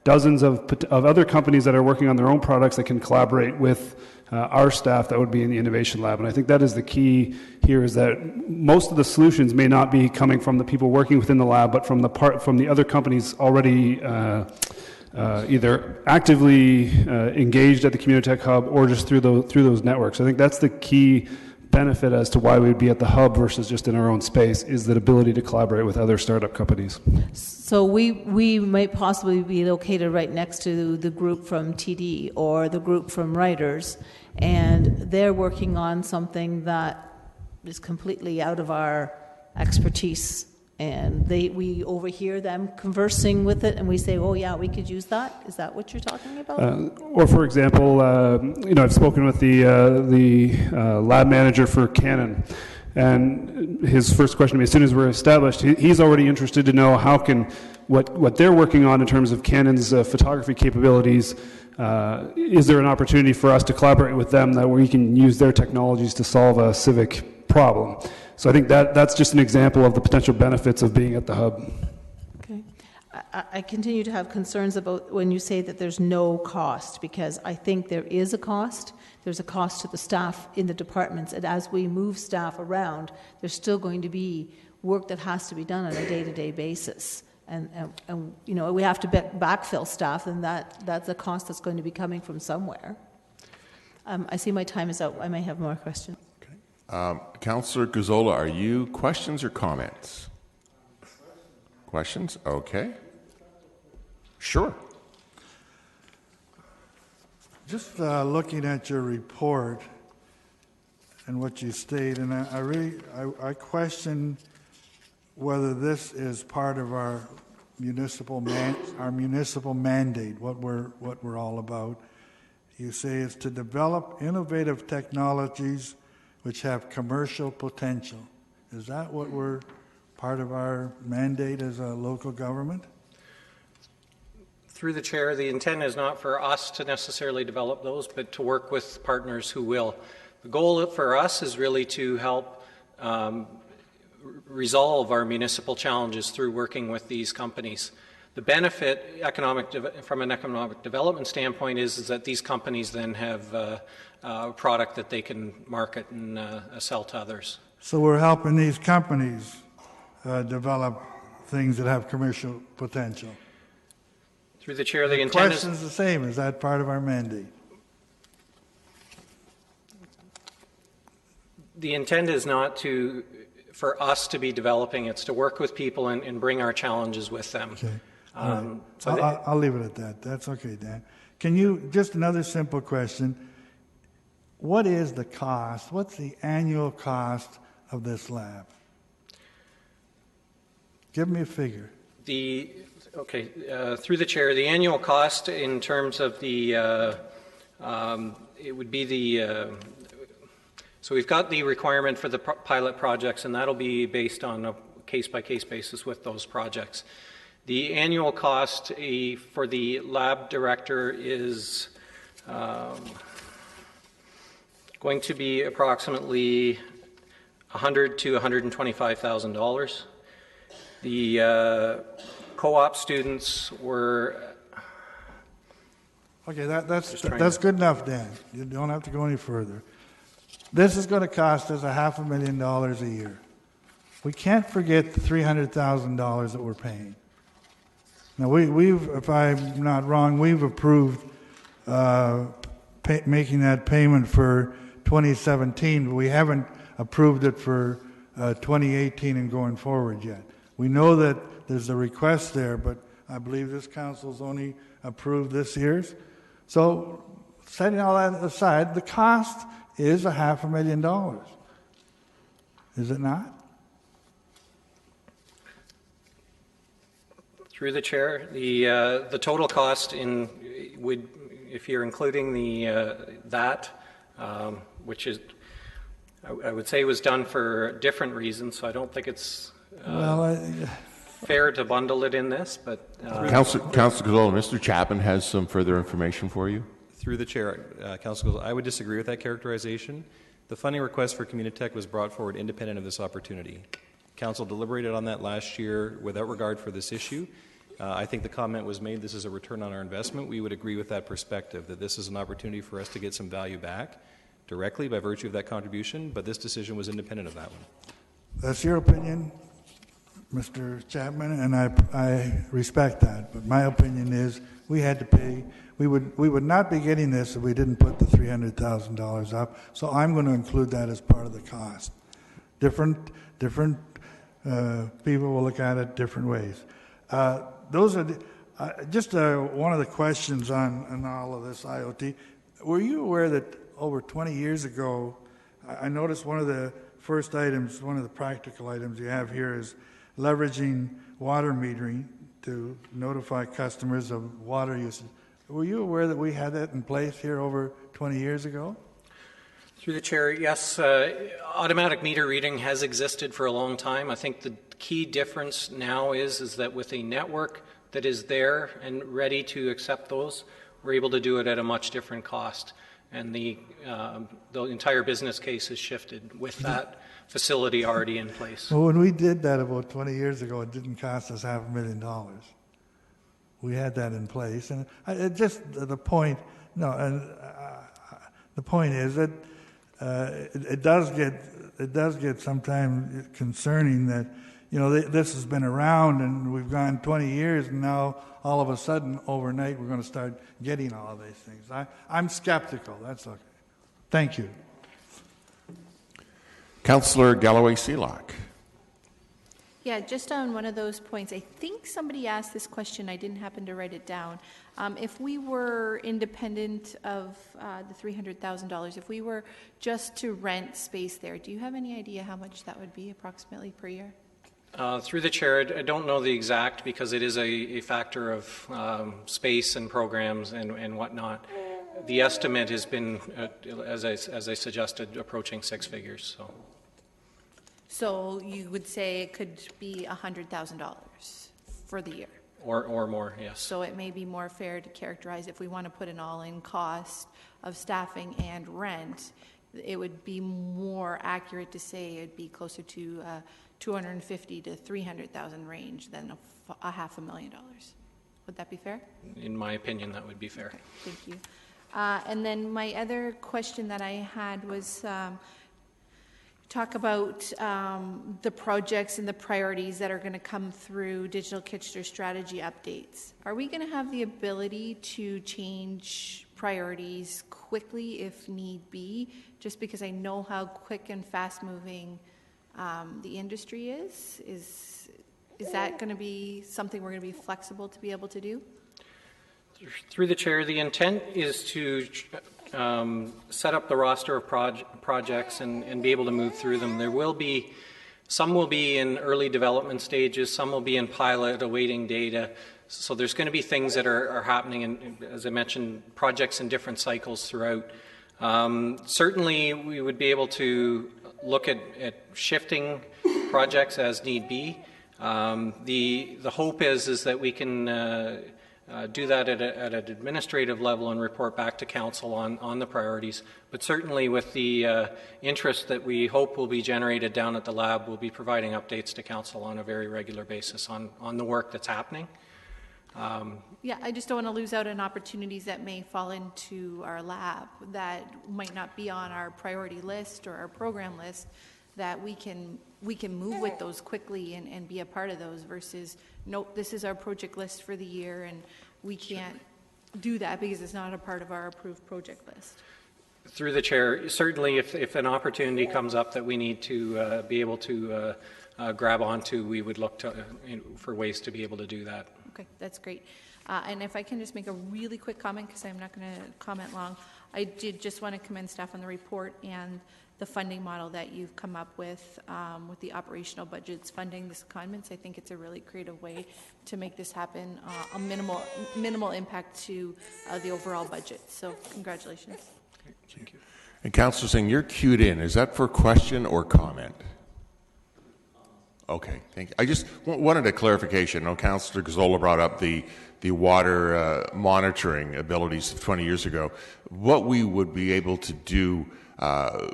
R: dozens of other companies that are working on their own products that can collaborate with our staff that would be in the innovation lab. And I think that is the key here, is that most of the solutions may not be coming from the people working within the lab, but from the other companies already either actively engaged at the Communitech Hub or just through those networks. I think that's the key benefit as to why we'd be at the hub versus just in our own space, is that ability to collaborate with other startup companies.
E: So we might possibly be located right next to the group from TD or the group from Writers, and they're working on something that is completely out of our expertise, and we overhear them conversing with it, and we say, oh yeah, we could use that. Is that what you're talking about?
R: Or for example, I've spoken with the lab manager for Canon, and his first question to me, as soon as we're established, he's already interested to know how can what they're working on in terms of Canon's photography capabilities. Is there an opportunity for us to collaborate with them that we can use their technologies to solve a civic problem? So I think that's just an example of the potential benefits of being at the hub.
E: Okay. I continue to have concerns about when you say that there's no cost, because I think there is a cost. There's a cost to the staff in the departments, and as we move staff around, there's still going to be work that has to be done on a day-to-day basis. And we have to backfill staff, and that's a cost that's going to be coming from somewhere. I see my time is out. I may have more questions.
A: Councillor Guzzola, are you questions or comments? Questions? Okay. Sure.
N: Just looking at your report and what you state, and I question whether this is part of our municipal mandate, what we're all about. You say it's to develop innovative technologies which have commercial potential. Is that what we're part of our mandate as a local government?
Q: Through the chair, the intent is not for us to necessarily develop those, but to work with partners who will. The goal for us is really to help resolve our municipal challenges through working with these companies. The benefit from an economic development standpoint is that these companies then have a product that they can market and sell to others.
N: So we're helping these companies develop things that have commercial potential.
Q: Through the chair, the intent is...
N: The question is the same. Is that part of our mandate?
Q: The intent is not for us to be developing, it's to work with people and bring our challenges with them.
N: Okay. I'll leave it at that. That's okay, Dan. Can you, just another simple question. What is the cost? What's the annual cost of this lab? Give me a figure.
Q: Through the chair, the annual cost in terms of the, it would be so we've got the requirement for the pilot projects, and that'll be based on a case-by-case basis with those projects. The annual cost for the lab director is going to be approximately $100,000 to $125,000. The co-op students were.
N: Okay, that's good enough, Dan. You don't have to go any further. This is going to cost us $500,000 a year. We can't forget the $300,000 that we're paying. Now, we've, if I'm not wrong, we've approved making that payment for 2017, but we haven't approved it for 2018 and going forward yet. We know that there's a request there, but I believe this council's only approved this year's. So, setting all that aside, the cost is $500,000. Is it not?
Q: Through the chair, the total cost would, if you're including which is, I would say, was done for different reasons. So I don't think it's fair to bundle it in this. But
A: Councillor Gazzola, Mr. Chapman has some further information for you.
S: Through the chair, Councillor Gazzola, I would disagree with that characterization. The funding request for Communitech was brought forward independent of this opportunity. Council deliberated on that last year without regard for this issue. I think the comment was made, this is a return on our investment. We would agree with that perspective, that this is an opportunity for us to get some value back directly by virtue of that contribution, but this decision was independent of that one.
N: That's your opinion, Mr. Chapman, and I respect that. But my opinion is we had to pay. We would not be getting this if we didn't put the $300,000 up. So I'm going to include that as part of the cost. Different people will look at it different ways. Those are just one of the questions on all of this IoT. Were you aware that over 20 years ago, I noticed one of the first items, one of the practical items you have here is leveraging water metering to notify customers of water usage. Were you aware that we had that in place here over 20 years ago?
Q: Through the chair, yes, automatic meter reading has existed for a long time. I think the key difference now is that with a network that is there and ready to accept those, we're able to do it at a much different cost. And the entire business case has shifted with that facility already in place.
N: Well, when we did that about 20 years ago, it didn't cost us $500,000. We had that in place, and the point. No, and the point is that it does get sometimes concerning that this has been around and we've gone 20 years, and now all of a sudden overnight we're going to start getting all of these things. I'm skeptical. That's okay. Thank you.
A: Councillor Galloway-Seelock.
D: Yeah, just on one of those points, I think somebody asked this question, I didn't happen to write it down. If we were independent of the $300,000, if we were just to rent space there, do you have any idea how much that would be approximately per year?
Q: Through the chair, I don't know the exact because it is a factor of space and programs and whatnot. The estimate has been, as I suggested, approaching six figures.
D: So you would say it could be $100,000 for the year?
Q: Or more, yes.
D: So it may be more fair to characterize, if we want to put an all-in cost of staffing and rent, it would be more accurate to say it'd be closer to $250,000 to $300,000 range than $500,000. Would that be fair?
Q: In my opinion, that would be fair.
D: Okay, thank you. And then my other question that I had was talk about the projects and the priorities that are going to come through Digital Kitchener strategy updates. Are we going to have the ability to change priorities quickly if need be, just because I know how quick and fast-moving the industry is? Is that going to be something we're going to be flexible to be able to do?
Q: Through the chair, the intent is to set up the roster of projects and be able to move through them. Some will be in early development stages, some will be in pilot, awaiting data. So there's going to be things that are happening, and as I mentioned, projects in different cycles throughout. Certainly, we would be able to look at shifting projects as need be. The hope is that we can do that at an administrative level and report back to council on the priorities. But certainly with the interest that we hope will be generated down at the lab, we'll be providing updates to council on a very regular basis on the work that's happening.
D: Yeah, I just don't want to lose out on opportunities that may fall into our lab that might not be on our priority list or our program list, that we can move with those quickly and be a part of those versus, nope, this is our project list for the year and we can't do that because it's not a part of our approved project list.
Q: Through the chair, certainly if an opportunity comes up that we need to be able to grab onto, we would look to, for ways to be able to do that.
D: Okay, that's great. And if I can just make a really quick comment, because I'm not going to comment long, I did just want to commend staff on the report and the funding model that you've come up with the operational budgets funding the secondments. I think it's a really creative way to make this happen, a minimal impact to the overall budget. So congratulations.
Q: Thank you.
A: And Councillor Singh, you're cued in. Is that for question or comment? Okay, thank you. I just wanted a clarification. Councillor Gazzola brought up the water monitoring abilities of 20 years ago. What we would be able to do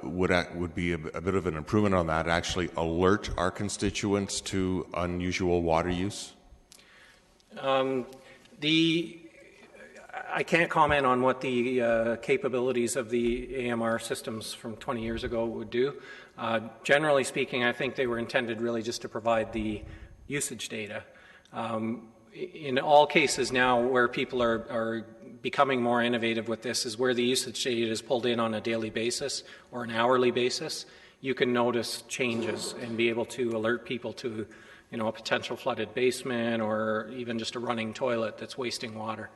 A: would be a bit of an improvement on that, actually alert our constituents to unusual water use?
Q: I can't comment on what the capabilities of the AMR systems from 20 years ago would do. Generally speaking, I think they were intended really just to provide the usage data. In all cases now where people are becoming more innovative with this is where the usage data is pulled in on a daily basis or an hourly basis. You can notice changes and be able to alert people to, a potential flooded basement or even just a running toilet that's wasting water.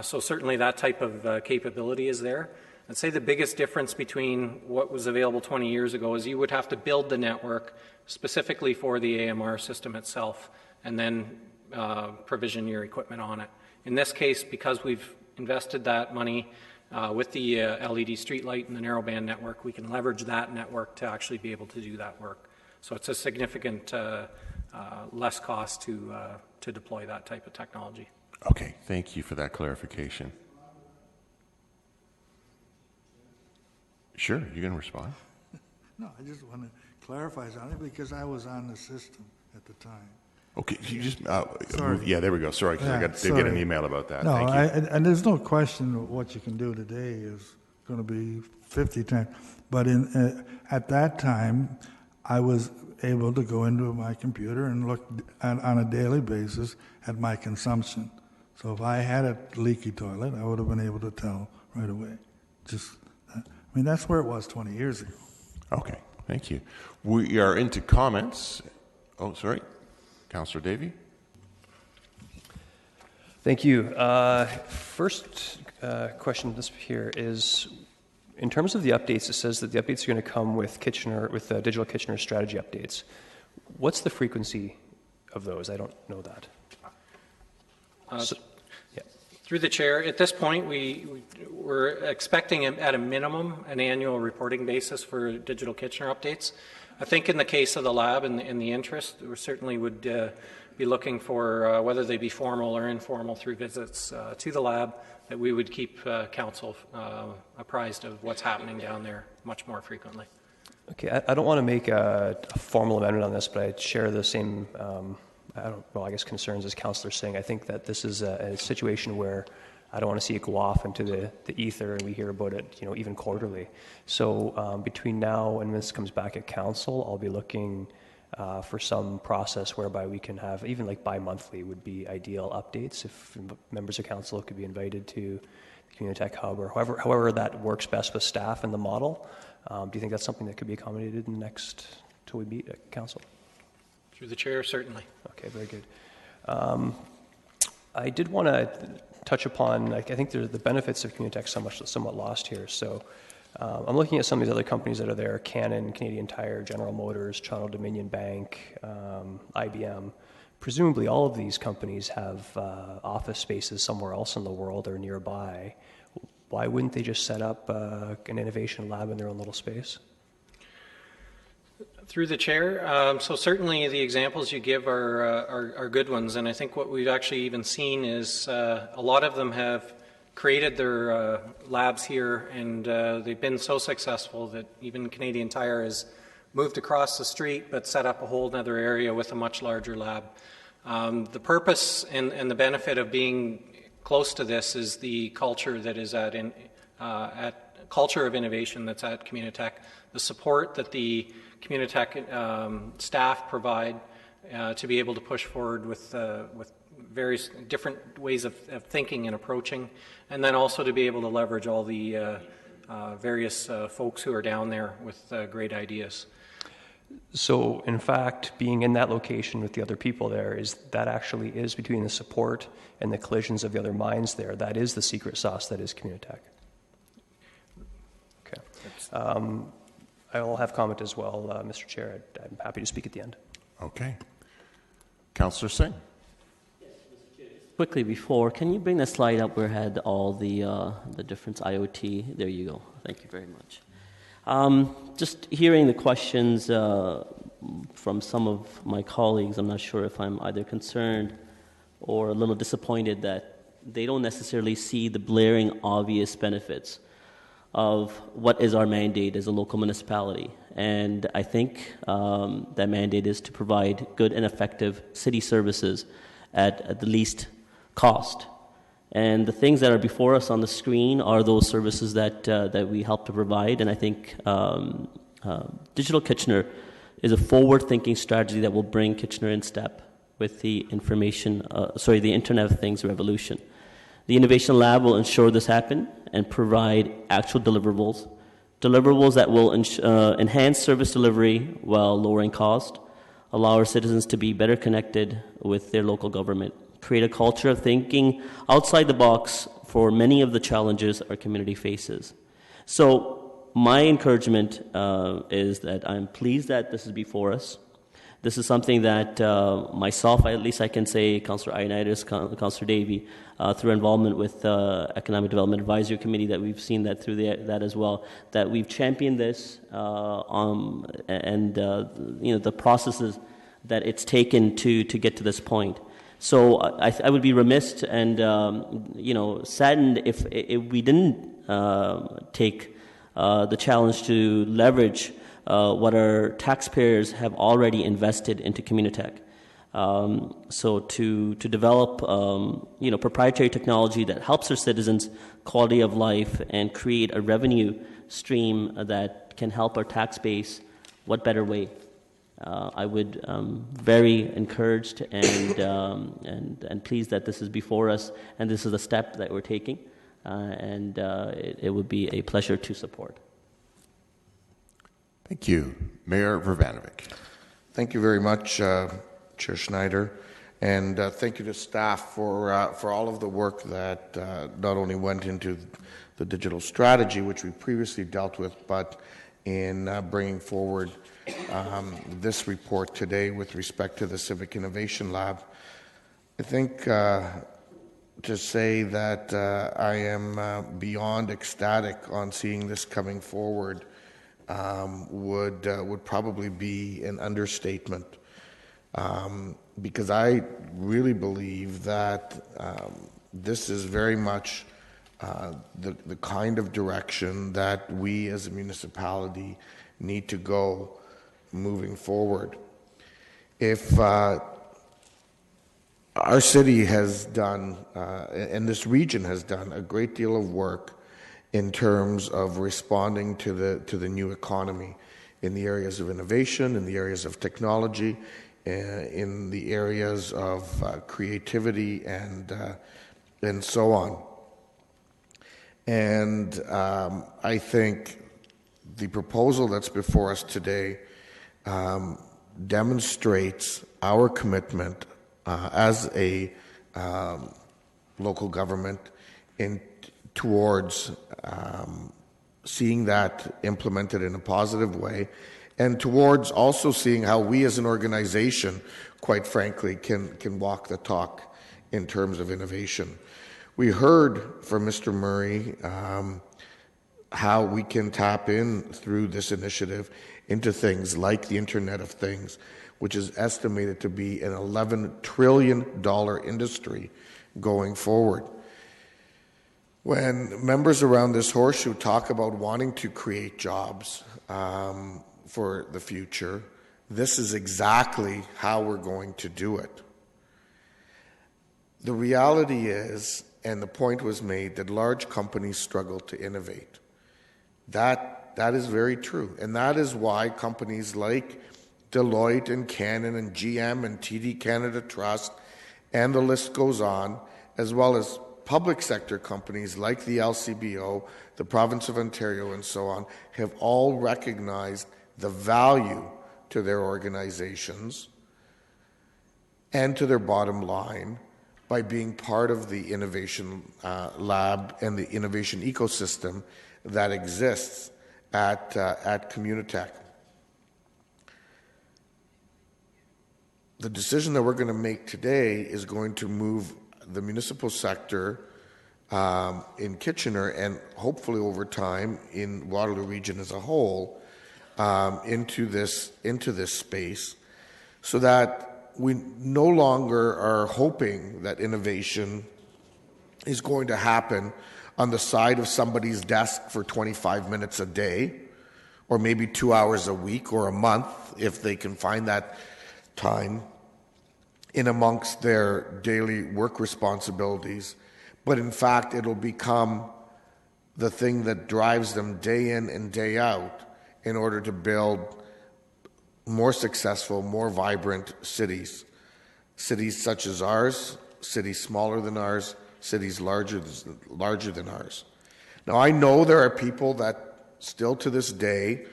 Q: So certainly that type of capability is there. I'd say the biggest difference between what was available 20 years ago is you would have to build the network specifically for the AMR system itself and then provision your equipment on it. In this case, because we've invested that money with the LED streetlight and the narrowband network, we can leverage that network to actually be able to do that work. So it's a significant less cost to deploy that type of technology.
A: Okay, thank you for that clarification. Sure, you can respond.
N: No, I just want to clarify something because I was on the system at the time.
A: Okay, you just,
N: Sorry.
A: yeah, there we go. Sorry, because I did get an email about that.
N: No,
A: Thank you.
N: and there's no question what you can do today is going to be 50 times. But at that time, I was able to go into my computer and look on a daily basis at my consumption. So if I had a leaky toilet, I would have been able to tell right away. That's where it was 20 years ago.
A: Okay, thank you. We are into comments. Oh, sorry. Councillor Davey.
K: Thank you. First question this here is, in terms of the updates, it says that the updates are going to come with Digital Kitchener strategy updates. What's the frequency of those? I don't know that.
Q: Through the chair, at this point, we're expecting at a minimum an annual reporting basis for Digital Kitchener updates. I think in the case of the lab and the interest, we certainly would be looking for whether they be formal or informal through visits to the lab, that we would keep council apprised of what's happening down there much more frequently.
K: Okay, I don't want to make a formal amendment on this, but I share the same concerns as Councillor Singh. I think that this is a situation where I don't want to see it go off into the ether and we hear about it, even quarterly. So between now and when this comes back at council, I'll be looking for some process whereby we can have, even like bi-monthly would be ideal updates. If members of council could be invited to the Communitech Hub or however that works best with staff and the model. Do you think that's something that could be accommodated in the next, till we meet at council?
Q: Through the chair, certainly.
K: Okay, very good. I did want to touch upon, I think the benefits of Communitech somewhat lost here. So I'm looking at some of these other companies that are there, Canon, Canadian Tire, General Motors, Toronto Dominion Bank, IBM. Presumably all of these companies have office spaces somewhere else in the world or nearby. Why wouldn't they just set up an innovation lab in their own little space?
Q: Through the chair, so certainly the examples you give are good ones, and I think what we've actually even seen is a lot of them have created their labs here, and they've been so successful that even Canadian Tire has moved across the street but set up a whole other area with a much larger lab. The purpose and the benefit of being close to this is the culture that is at culture of innovation that's at Communitech, the support that the Communitech staff provide to be able to push forward with various different ways of thinking and approaching, and then also to be able to leverage all the various folks who are down there with great ideas.
K: So, in fact, being in that location with the other people there that actually is between the support and the collisions of the other minds there. That is the secret sauce that is Communitech. Okay. I will have comment as well, Mr. Chair. I'm happy to speak at the end.
A: Okay. Councillor Singh.
L: Quickly before, can you bring the slide up where it had all the different IoT? There you go. Thank you very much. Just hearing the questions from some of my colleagues, I'm not sure if I'm either concerned or a little disappointed that they don't necessarily see the blaring obvious benefits of what is our mandate as a local municipality. And I think that mandate is to provide good and effective city services at the least cost. And the things that are before us on the screen are those services that we help to provide. And I think Digital Kitchener is a forward-thinking strategy that will bring Kitchener in step with the the Internet of Things revolution. The Innovation Lab will ensure this happen and provide actual deliverables that will enhance service delivery while lowering cost, allow our citizens to be better connected with their local government, create a culture of thinking outside the box for many of the challenges our community faces. So my encouragement is that I'm pleased that this is before us. This is something that myself, at least I can say, Councillor Ioannidis, Councillor Davey, through involvement with Economic Development Advisory Committee, that we've seen that through that as well, that we've championed this and the processes that it's taken to get to this point. So I would be remiss and saddened if we didn't take the challenge to leverage what our taxpayers have already invested into Communitech. So to develop proprietary technology that helps our citizens' quality of life and create a revenue stream that can help our tax base, what better way? I would very encouraged and pleased that this is before us and this is a step that we're taking, and it would be a pleasure to support.
A: Thank you. Mayor Vervanovic.
G: Thank you very much, Chair Schneider, and thank you to staff for all of the work that not only went into the digital strategy, which we previously dealt with, but in bringing forward this report today with respect to the Civic Innovation Lab. I think to say that I am beyond ecstatic on seeing this coming forward would probably be an understatement, because I really believe that this is very much the kind of direction that we as a municipality need to go moving forward. If our city has done, and this region has done, a great deal of work in terms of responding to the new economy in the areas of innovation, in the areas of technology, in the areas of creativity and so on. And I think the proposal that's before us today demonstrates our commitment as a local government towards seeing that implemented in a positive way, and towards also seeing how we as an organization, quite frankly, can walk the talk in terms of innovation. We heard from Mr. Murray how we can tap in through this initiative into things like the Internet of Things, which is estimated to be an $11 trillion industry going forward. When members around this horseshoe talk about wanting to create jobs for the future, this is exactly how we're going to do it. The reality is, and the point was made, that large companies struggle to innovate. That is very true. And that is why companies like Deloitte and Canon and GM and TD Canada Trust, and the list goes on, as well as public sector companies like the LCBO, the Province of Ontario, and so on, have all recognized the value to their organizations and to their bottom line by being part of the innovation lab and the innovation ecosystem that exists at Communitech. The decision that we're going to make today is going to move the municipal sector in Kitchener, and hopefully over time in Waterloo Region as a whole, into this space, so that we no longer are hoping that innovation is going to happen on the side of somebody's desk for 25 minutes a day, or maybe 2 hours a week or a month, if they can find that time in amongst their daily work responsibilities. But in fact, it'll become the thing that drives them day in and day out in order to build more successful, more vibrant cities. Cities such as ours, cities smaller than ours, cities larger than ours. Now, I know there are people that still to this day,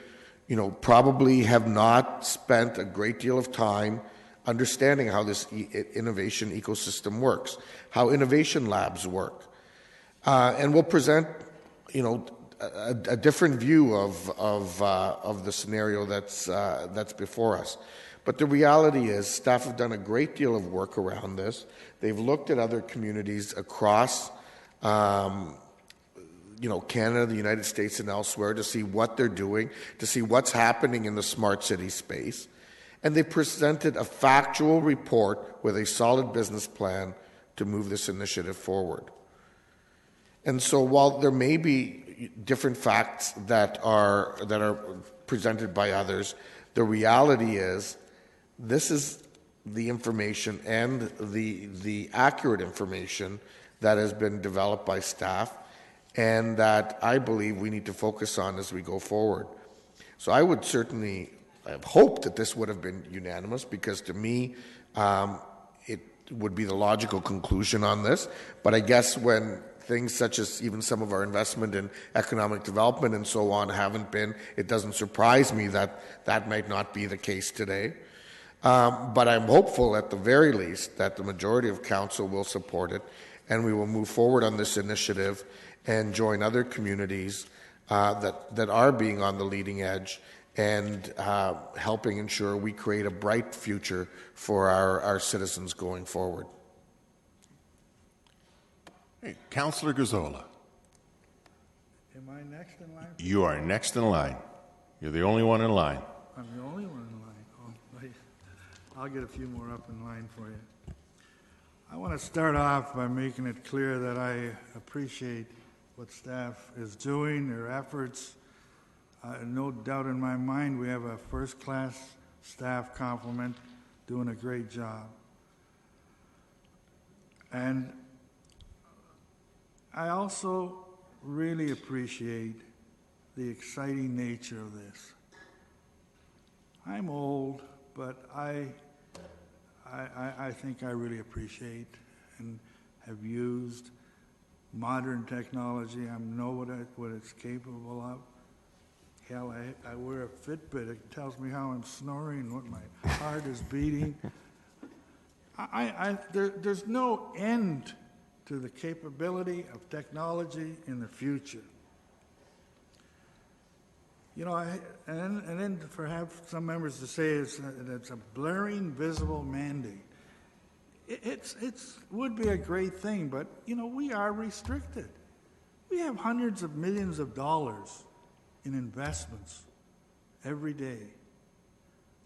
G: probably have not spent a great deal of time understanding how this innovation ecosystem works, how innovation labs work. And we'll present, a different view of the scenario that's before us. But the reality is, staff have done a great deal of work around this. They've looked at other communities across, Canada, the United States, and elsewhere to see what they're doing, to see what's happening in the smart city space. And they presented a factual report with a solid business plan to move this initiative forward. And so while there may be different facts that are presented by others, the reality is this is the information and the accurate information that has been developed by staff, and that I believe we need to focus on as we go forward. So I would certainly have hoped that this would have been unanimous, because to me it would be the logical conclusion on this. But I guess when things such as even some of our investment in economic development and so on haven't been, it doesn't surprise me that that might not be the case today. But I'm hopeful at the very least that the majority of council will support it, and we will move forward on this initiative and join other communities that are being on the leading edge and helping ensure we create a bright future for our citizens going forward.
A: Hey, Councillor Gazzola.
N: Am I next in line?
A: You are next in line. You're the only one in line.
N: I'm the only one in line. Oh, right. I'll get a few more up in line for you. I want to start off by making it clear that I appreciate what staff is doing, their efforts. No doubt in my mind we have a first-class staff complement doing a great job. And I also really appreciate the exciting nature of this. I'm old, but I think I really appreciate and have used modern technology. I know what it's capable of. Hell, I wear a Fitbit. It tells me how I'm snoring, what my heart is beating. There's no end to the capability of technology in the future. And then for have some members to say it's a blaring, visible mandate. It would be a great thing, but we are restricted. We have hundreds of millions of dollars in investments every day.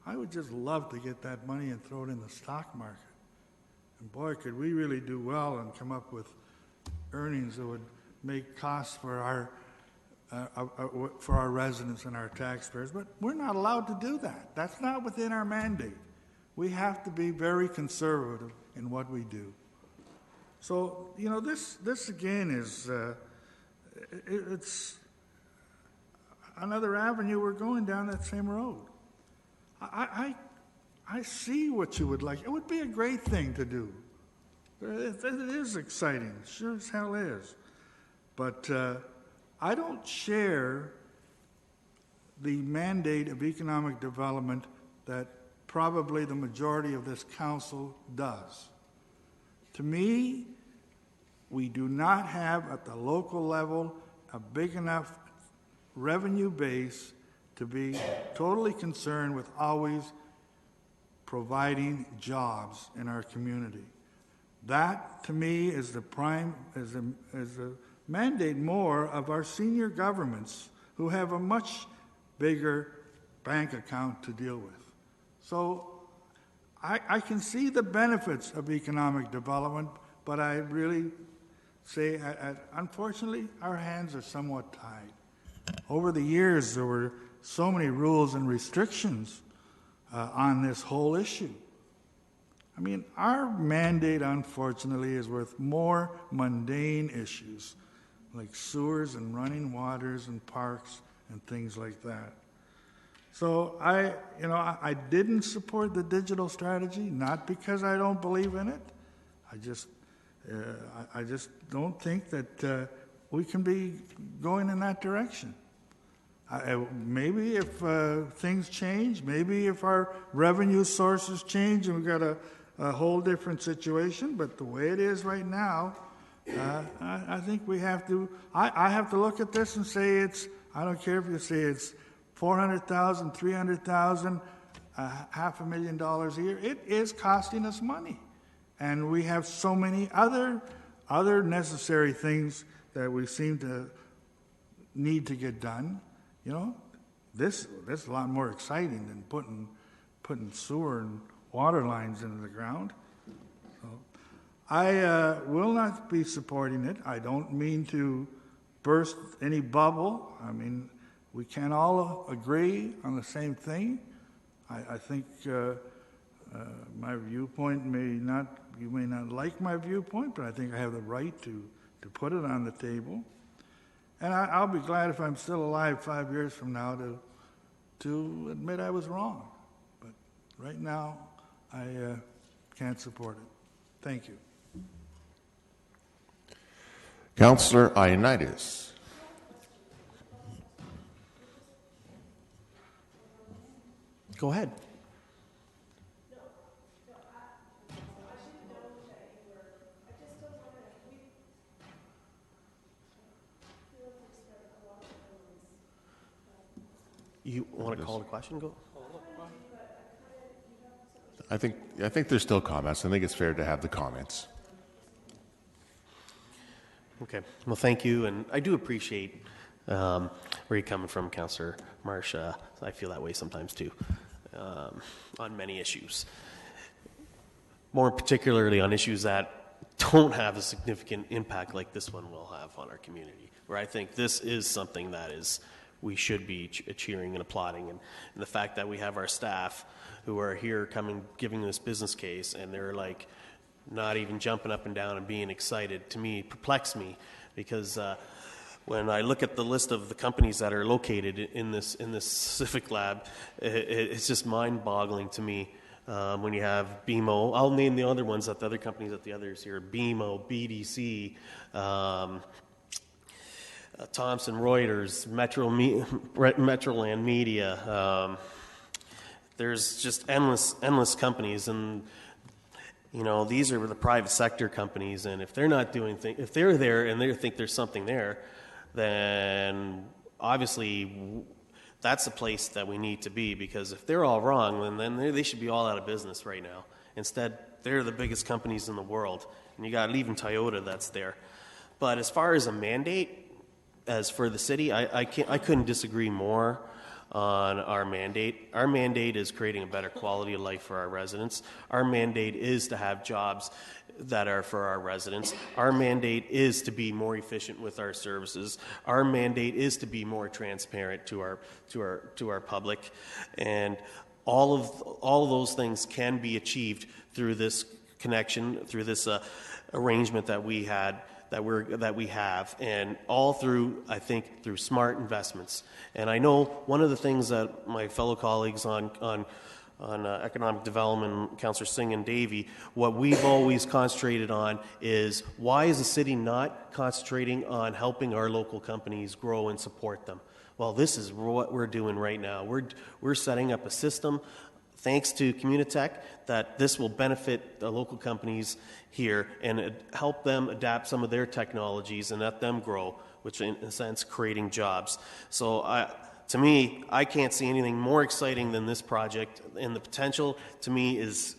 N: I would just love to get that money and throw it in the stock market. And boy, could we really do well and come up with earnings that would make costs for our residents and our taxpayers. But we're not allowed to do that. That's not within our mandate. We have to be very conservative in what we do. So, you know, this again is, it's another avenue. We're going down that same road. I see what you would like. It would be a great thing to do. It is exciting. It sure as hell is. But I don't share the mandate of economic development that probably the majority of this council does. To me, we do not have at the local level a big enough revenue base to be totally concerned with always providing jobs in our community. That, to me, is the mandate more of our senior governments who have a much bigger bank account to deal with. So I can see the benefits of economic development, but I really say, unfortunately, our hands are somewhat tied. Over the years, there were so many rules and restrictions on this whole issue. I mean, our mandate, unfortunately, is with more mundane issues like sewers and running waters and parks and things like that. So I didn't support the digital strategy, not because I don't believe in it. I just don't think that we can be going in that direction. Maybe if things change, maybe if our revenue sources change and we've got a whole different situation, but the way it is right now, I think we have to, I have to look at this and say I don't care if you say it's $400,000, $300,000, $500,000 a year, it is costing us money. And we have so many other necessary things that we seem to need to get done. You know, this is a lot more exciting than putting sewer and water lines into the ground. So I will not be supporting it. I don't mean to burst any bubble. I mean, we can all agree on the same thing. I think my viewpoint you may not like my viewpoint, but I think I have the right to put it on the table. And I'll be glad if I'm still alive 5 years from now to admit I was wrong. But right now, I can't support it. Thank you.
A: Councillor Ioannidis.
J: Go ahead. You want to call the question? Go.
A: I think there's still comments. I think it's fair to have the comments.
J: Okay. Well, thank you, and I do appreciate where you're coming from, Councillor Marsh. I feel that way sometimes too, on many issues. More particularly on issues that don't have a significant impact like this one will have on our community, where I think this is something that we should be cheering and applauding. And the fact that we have our staff who are here giving this business case, and they're like not even jumping up and down and being excited, to me, perplexes me, because when I look at the list of the companies that are located in this Civic Lab, it's just mind-boggling to me. When you have BMO, I'll name the other ones that the other companies that the others here: BMO, BDC, Thomson Reuters, Metroland Media. There's just endless companies, and these are the private sector companies. And if they're not doing things, if they're there and they think there's something there, then obviously that's the place that we need to be. Because if they're all wrong, then they should be all out of business right now. Instead, they're the biggest companies in the world, and you got even Toyota that's there. But as far as a mandate, as for the city, I couldn't disagree more on our mandate. Our mandate is creating a better quality of life for our residents. Our mandate is to have jobs that are for our residents. Our mandate is to be more efficient with our services. Our mandate is to be more transparent to our public, and all of those things can be achieved through this connection, through this arrangement that we had. That we have, and all through, I think, through smart investments. And I know one of the things that my fellow colleagues on economic development, Councillor Singh and Davey, what we've always concentrated on is why is the city not concentrating on helping our local companies grow and support them? Well, this is what we're doing right now. We're setting up a system, thanks to Communitech, that this will benefit the local companies here and help them adapt some of their technologies and let them grow, which in a sense creating jobs. So to me, I can't see anything more exciting than this project, and the potential to me is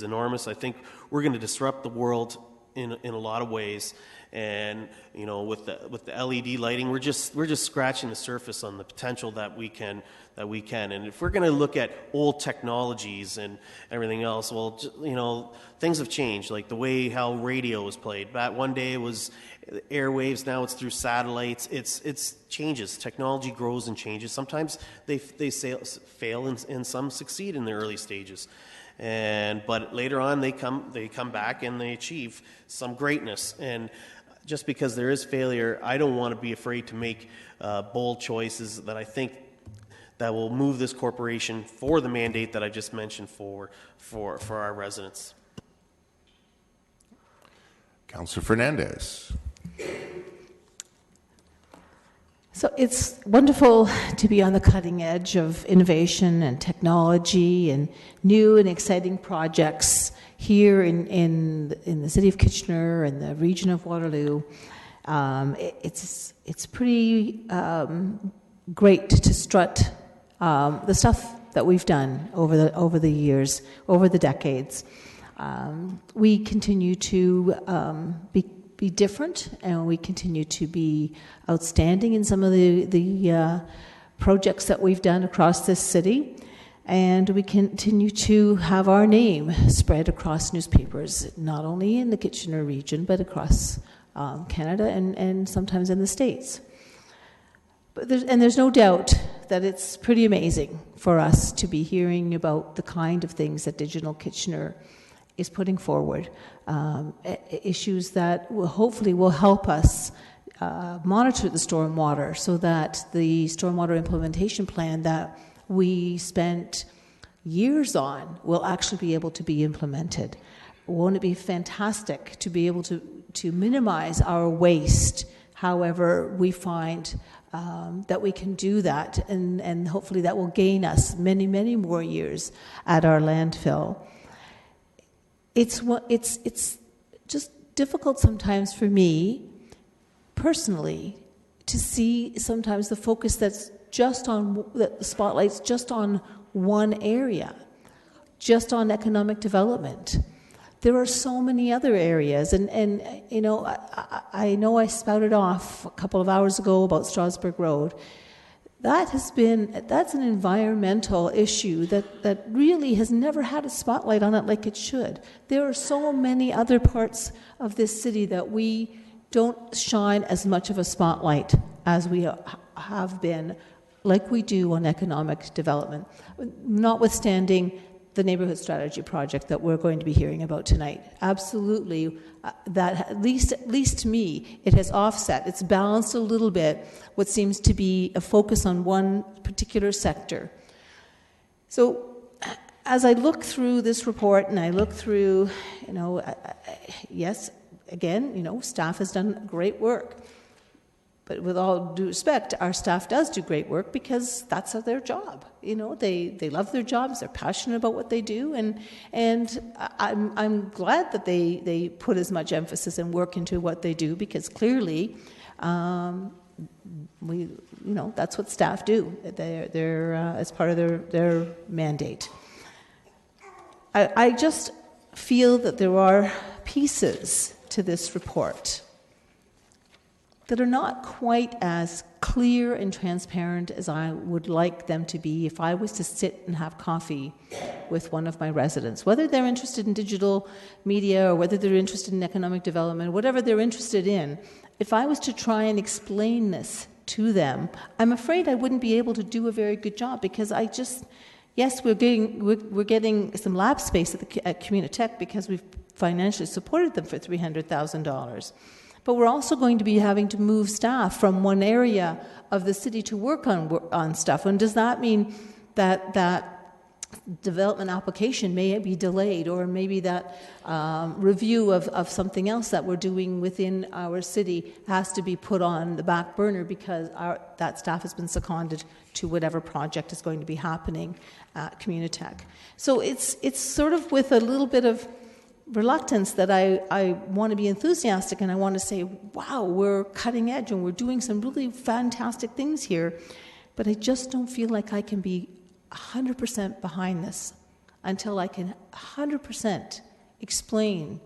J: enormous. I think we're going to disrupt the world in a lot of ways. And with the LED lighting, we're just scratching the surface on the potential that we can. And if we're going to look at old technologies and everything else, well, things have changed. Like the way how radio was played. Back one day it was airwaves, now it's through satellites. It's changes. Technology grows and changes. Sometimes they fail and some succeed in the early stages. But later on they come back and they achieve some greatness. And just because there is failure, I don't want to be afraid to make bold choices that I think that will move this corporation for the mandate that I just mentioned for our residents.
A: Councillor Fernandez.
E: So it's wonderful to be on the cutting edge of innovation and technology and new and exciting projects here in the city of Kitchener and the region of Waterloo. It's pretty great to strut the stuff that we've done over the years, over the decades. We continue to be different, and we continue to be outstanding in some of the projects that we've done across this city, and we continue to have our name spread across newspapers, not only in the Kitchener region, but across Canada and sometimes in the States. But there's no doubt that it's pretty amazing for us to be hearing about the kind of things that Digital Kitchener is putting forward, issues that hopefully will help us monitor the stormwater so that the stormwater implementation plan that we spent years on will actually be able to be implemented. Won't it be fantastic to be able to minimize our waste, however we find that we can do that, and hopefully that will gain us many, many more years at our landfill. It's just difficult sometimes for me, personally, to see sometimes the focus that's just on, the spotlight's just on one area, just on economic development. There are so many other areas, and I know I spouted off a couple of hours ago about Strasbourg Road. That's an environmental issue that really has never had a spotlight on it like it should. There are so many other parts of this city that we don't shine as much of a spotlight as we have been, like we do on economic development, notwithstanding the neighborhood strategy project that we're going to be hearing about tonight. Absolutely, that at least to me, it has offset. It's balanced a little bit what seems to be a focus on one particular sector. So as I look through this report and I look through, yes, again, staff has done great work. But with all due respect, our staff does do great work because that's their job. They love their jobs. They're passionate about what they do, and I'm glad that they put as much emphasis and work into what they do, because clearly, that's what staff do. They're as part of their mandate. I just feel that there are pieces to this report that are not quite as clear and transparent as I would like them to be if I was to sit and have coffee with one of my residents, whether they're interested in digital media or whether they're interested in economic development, whatever they're interested in. If I was to try and explain this to them, I'm afraid I wouldn't be able to do a very good job, because yes, we're getting some lab space at Communitech because we've financially supported them for $300,000. But we're also going to be having to move staff from one area of the city to work on stuff. And does that mean that development application may be delayed, or maybe that review of something else that we're doing within our city has to be put on the back burner because that staff has been seconded to whatever project is going to be happening at Communitech. So it's sort of with a little bit of reluctance that I want to be enthusiastic, and I want to say, wow, we're cutting edge and we're doing some really fantastic things here, but I just don't feel like I can be 100% behind this until I can 100% explain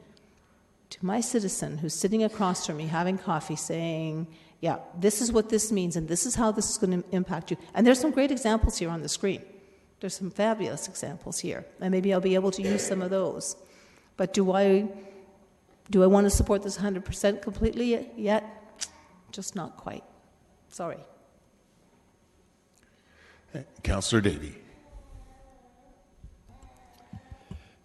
E: to my citizen who's sitting across from me having coffee saying, yeah, this is what this means and this is how this is going to impact you. And there's some great examples here on the screen. There's some fabulous examples here, and maybe I'll be able to use some of those. But do I want to support this 100% completely yet? Just not quite. Sorry.
A: Councillor Davey.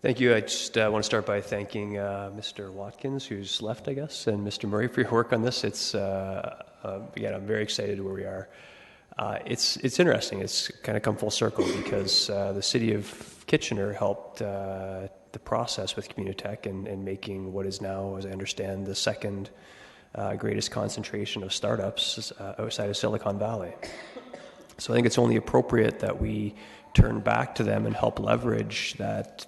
K: Thank you. I just want to start by thanking Mr. Watkins, who's left, I guess, and Mr. Murray for your work on this. It's again, I'm very excited where we are. It's interesting. It's kind of come full circle because the city of Kitchener helped the process with Communitech and making what is now, as I understand, the second greatest concentration of startups outside of Silicon Valley. So I think it's only appropriate that we turn back to them and help leverage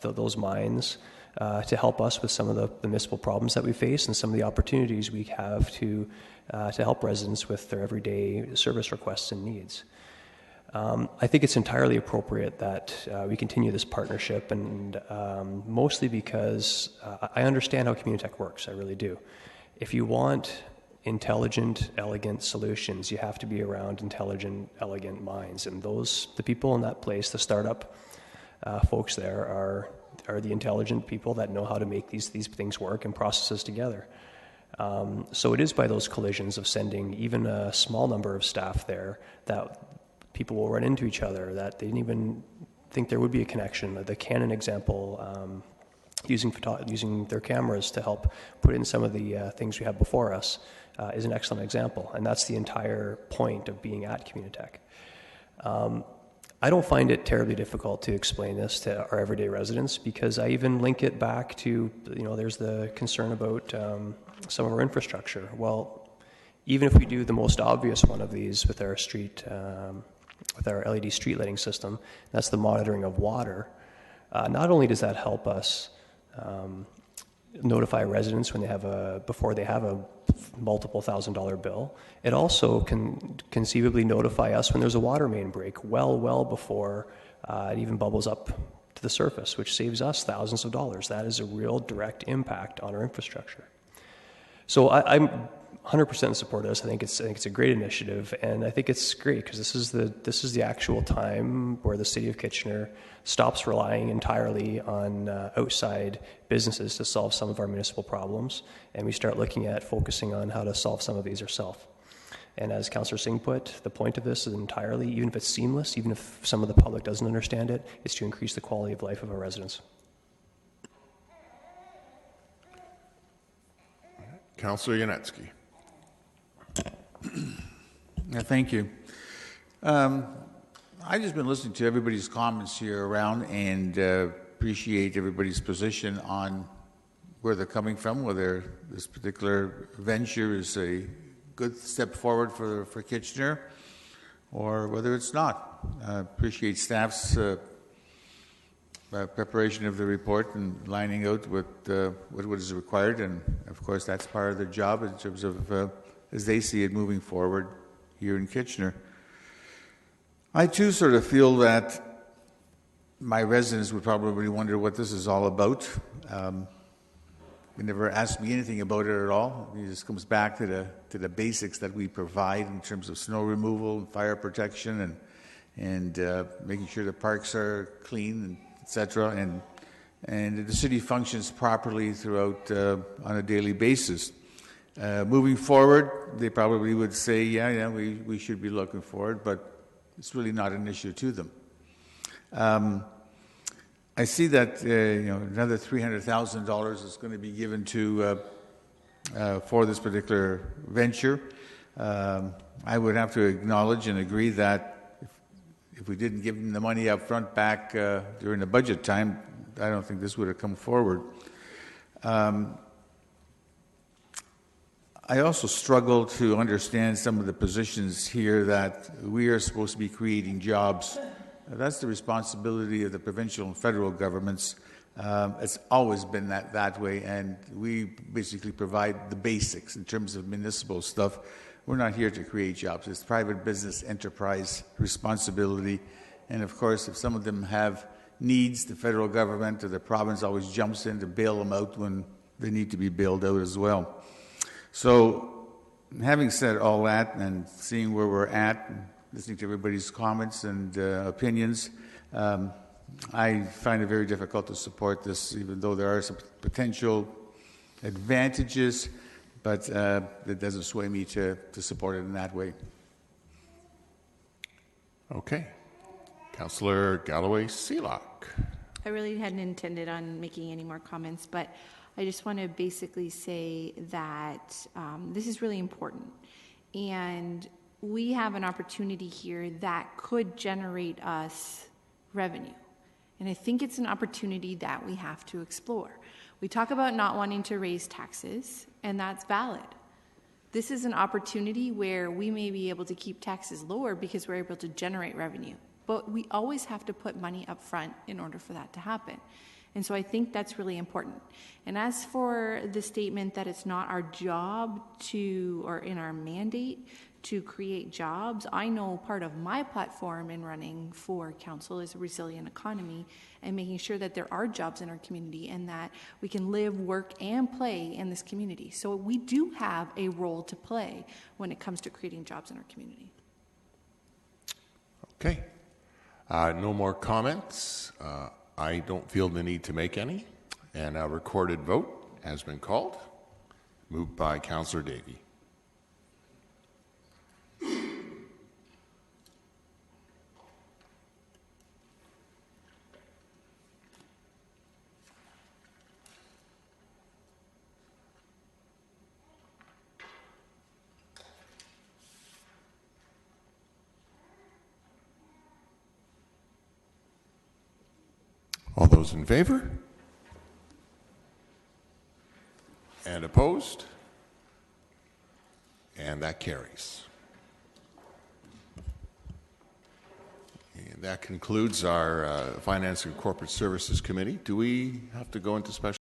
K: those minds to help us with some of the municipal problems that we face and some of the opportunities we have to help residents with their everyday service requests and needs. I think it's entirely appropriate that we continue this partnership, and mostly because I understand how Communitech works. I really do. If you want intelligent, elegant solutions, you have to be around intelligent, elegant minds, and the people in that place, the startup folks there, are the intelligent people that know how to make these things work and processes together. So it is by those collisions of sending even a small number of staff there that people will run into each other that they didn't even think there would be a connection. The Canon example, using their cameras to help put in some of the things we have before us, is an excellent example, and that's the entire point of being at Communitech. I don't find it terribly difficult to explain this to our everyday residents because I even link it back to, there's the concern about some of our infrastructure. Well, even if we do the most obvious one of these with our with our LED street lighting system, that's the monitoring of water. Not only does that help us notify residents when before they have a multiple $1,000 bill, it also can conceivably notify us when there's a water main break well before it even bubbles up to the surface, which saves us thousands of dollars. That is a real direct impact on our infrastructure. So I'm 100% in support of this. I think it's a great initiative, and I think it's great because this is the actual time where the city of Kitchener stops relying entirely on outside businesses to solve some of our municipal problems, and we start looking at focusing on how to solve some of these ourselves. And as Councillor Singh put, the point of this is entirely, even if it's seamless, even if some of the public doesn't understand it, is to increase the quality of life of our residents.
A: Councillor Yanetsky.
I: Thank you. I've just been listening to everybody's comments here around and appreciate everybody's position on where they're coming from, whether this particular venture is a good step forward for Kitchener or whether it's not. I appreciate staff's preparation of the report and lining out what is required, and of course that's part of their job in terms of as they see it moving forward here in Kitchener. I too sort of feel that my residents would probably wonder what this is all about. He never asked me anything about it at all. He just comes back to the basics that we provide in terms of snow removal and fire protection and making sure the parks are clean, etc. And the city functions properly throughout on a daily basis. Moving forward, they probably would say, yeah, we should be looking forward, but it's really not an issue to them. I see that another $300,000 is going to be given to for this particular venture. I would have to acknowledge and agree that if we didn't give them the money up front back during the budget time, I don't think this would have come forward. I also struggle to understand some of the positions here that we are supposed to be creating jobs. That's the responsibility of the provincial and federal governments. It's always been that way, and we basically provide the basics in terms of municipal stuff. We're not here to create jobs. It's private business enterprise responsibility. And of course, if some of them have needs, the federal government or the province always jumps in to bail them out when they need to be bailed out as well. So, having said all that and seeing where we're at, and listening to everybody's comments and opinions, I find it very difficult to support this, even though there are some potential advantages, but it doesn't sway me to support it in that way.
A: Okay. Councillor Galloway-Seelock.
D: I really hadn't intended on making any more comments, but I just want to basically say that this is really important. And we have an opportunity here that could generate us revenue. And I think it's an opportunity that we have to explore. We talk about not wanting to raise taxes, and that's valid. This is an opportunity where we may be able to keep taxes lower because we're able to generate revenue. But we always have to put money up front in order for that to happen. And so I think that's really important. And as for the statement that it's not our job to, or in our mandate, to create jobs, I know part of my platform in running for council is a resilient economy and making sure that there are jobs in our community and that we can live, work, and play in this community. So we do have a role to play when it comes to creating jobs in our community.
A: Okay. No more comments. I don't feel the need to make any. And a recorded vote has been called. Moved by Councillor Davey. All those in favor? And opposed? And that carries. And that concludes our Finance and Corporate Services Committee. Do we have to go into special?